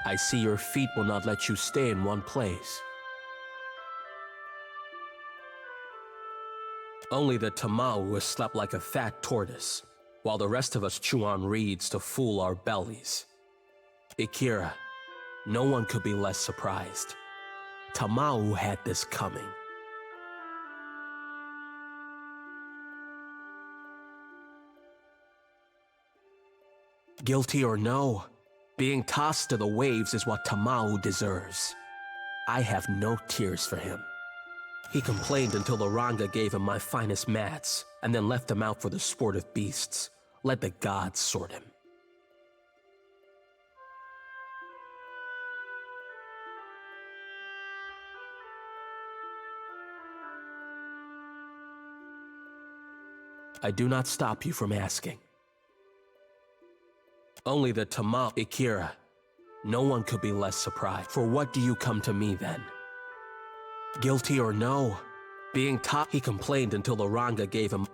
[SPEAKER 19] I see your feet will not let you stay in one place. Only the Tamau has slept like a fat tortoise, while the rest of us chew on reeds to fool our bellies. Ikira, no one could be less surprised. Tamau had this coming. Guilty or no, being tossed to the waves is what Tamau deserves. I have no tears for him. He complained until the Ranga gave him my finest mats, and then left him out for the sport of beasts. Let the gods sort him. I do not stop you from asking. Only the Tamau, Ikira. No one could be less surprised. For what do you come to me then? Guilty or no, being taught, he complained until the Ranga gave him.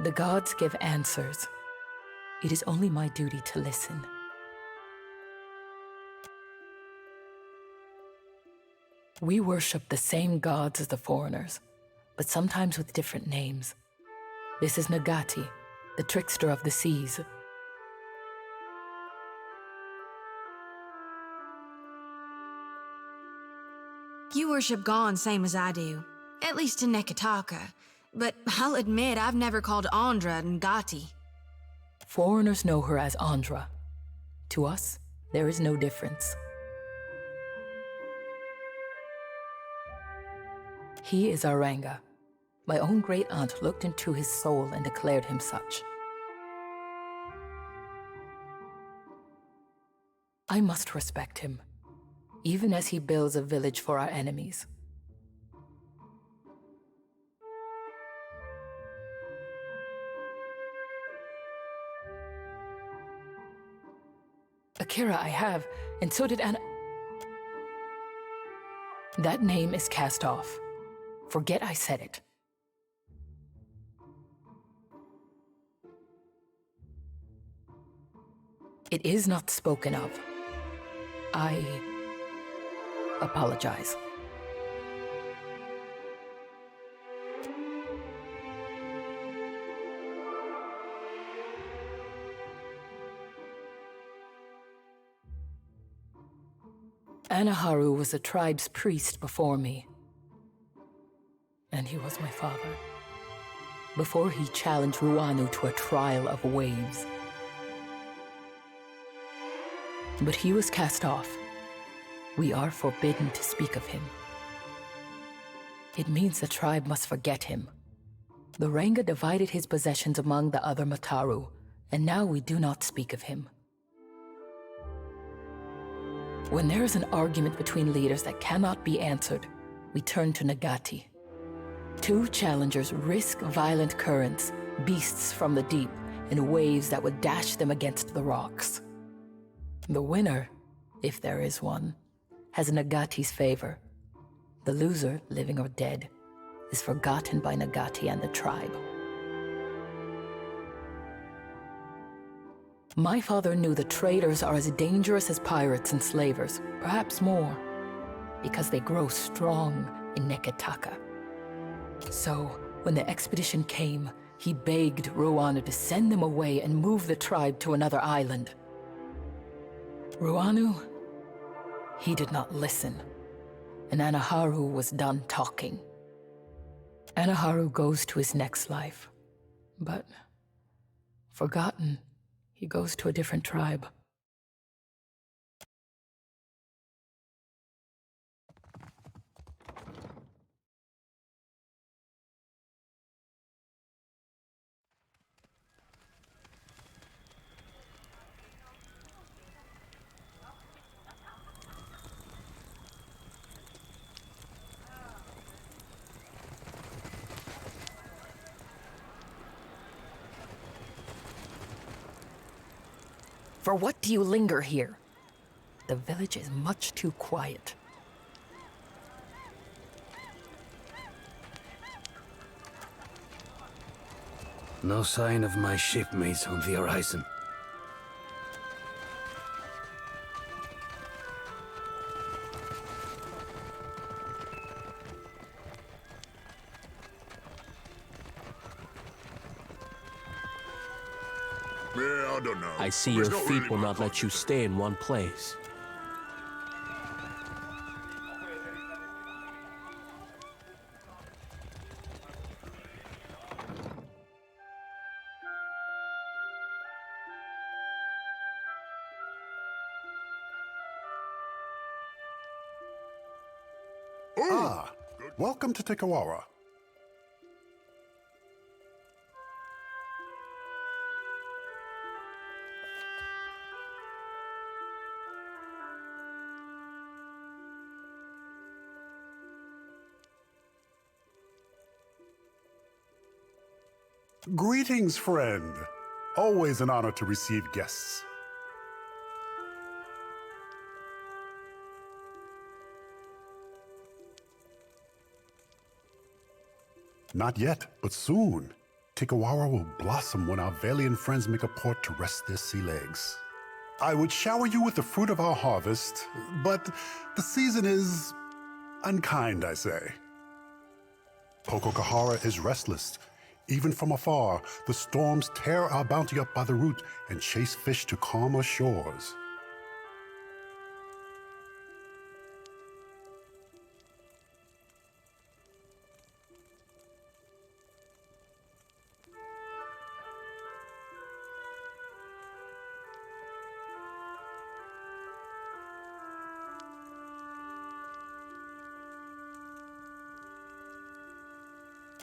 [SPEAKER 8] The gods give answers. It is only my duty to listen. We worship the same gods as the foreigners, but sometimes with different names. This is Nagati, the trickster of the seas.
[SPEAKER 5] You worship Gon same as I do, at least in Neketaka. But I'll admit I've never called Andra Ngati.
[SPEAKER 8] Foreigners know her as Andra. To us, there is no difference. He is Aranga. My own great-aunt looked into his soul and declared him such. I must respect him, even as he builds a village for our enemies. Akira I have, and so did Anna. That name is cast off. Forget I said it. It is not spoken of. I apologize. Anaharu was the tribe's priest before me. And he was my father. Before he challenged Ruanu to a trial of waves. But he was cast off. We are forbidden to speak of him. It means the tribe must forget him. The Ranga divided his possessions among the other Mataru, and now we do not speak of him. When there is an argument between leaders that cannot be answered, we turn to Nagati. Two challengers risk violent currents, beasts from the deep, and waves that would dash them against the rocks. The winner, if there is one, has Nagati's favor. The loser, living or dead, is forgotten by Nagati and the tribe. My father knew the traders are as dangerous as pirates and slavers, perhaps more, because they grow strong in Neketaka. So, when the expedition came, he begged Ruanu to send them away and move the tribe to another island. Ruanu, he did not listen, and Anaharu was done talking. Anaharu goes to his next life, but forgotten, he goes to a different tribe. For what do you linger here? The village is much too quiet.
[SPEAKER 4] No sign of my shipmates on the horizon.
[SPEAKER 1] Yeah, I don't know.
[SPEAKER 19] I see your feet will not let you stay in one place.
[SPEAKER 9] Ah, welcome to Tikawara. Greetings, friend. Always an honor to receive guests. Not yet, but soon. Tikawara will blossom when our Valian friends make a port to rest their sea legs. I would shower you with the fruit of our harvest, but the season is unkind, I say. Pococahara is restless. Even from afar, the storms tear our bounty up by the root and chase fish to calmer shores.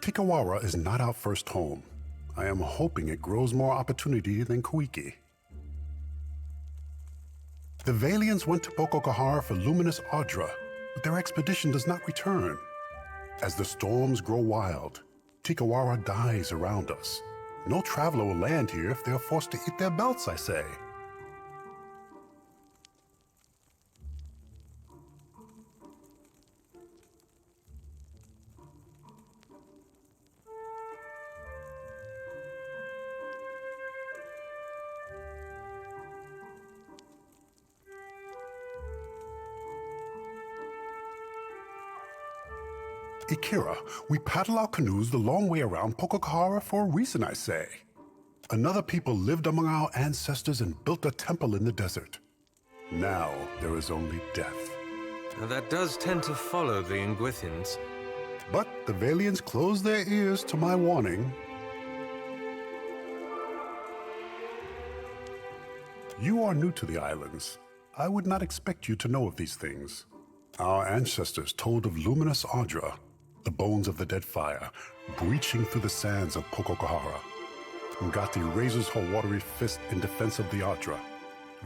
[SPEAKER 9] Tikawara is not our first home. I am hoping it grows more opportunity than Kuiki. The Valians went to Pococahara for Luminous Audra, but their expedition does not return. As the storms grow wild, Tikawara dies around us. No traveler will land here if they are forced to eat their belts, I say. Ikira, we paddle our canoes the long way around Pococahara for a reason, I say. Another people lived among our ancestors and built a temple in the desert. Now there is only death.
[SPEAKER 2] Now that does tend to follow the Ingwithians.
[SPEAKER 9] But the Valians closed their ears to my warning. You are new to the islands. I would not expect you to know of these things. Our ancestors told of Luminous Audra, the bones of the dead fire, breaching through the sands of Pococahara. Ngati raises her watery fist in defense of the Audra.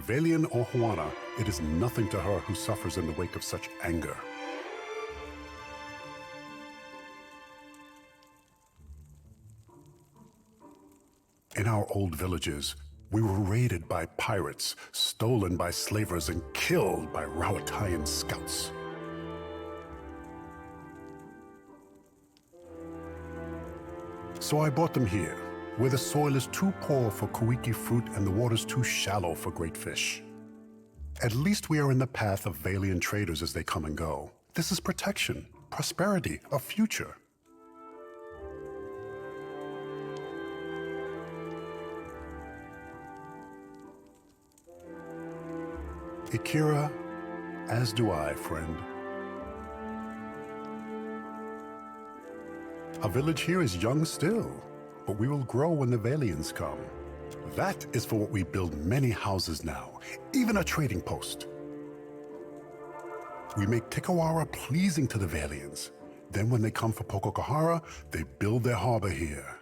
[SPEAKER 9] Valian or Huana, it is nothing to her who suffers in the wake of such anger. In our old villages, we were raided by pirates, stolen by slavers, and killed by Rawatayan scouts. So I brought them here, where the soil is too poor for Kuiki fruit and the waters too shallow for great fish. At least we are in the path of Valian traders as they come and go. This is protection, prosperity, a future. Ikira, as do I, friend. Our village here is young still, but we will grow when the Valians come. That is for what we build many houses now, even a trading post. We make Tikawara pleasing to the Valians. Then when they come for Pococahara, they build their harbor here.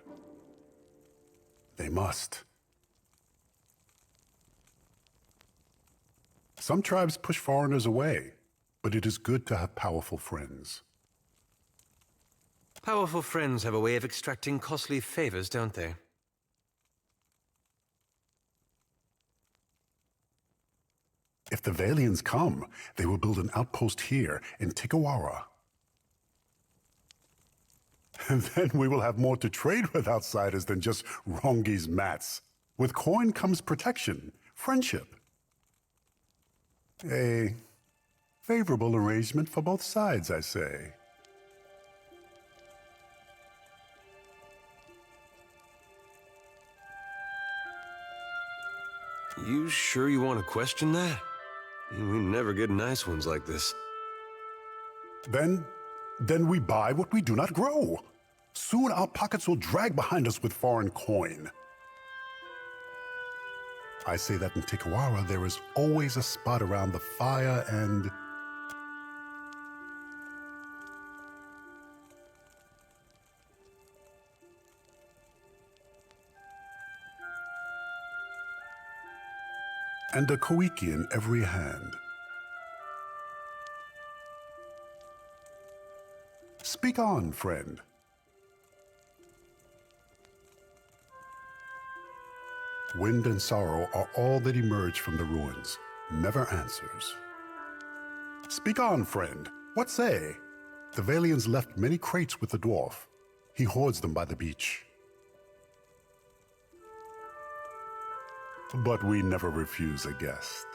[SPEAKER 9] They must. Some tribes push foreigners away, but it is good to have powerful friends.
[SPEAKER 2] Powerful friends have a way of extracting costly favors, don't they?
[SPEAKER 9] If the Valians come, they will build an outpost here in Tikawara. And then we will have more to trade with outsiders than just Rongi's mats. With coin comes protection, friendship. A favorable arrangement for both sides, I say.
[SPEAKER 2] You sure you want to question that? We never get nice ones like this.
[SPEAKER 9] Then we buy what we do not grow. Soon our pockets will drag behind us with foreign coin. I say that in Tikawara there is always a spot around the fire and... and a Kuiki in every hand. Speak on, friend. Wind and sorrow are all that emerge from the ruins, never answers. Speak on, friend. What say? The Valians left many crates with the dwarf. He hoards them by the beach. But we never refuse a guest.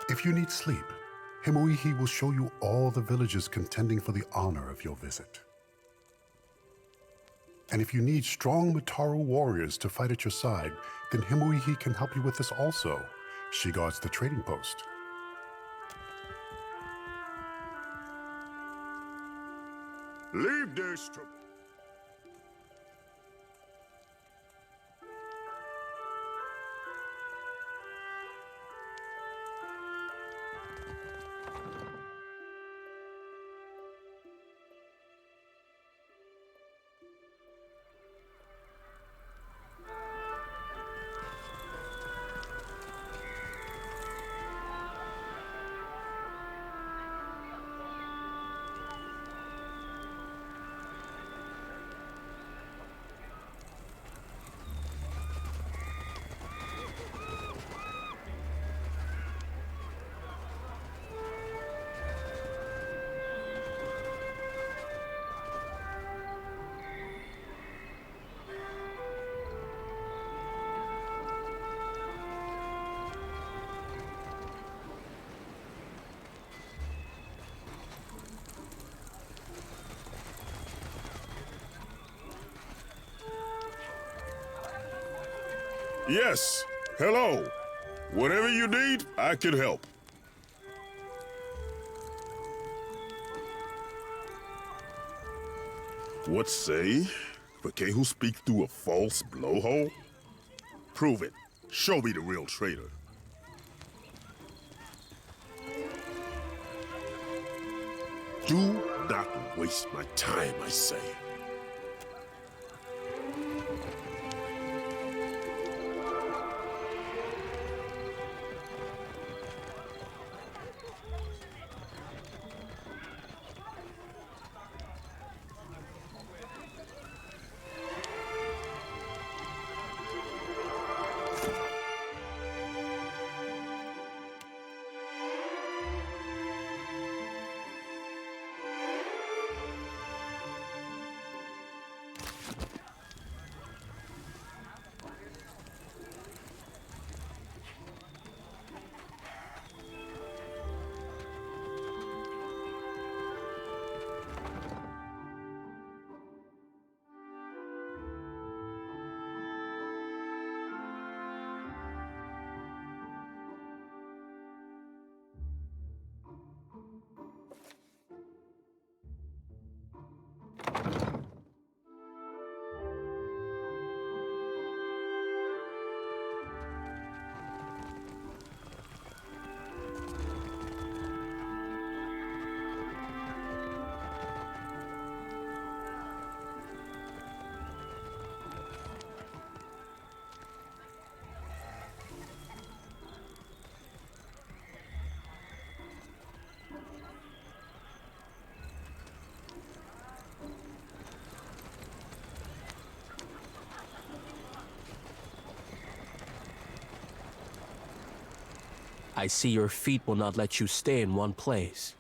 [SPEAKER 9] If you need sleep, Hemoihi will show you all the villages contending for the honor of your visit. And if you need strong Mataru warriors to fight at your side, then Hemoihi can help you with this also. She guards the trading post.
[SPEAKER 1] Leave this to... Yes, hello. Whatever you need, I can help. What say? Vakehu speak through a false blowhole? Prove it. Show me the real traitor. Do not waste my time, I say.
[SPEAKER 19] I see your feet will not let you stay in one place.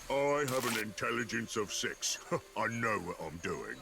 [SPEAKER 1] I have an intelligence of 6. I know what I'm doing.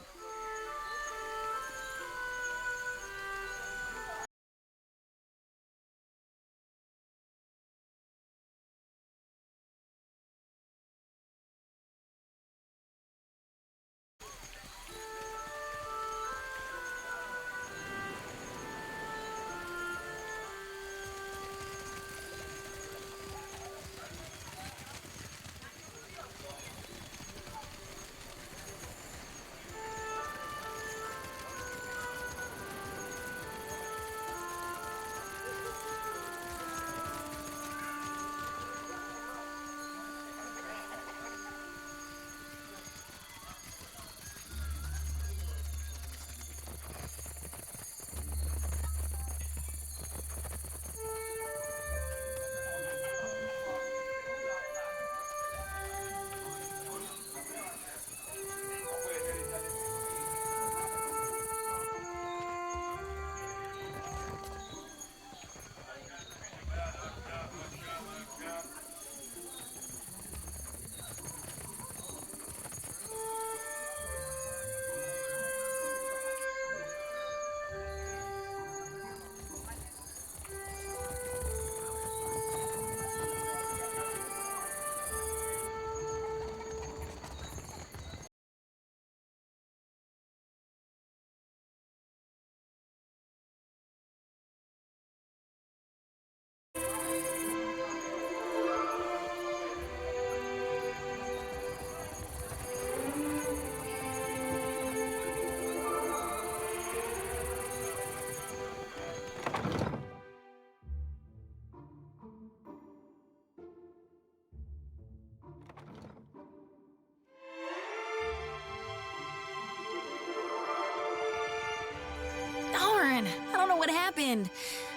[SPEAKER 5] Darn, I don't know what happened.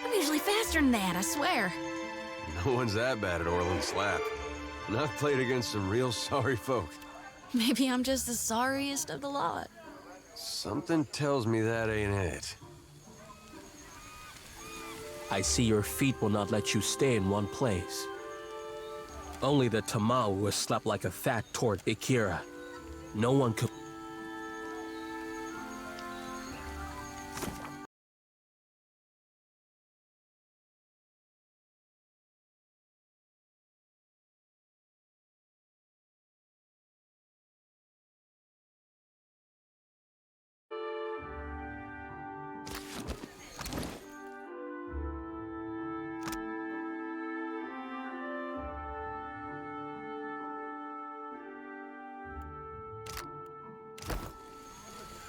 [SPEAKER 5] I'm usually faster than that, I swear.
[SPEAKER 2] No one's that bad at Orland Slap. And I've played against some real sorry folk.
[SPEAKER 5] Maybe I'm just the sorriest of the lot.
[SPEAKER 2] Something tells me that ain't it.
[SPEAKER 19] I see your feet will not let you stay in one place. Only the Tamau was slapped like a fat toward Ikira. No one could...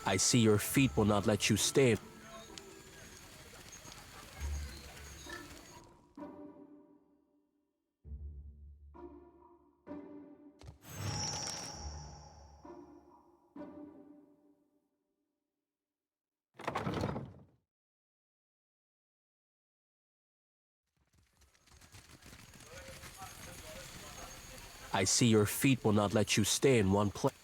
[SPEAKER 19] I see your feet will not let you stay. I see your feet will not let you stay in one place.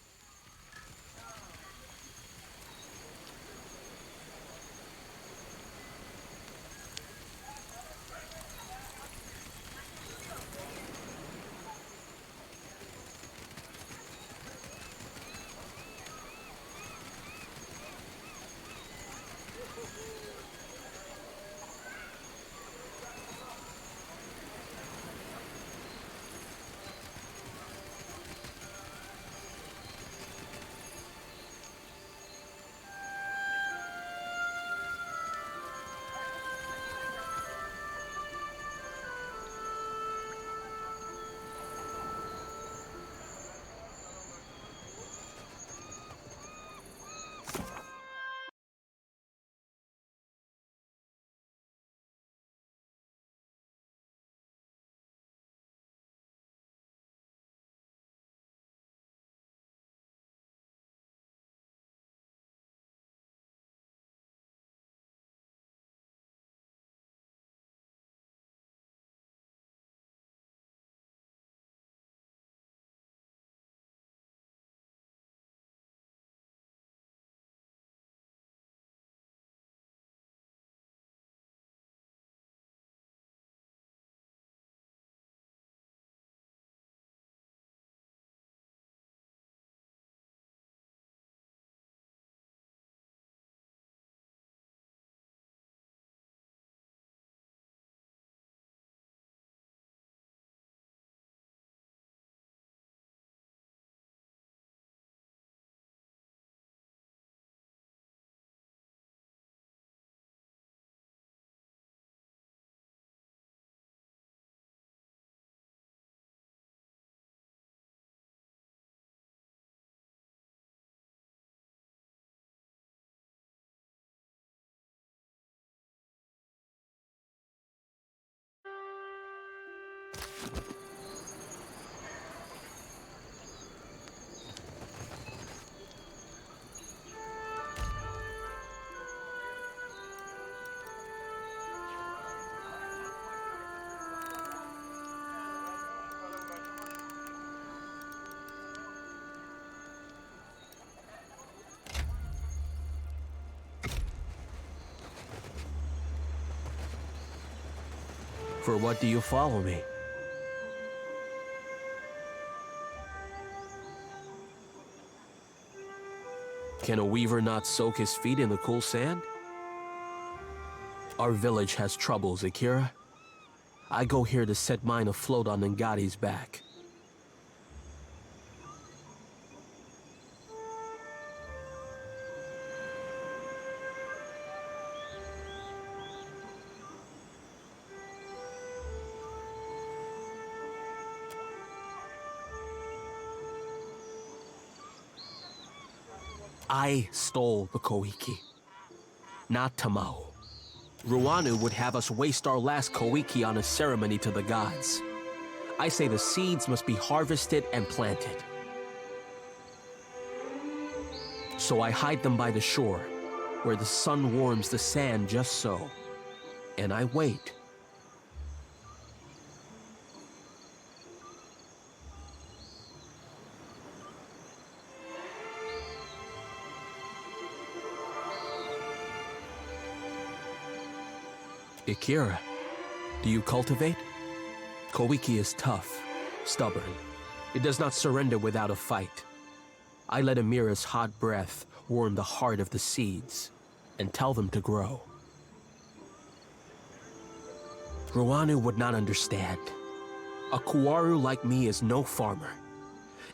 [SPEAKER 19] For what do you follow me? Can a weaver not soak his feet in the cool sand? Our village has troubles, Akira. I go here to set mine afloat on Ngati's back. I stole the Koiki, not Tamao. Ruanu would have us waste our last Koiki on a ceremony to the gods. I say the seeds must be harvested and planted. So I hide them by the shore, where the sun warms the sand just so. And I wait. Akira, do you cultivate? Koiki is tough, stubborn. It does not surrender without a fight. I let Amira's hot breath warm the heart of the seeds and tell them to grow. Ruanu would not understand. A Kuaru like me is no farmer.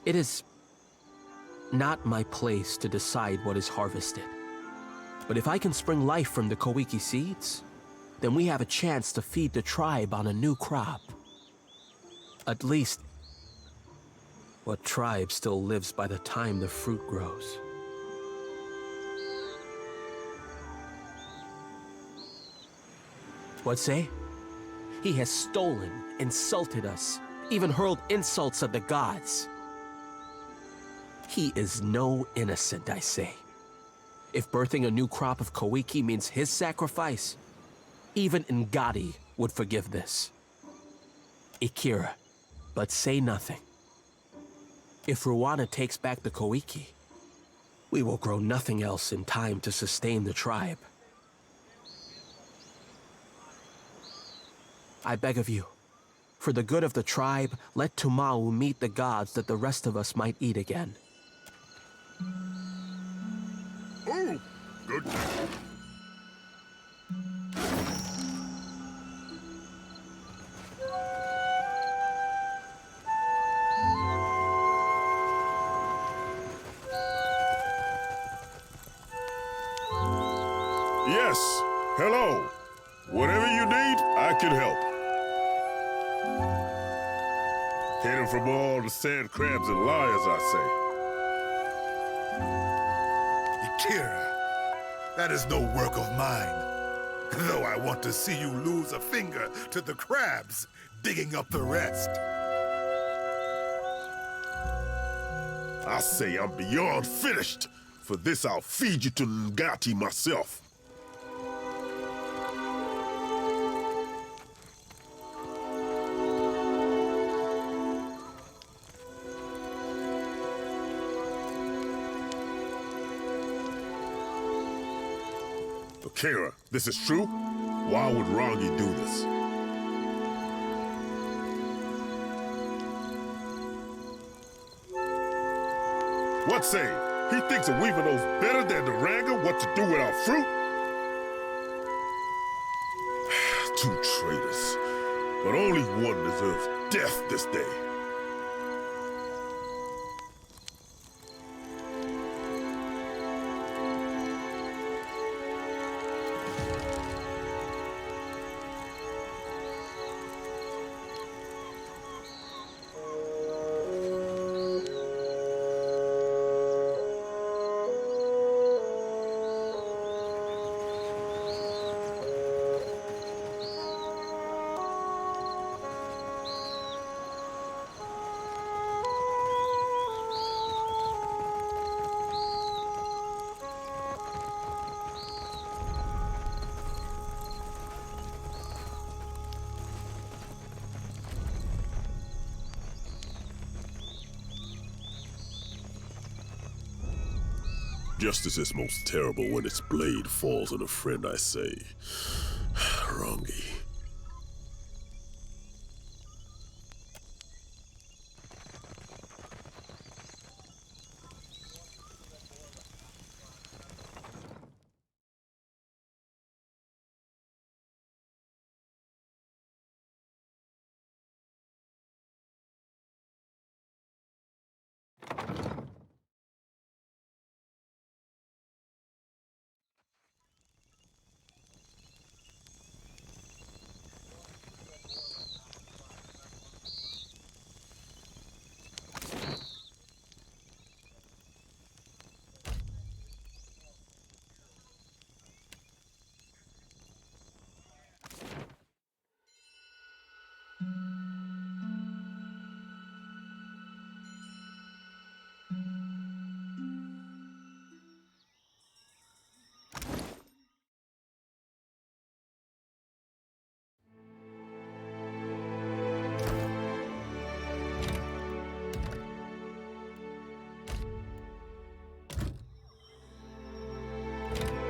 [SPEAKER 19] It is not my place to decide what is harvested. But if I can spring life from the Koiki seeds, then we have a chance to feed the tribe on a new crop. At least, what tribe still lives by the time the fruit grows? What say? He has stolen, insulted us, even hurled insults at the gods. He is no innocent, I say. If birthing a new crop of Koiki means his sacrifice, even Ngati would forgive this. Akira, but say nothing. If Ruana takes back the Koiki, we will grow nothing else in time to sustain the tribe. I beg of you, for the good of the tribe, let Tumau meet the gods that the rest of us might eat again.
[SPEAKER 1] Oh, good. Yes, hello. Whatever you need, I can help. Hidden from all the sand crabs and liars, I say.
[SPEAKER 20] Akira, that is no work of mine. Though I want to see you lose a finger to the crabs, digging up the rest.
[SPEAKER 1] I say I'm beyond finished. For this, I'll feed you to Ngati myself. Akira, this is true? Why would Rangi do this? What say? He thinks a weaver knows better than the Ranga what to do with our fruit? Two traitors. But only one deserves death this day. Justice is most terrible when its blade falls on a friend, I say. Rangi.
[SPEAKER 14] Akira.